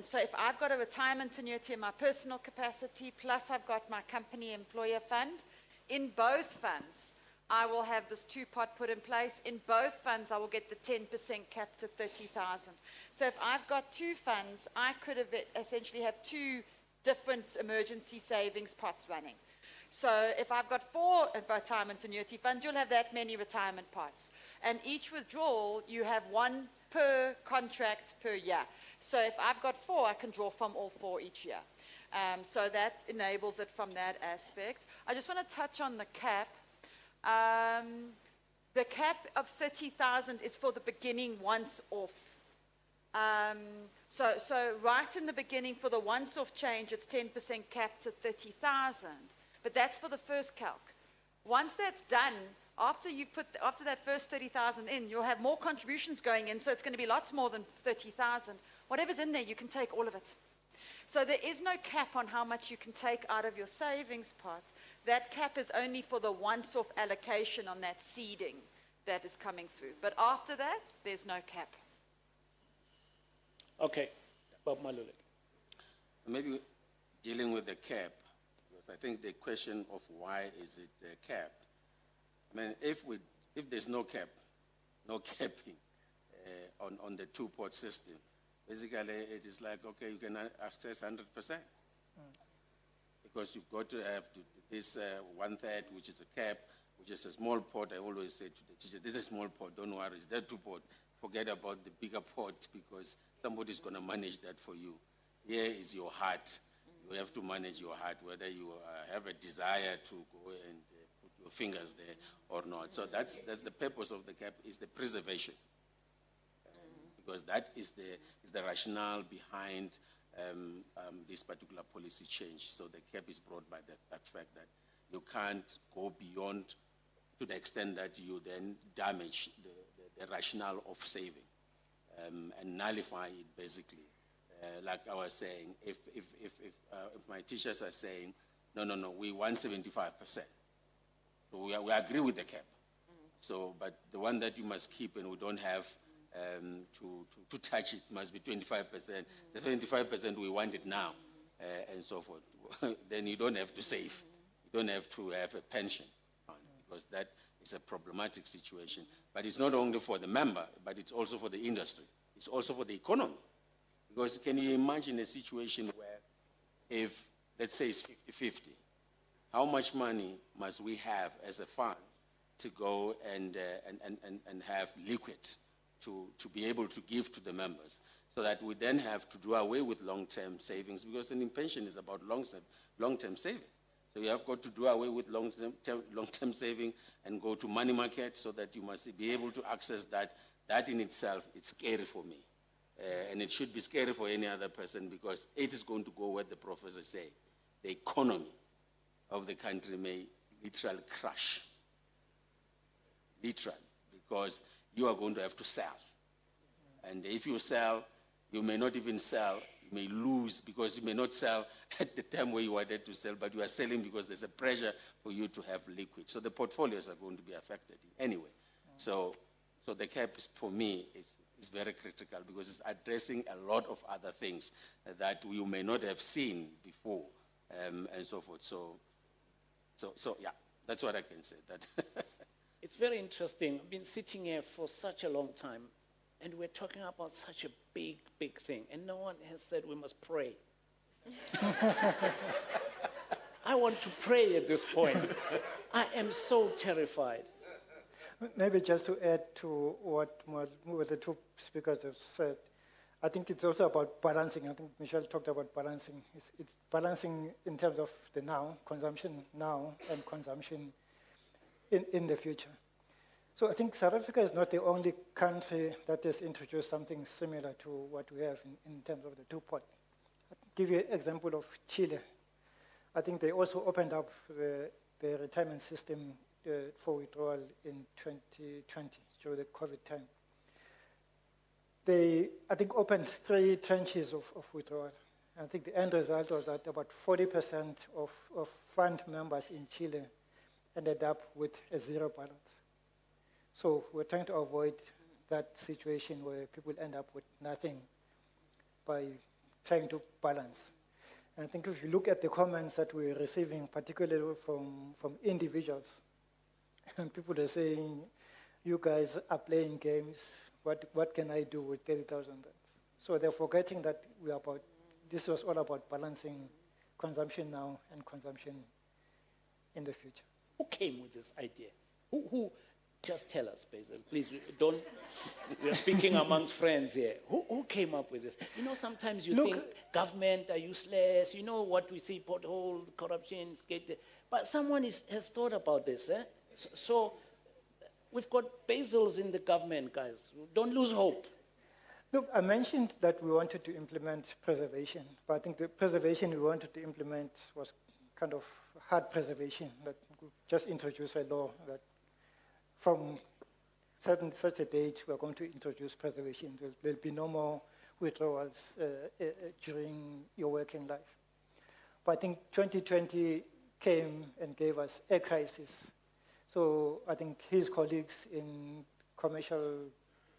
so if I've got a retirement annuity in my personal capacity, plus I've got my company employer fund, in both funds, I will have this two-pot put in place. In both funds, I will get the 10% capped at 30,000. So if I've got two funds, I could have essentially have two different emergency savings pots running. So if I've got 4 retirement annuity funds, you'll have that many retirement pots. And each withdrawal, you have 1 per contract per year. So if I've got 4, I can draw from all 4 each year. So that enables it from that aspect. I just want to touch on the cap. The cap of 30,000 is for the beginning once off. So right in the beginning for the once off change, it's 10% capped at 30,000. But that's for the first calc. Once that's done, after that first 30,000 in, you'll have more contributions going in, so it's going to be lots more than 30,000. Whatever's in there, you can take all of it. So there is no cap on how much you can take out of your savings pot. That cap is only for the once-off allocation on that seeding that is coming through. But after that, there's no cap. Okay, Bob Malulek. Maybe dealing with the cap, because I think the question of why is it capped. I mean, if there's no cap, no capping on the 2-pot system, basically it is like, okay, you can access 100%. Because you've got to have this 1/3, which is a cap, which is a small pot. I always say to the teacher, this is a small pot, don't worry, it's that 2-pot. Forget about the bigger pot because somebody's going to manage that for you. Here is your heart. You have to manage your heart, whether you have a desire to go and put your fingers there or not. So that's the purpose of the cap, is the preservation. Because that is the rationale behind this particular policy change. So the cap is brought by that fact that you can't go beyond to the extent that you then damage the rationale of saving and nullify it basically. Like I was saying, if my teachers are saying, no, we want 75%. So we agree with the cap. So, but the one that you must keep and we don't have to touch it must be 25%. The 75% we want it now, and so forth. Then you don't have to save. You don't have to have a pension fund because that is a problematic situation. But it's not only for the member, but it's also for the industry. It's also for the economy. Because can you imagine a situation where if, let's say it's 50-50, how much money must we have as a fund to go and have liquid to be able to give to the members so that we then have to do away with long-term savings because an pension is about long-term saving. So you have got to do away with long-term saving and go to money market so that you must be able to access that. That in itself is scary for me. And it should be scary for any other person because it is going to go where the professors say. The economy of the country may literally crash. Literally. Because you are going to have to sell. And if you sell, you may not even sell. You may lose because you may not sell at the time where you wanted to sell, but you are selling because there's a pressure for you to have liquid. So the portfolios are going to be affected anyway. So the cap, for me, is very critical because it's addressing a lot of other things that you may not have seen before and so forth. So yeah, that's what I can say. It's very interesting. I've been sitting here for such a long time, and we're talking about such a big, big thing, and no one has said we must pray. I want to pray at this point. I am so terrified. Maybe just to add to what the 2 speakers have said, I think it's also about balancing. I think Michelle talked about balancing. It's balancing in terms of the now, consumption now, and consumption in the future. So I think South Africa is not the only country that has introduced something similar to what we have in terms of the 2-pot. I'll give you an example of Chile. I think they also opened up the retirement system for withdrawal in 2020, during the COVID time. They, I think, opened 3 tranches of withdrawal. I think the end result was that about 40% of fund members in Chile ended up with a 0 balance. So we're trying to avoid that situation where people end up with nothing by trying to balance. And I think if you look at the comments that we're receiving, particularly from individuals, and people are saying, you guys are playing games, what can I do with 30,000? So they're forgetting that this was all about balancing consumption now and consumption in the future. Who came with this idea? Who? Just tell us, Basil. Please, don't. We are speaking amongst friends here. Who came up with this? You know, sometimes you think government are useless. You know what we see, potholes, corruption, but someone has thought about this. So we've got Basils in the government, guys. Don't lose hope. Look, I mentioned that we wanted to implement preservation, but I think the preservation we wanted to implement was kind of hard preservation, that we just introduce a law that from such a date we are going to introduce preservation. There'll be no more withdrawals during your working life. But I think 2020 came and gave us a crisis. So I think his colleagues in commercial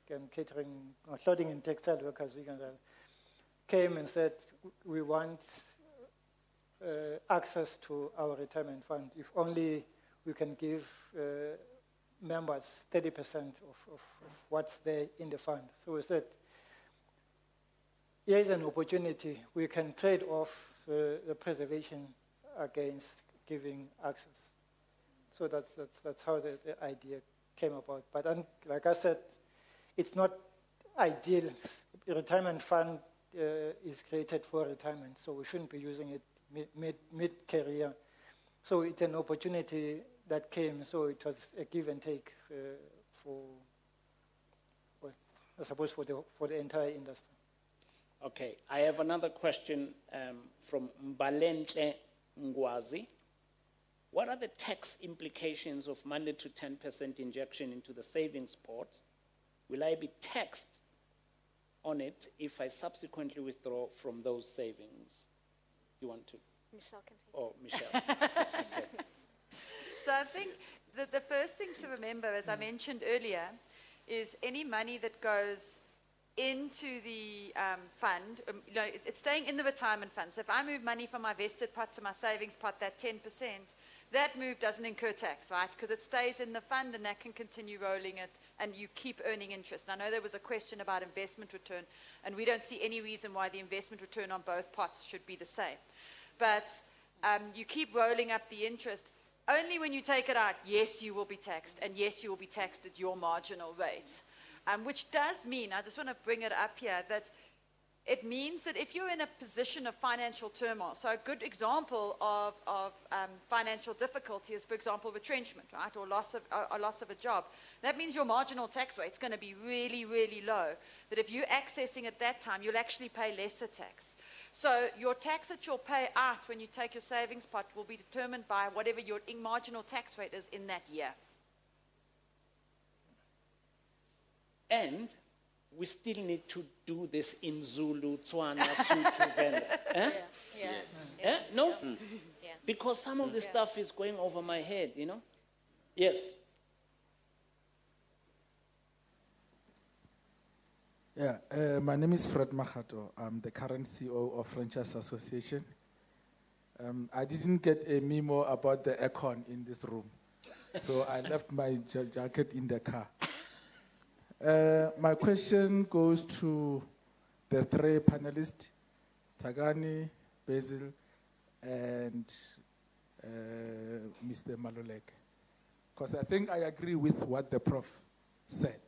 and catering, or clothing and textile workers, came and said, we want access to our retirement fund. If only we can give members 30% of what's there in the fund. So we said, here's an opportunity. We can trade off the preservation against giving access. So that's how the idea came about. But like I said, it's not ideal. A retirement fund is created for retirement, so we shouldn't be using it mid-career. So it's an opportunity that came, so it was a give and take I suppose for the entire industry. Okay, I have another question from Mbalenhle Ngwazi. What are the tax implications of mandatory 10% injection into the savings pot? Will I be taxed on it if I subsequently withdraw from those savings? You want to? Michelle can take it. Oh, Michelle. Okay. So I think the first thing to remember, as I mentioned earlier, is any money that goes into the fund, it's staying in the retirement fund. So if I move money from my vested pot to my savings pot, that 10%, that move doesn't incur tax, right? Because it stays in the fund and that can continue rolling it and you keep earning interest. And I know there was a question about investment return, and we don't see any reason why the investment return on both pots should be the same. But you keep rolling up the interest. Only when you take it out, yes, you will be taxed, and yes, you will be taxed at your marginal rate. Which does mean, I just want to bring it up here, that it means that if you're in a position of financial turmoil, so a good example of financial difficulty is, for example, retrenchment, right, or loss of a job. That means your marginal tax rate is going to be really, really low. That if you're accessing at that time, you'll actually pay lesser tax. So your tax that you'll pay out when you take your savings pot will be determined by whatever your marginal tax rate is in that year. And we still need to do this in Zulu, Tswana, Sotho, Venda. Eh? Yeah. Yes. Eh? No? Yeah. Because some of the stuff is going over my head, you know? Yes. Yeah, my name is Fred Mahato. I'm the current CEO of Franchise Association. I didn't get a memo about the aircon in this room, so I left my jacket in the car. My question goes to the three panelists, Tagani, Basil, and Mr. Maluleke. Because I think I agree with what the Prof said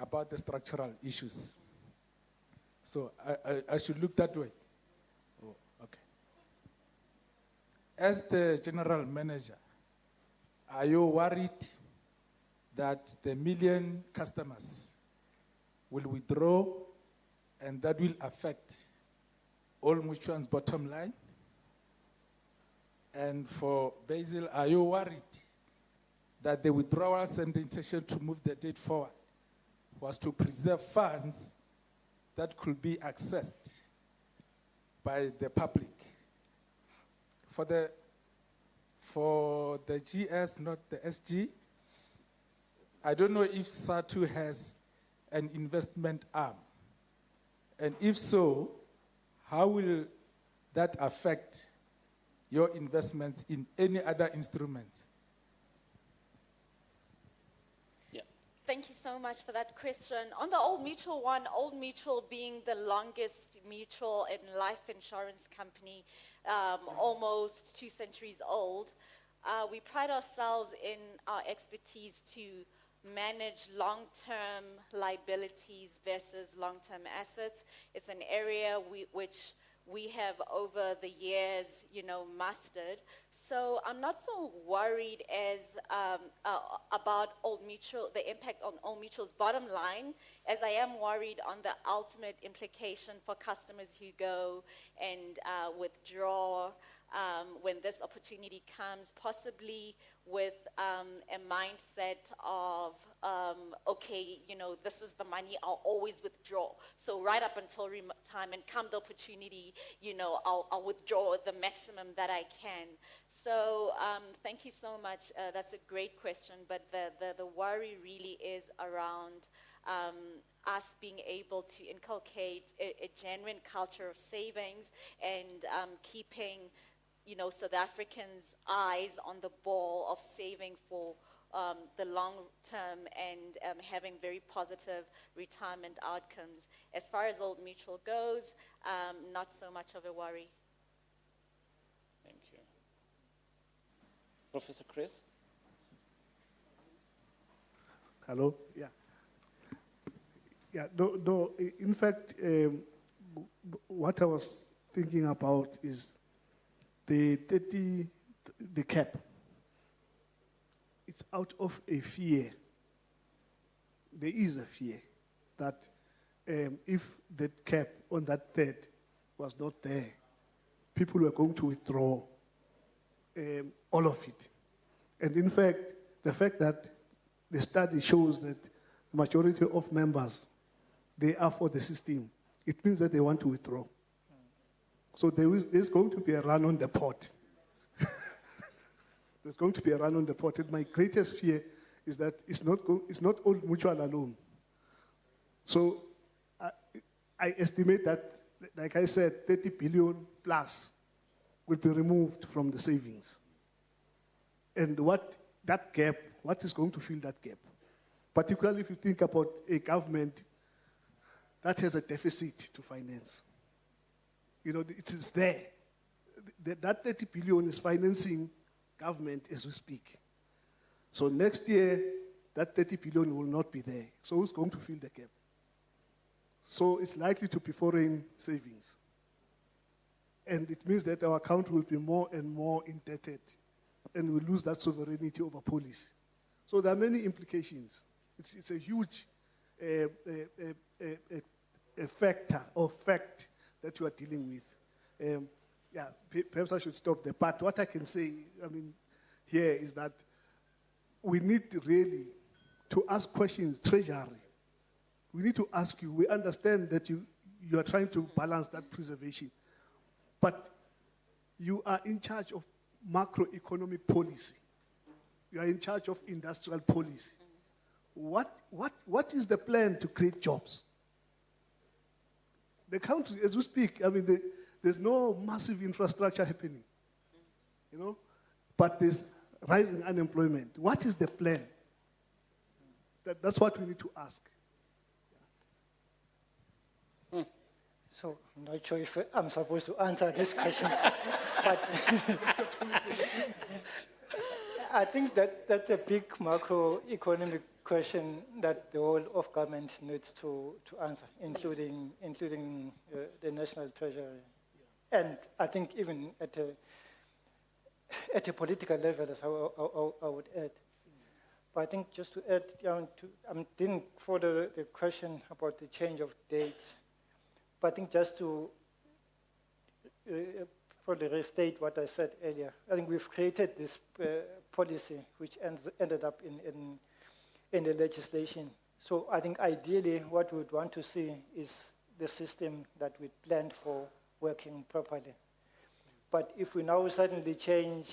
about the structural issues. So I should look that way. Oh, okay. As the general manager, are you worried that the million customers will withdraw and that will affect Old Mutual's bottom line? And for Basil, are you worried that the withdrawals and the intention to move the date forward was to preserve funds that could be accessed by the public? For the GS, not the SG, I don't know if SATU has an investment arm. And if so, how will that affect your investments in any other instruments? Thank you so much for that question. On the Old Mutual one, Old Mutual being the longest mutual and life insurance company, almost 2 centuries old, We pride ourselves in our expertise to manage long-term liabilities versus long-term assets. It's an area which we have over the years, mastered. So I'm not so worried as about Old Mutual, the impact on Old Mutual's bottom line, as I am worried on the ultimate implication for customers who go and withdraw when this opportunity comes, possibly with a mindset of, okay, this is the money, I'll always withdraw. So right up until time and come the opportunity, I'll withdraw the maximum that I can. So thank you so much. That's a great question, but the worry really is around us being able to inculcate a genuine culture of savings and keeping South Africans' eyes on the ball of saving for the long term and having very positive retirement outcomes. As far as Old Mutual goes, not so much of a worry. Thank you. Professor Chris? Hello? Yeah. Yeah, no, in fact, what I was thinking about is the cap. It's out of a fear. There is a fear that if the cap on that third was not there, people were going to withdraw all of it. And in fact, the fact that the study shows that the majority of members, they are for the system, it means that they want to withdraw. So there's going to be a run on the pot. There's going to be a run on the pot. And my greatest fear is that it's not Old Mutual alone. So I estimate that, like I said, 30 billion plus will be removed from the savings. And what is going to fill that gap? Particularly if you think about a government that has a deficit to finance. It is there. That 30 billion is financing government as we speak. So next year, that 30 billion will not be there. So who's going to fill the gap? So it's likely to be foreign savings. And it means that our account will be more and more indebted, and we'll lose that sovereignty over policy. So there are many implications. It's a huge factor or fact that you are dealing with. Perhaps I should stop there. But what I can say, here is that we need really to ask questions, Treasury. We need to ask you. We understand that you are trying to balance that preservation. But you are in charge of macroeconomic policy. You are in charge of industrial policy. What is the plan to create jobs? The country, as we speak, there's no massive infrastructure happening, but there's rising unemployment. What is the plan? That's what we need to ask. So I'm not sure if I'm supposed to answer this question, but I think that's a big macroeconomic question that the whole of government needs to answer, including the National Treasury. And I think even at a political level, as I would add. But I think just to add, I didn't follow the question about the change of dates. But I think just to probably restate what I said earlier, I think we've created this policy which ended up in the legislation. So I think ideally what we would want to see is the system that we planned for working properly. But if we now suddenly change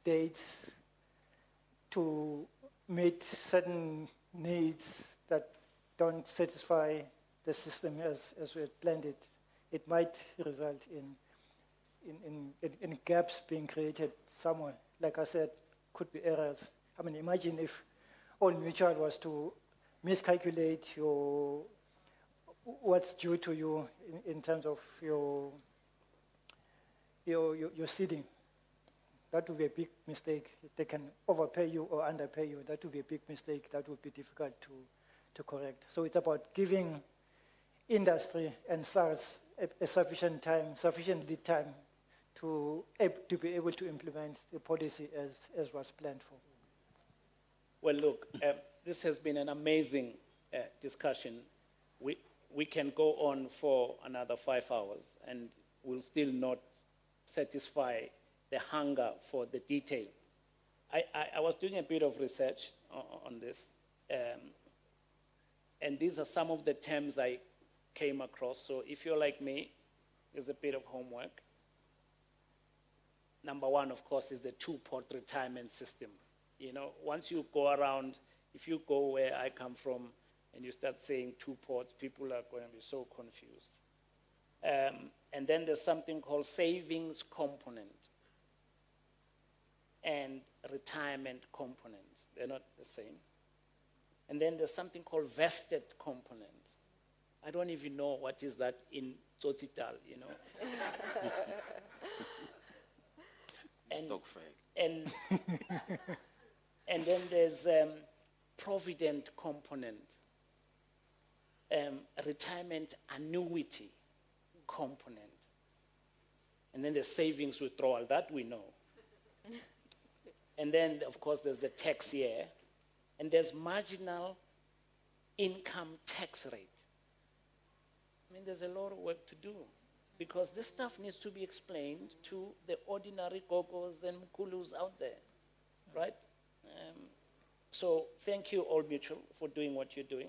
dates to meet certain needs that don't satisfy the system as we had planned it, it might result in gaps being created somewhere. Like I said, could be errors. Imagine if Old Mutual was to miscalculate what's due to you in terms of your seeding. That would be a big mistake. If they can overpay you or underpay you, that would be a big mistake. That would be difficult to correct. So it's about giving industry and SARS a sufficient lead time to be able to implement the policy as was planned for. Well, look, this has been an amazing discussion. We can go on for another 5 hours and we'll still not satisfy the hunger for the detail. I was doing a bit of research on this, and these are some of the terms I came across. So if you're like me, there's a bit of homework. Number one, of course, is the two-pot retirement system. You know, once you go around, if you go where I come from and you start saying two pots, people are going to be so confused. And then there's something called savings component and retirement components. They're not the same. And then there's something called vested component. I don't even know what is that in Tsotital, you know. Stock fake. And then there's provident component, retirement annuity component. And then the savings withdrawal, that we know. And then, of course, there's the tax year. And there's marginal income tax rate. I mean, there's a lot of work to do because this stuff needs to be explained to the ordinary gogos and mkulus out there, right? So thank you, All Mutual, for doing what you're doing.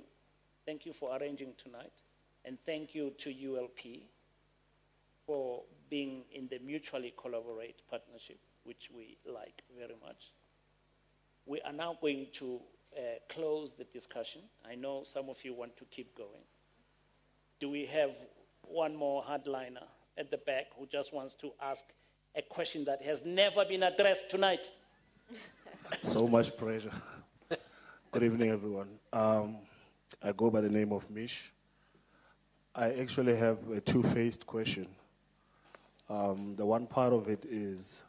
Thank you for arranging tonight. And thank you to ULP for being in the mutually collaborate partnership, which we like very much. We are now going to close the discussion. I know some of you want to keep going. Do we have one more hardliner at the back who just wants to ask a question that has never been addressed tonight? So much pressure. Good evening, everyone. I go by the name of Mish. I actually have a two-faced question. The one part of it is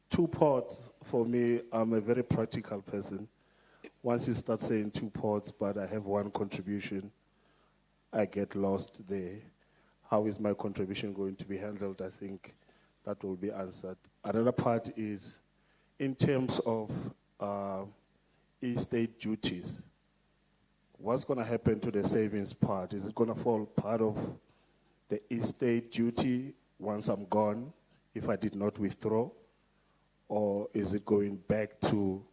two parts. For me, I'm a very practical person. Once you start saying two parts, but I have one contribution, I get lost there. How is my contribution going to be handled? I think that will be answered. Another part is in terms of estate duties. What's going to happen to the savings part? Is it going to fall part of the estate duty once I'm gone, if I did not withdraw? Or is it going back to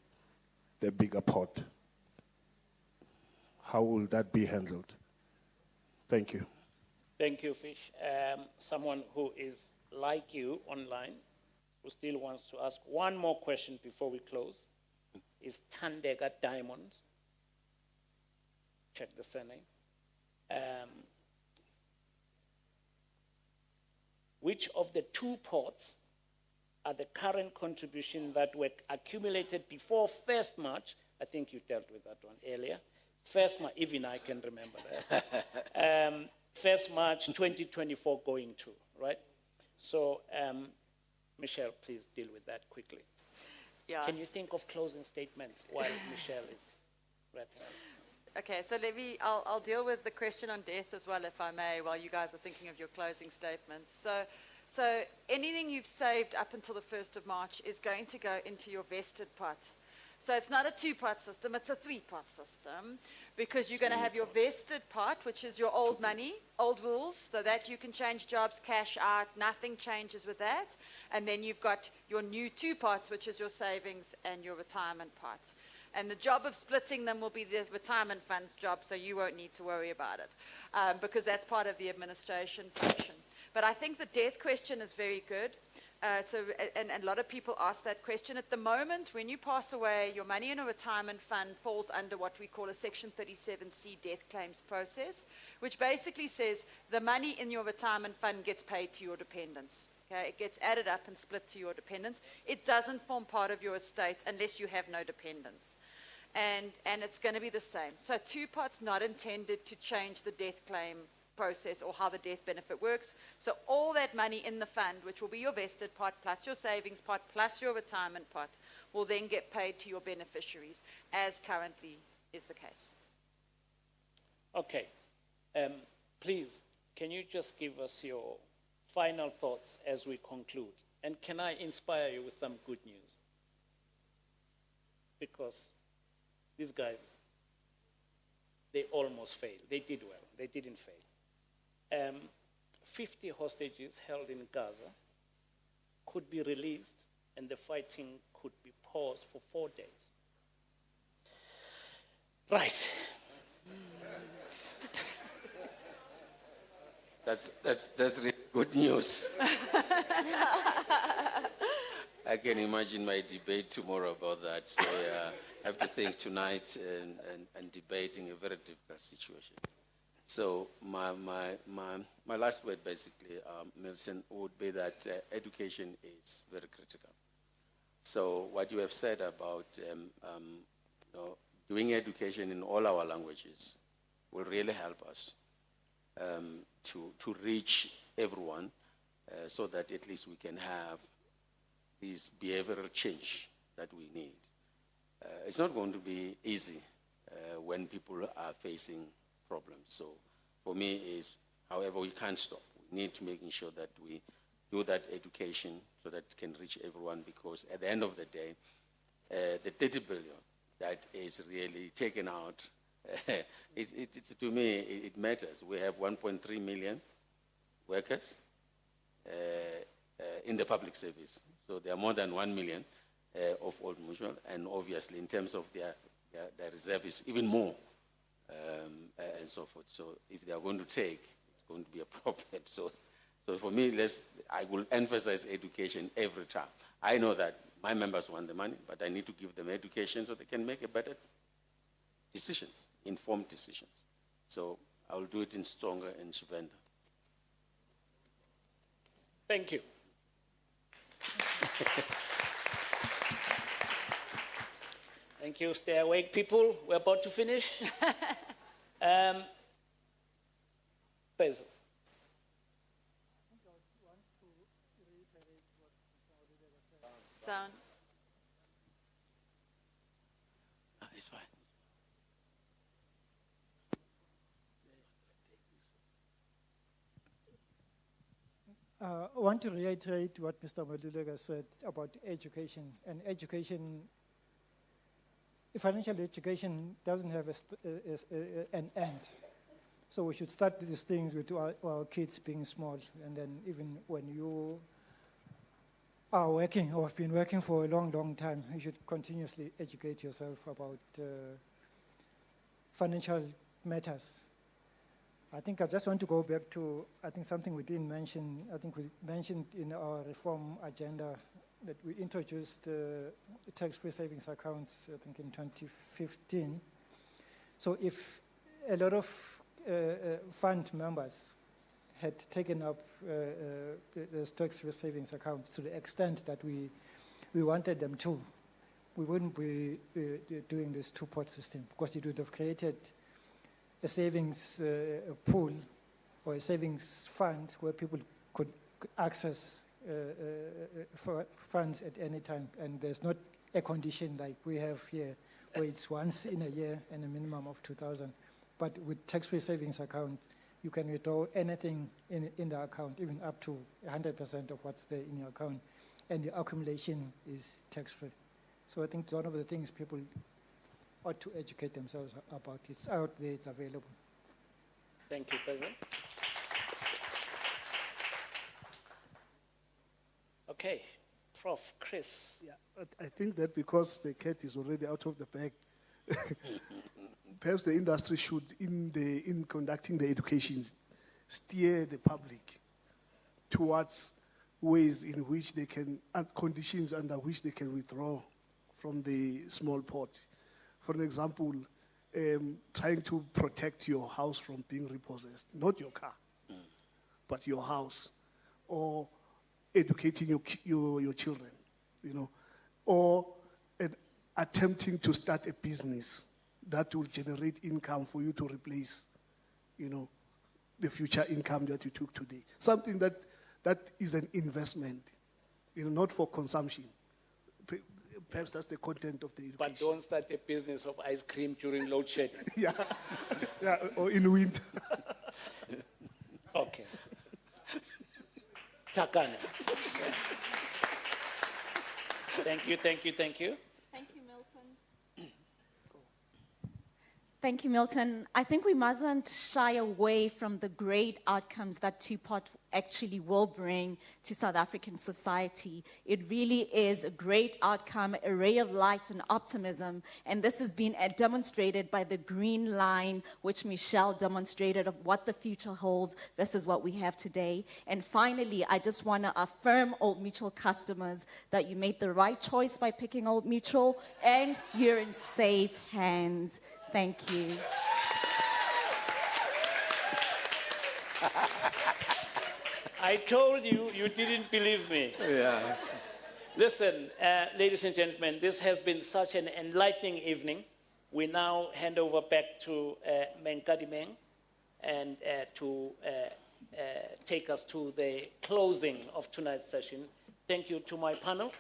the bigger pot? How will that be handled? Thank you. Thank you, Fish. Someone who is like you online, who still wants to ask one more question before we close, is Tandega Diamond. Check the surname. Which of the two pots are the current contribution that were accumulated before 1st March? I think you dealt with that one earlier. 1st March, even I can remember that. 1st March 2024 going to, right? So, Michelle, please deal with that quickly. Yes. Can you think of closing statements while Michelle is wrapping up? Okay, so I'll deal with the question on death as well, if I may, while you guys are thinking of your closing statements. So anything you've saved up until the 1st of March is going to go into your vested pot. So it's not a two-pot system, it's a three-pot system, because you're going to have your vested pot, which is your old money, old rules, so that you can change jobs, cash out, nothing changes with that. And then you've got your new two pots, which is your savings and your retirement pot. And the job of splitting them will be the retirement fund's job, so you won't need to worry about it, because that's part of the administration function. But I think the death question is very good. And a lot of people ask that question. At the moment, when you pass away, your money in a retirement fund falls under what we call a Section 37C death claims process, which basically says the money in your retirement fund gets paid to your dependents. Okay? It gets added up and split to your dependents. It doesn't form part of your estate unless you have no dependents. And it's going to be the same. So two parts not intended to change the death claim process or how the death benefit works. So all that money in the fund, which will be your vested part plus your savings part plus your retirement part, will then get paid to your beneficiaries, as currently is the case. Okay. Please, can you just give us your final thoughts as we conclude? And can I inspire you with some good news? Because these guys, they almost failed. They did well. They didn't fail. 50 hostages held in Gaza could be released and the fighting could be paused for 4 days. Right. That's really good news. I can imagine my debate tomorrow about that. So I have to think tonight and debating a very difficult situation. So my last word, basically, Milson, would be that education is very critical. So what you have said about doing education in all our languages will really help us to reach everyone so that at least we can have this behavioral change that we need. It's not going to be easy when people are facing problems. So for me, is however, we can't stop. We need to making sure that we do that education so that it can reach everyone, because at the end of the day, the 30 billion that is really taken out, to me, it matters. We have 1.3 million workers in the public service. So there are more than 1 million of Old Mutual, and obviously in terms of their reserve is even more, and so forth. So if they are going to take, it's going to be a problem. So for me, I will emphasize education every time. I know that my members want the money, but I need to give them education so they can make a better decisions, informed decisions. So I will do it in Stonga and Shivenda. Thank you. Thank you. Stay awake, people. We're about to finish. Basil. Sound. It's fine. I want to reiterate what Mr. Madulega said about education. And education, financial education doesn't have an end. So we should start these things with our kids being small. And then even when you are working or have been working for a long, long time, you should continuously educate yourself about financial matters. I think I just want to go back to, something we didn't mention. I think we mentioned in our reform agenda that we introduced tax-free savings accounts, I think in 2015. So if a lot of fund members had taken up those tax-free savings accounts to the extent that we wanted them to, we wouldn't be doing this two-pot system, because it would have created a savings pool or a savings fund where people could access funds at any time. And there's not a condition like we have here, where it's once in a year and a minimum of 2,000. But with tax-free savings account, you can withdraw anything in the account, even up to 100% of what's there in your account, and the accumulation is tax-free. So I think it's one of the things people ought to educate themselves about. It's out there, it's available. Thank you, President. Okay, Prof. Chris. Yeah, I think that because the cat is already out of the bag, perhaps the industry should, in conducting the education, steer the public towards ways in which they can, conditions under which they can withdraw from the small pot. For example, trying to protect your house from being repossessed, not your car, but your house, or educating your children, or attempting to start a business that will generate income for you to replace, the future income that you took today. Something that is an investment, not for consumption. Perhaps that's the content of the education. But don't start a business of ice cream during load shedding. Yeah, or in winter. Okay. Takane. Thank you. Thank you, Milton. Thank you, Milton. I think we mustn't shy away from the great outcomes that Two-Pot actually will bring to South African society. It really is a great outcome, a ray of light and optimism, and this has been demonstrated by the green line, which Michelle demonstrated of what the future holds versus what we have today. And finally, I just want to affirm Old Mutual customers that you made the right choice by picking Old Mutual, and you're in safe hands. Thank you. I told you, you didn't believe me. Yeah. Listen, ladies and gentlemen, this has been such an enlightening evening. We now hand over back to Menkadimeng and to take us to the closing of tonight's session. Thank you to my panel.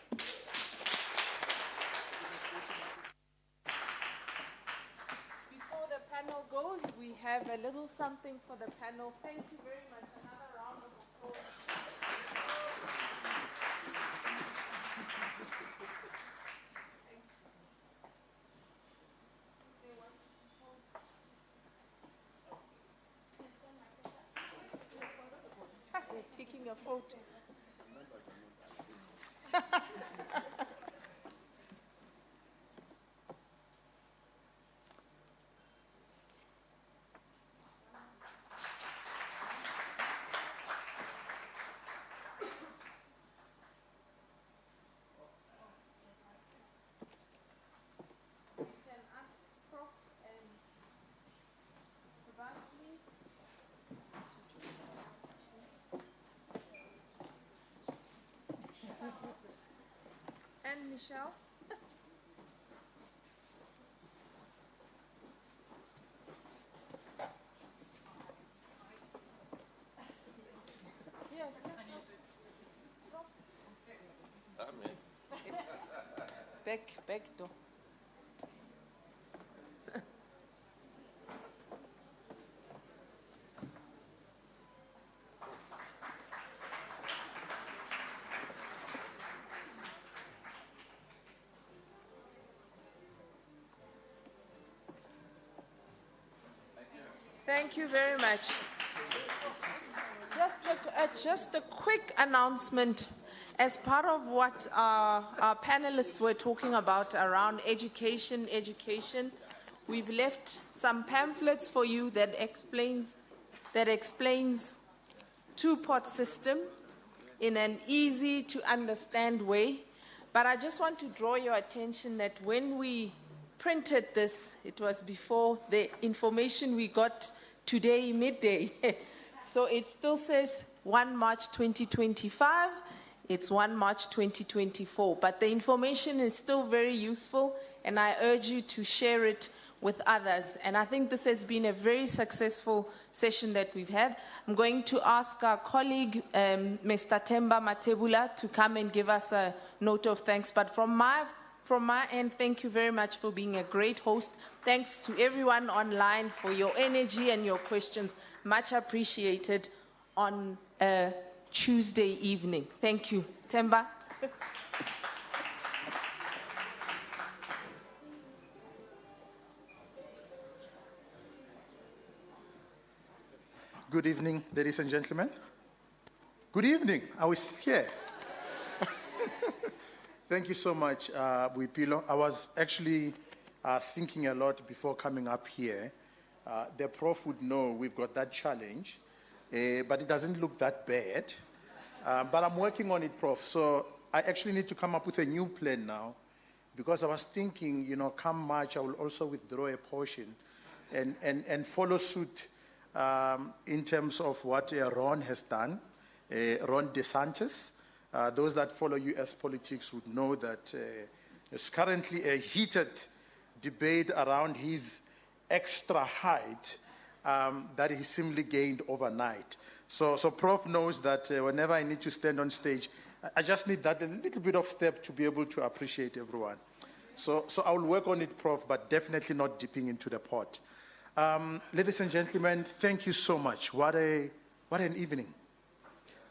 Before the panel goes, we have a little something for the panel. Thank you very much. Another round of applause. We're taking a photo. And Michelle? Yes. Back door. Thank you very much. Just a quick announcement. As part of what our panelists were talking about around education, we've left some pamphlets for you that explains Two-Pot system in an easy to understand way. But I just want to draw your attention that when we printed this, it was before the information we got today midday. So it still says 1 March 2025. It's 1 March 2024. But the information is still very useful, and I urge you to share it with others. And I think this has been a very successful session that we've had. I'm going to ask our colleague, Mr. Temba Matebula, to come and give us a note of thanks. But from my end, thank you very much for being a great host. Thanks to everyone online for your energy and your questions. Much appreciated on Tuesday evening. Thank you. Temba? Good evening, ladies and gentlemen. Good evening. I was here. Thank you so much, Buipilo. I was actually thinking a lot before coming up here. The prof would know we've got that challenge, but it doesn't look that bad. But I'm working on it, Prof. So I actually need to come up with a new plan now, because I was thinking, come March, I will also withdraw a portion and follow suit in terms of what Ron has done, Ron DeSantis. Those that follow U.S. politics would know that there's currently a heated debate around his extra height that he simply gained overnight. So Prof knows that whenever I need to stand on stage, I just need that a little bit of step to be able to appreciate everyone. So I will work on it, Prof, but definitely not dipping into the pot. Ladies and gentlemen, thank you so much. What an evening.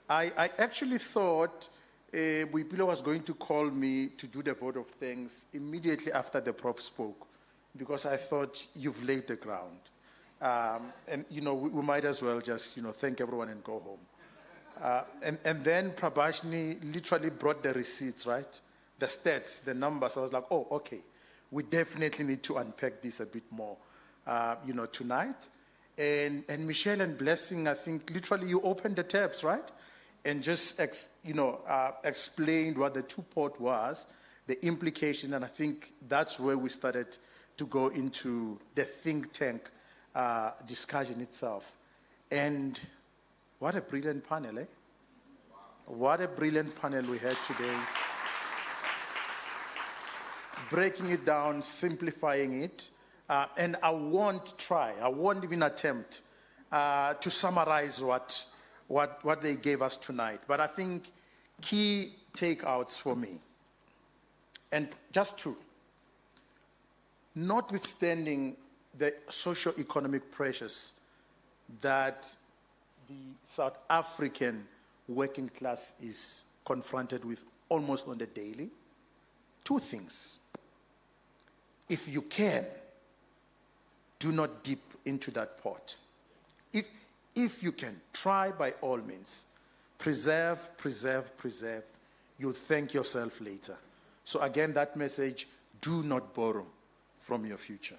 I actually thought Boipelo was going to call me to do the vote of thanks immediately after the Prof spoke, because I thought you've laid the ground. And, we might as well just, thank everyone and go home. And then Prabhashini literally brought the receipts, right? The stats, the numbers. I was like, oh, okay. We definitely need to unpack this a bit more, tonight. And Michelle and Blessing, I think literally you opened the tabs, right? And just, explained what the two-pot was, the implication, and I think that's where we started to go into the think tank discussion itself. And what a brilliant panel, eh? What a brilliant panel we had today. Breaking it down, simplifying it, and I won't even attempt to summarize what they gave us tonight. But I think key takeouts for me, and just two, notwithstanding the socio-economic pressures that the South African working class is confronted with almost on the daily, two things. If you can, do not dip into that pot. If you can, try by all means. Preserve. You'll thank yourself later. So again, that message, do not borrow from your future.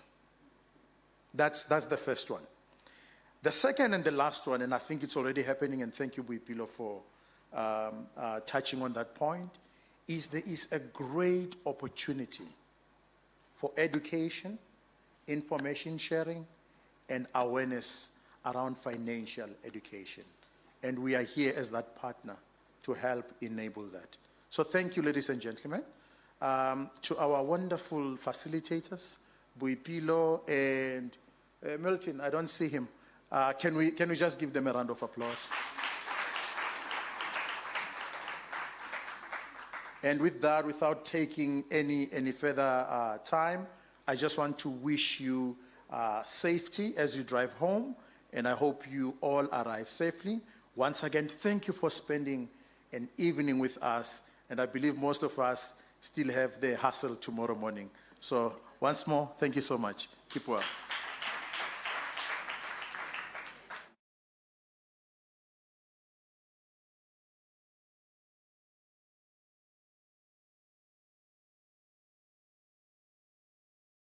That's the first one. The second and the last one, and I think it's already happening, and thank you, Boipelo, for touching on that point, is there is a great opportunity for education, information sharing, and awareness around financial education. And we are here as that partner to help enable that. So thank you, ladies and gentlemen. To our wonderful facilitators, Boipelo and Milton, I don't see him. Can we just give them a round of applause? And with that, without taking any further time, I just want to wish you safety as you drive home, and I hope you all arrive safely. Once again, thank you for spending an evening with us, and I believe most of us still have the hustle tomorrow morning. So once more, thank you so much. Keep well.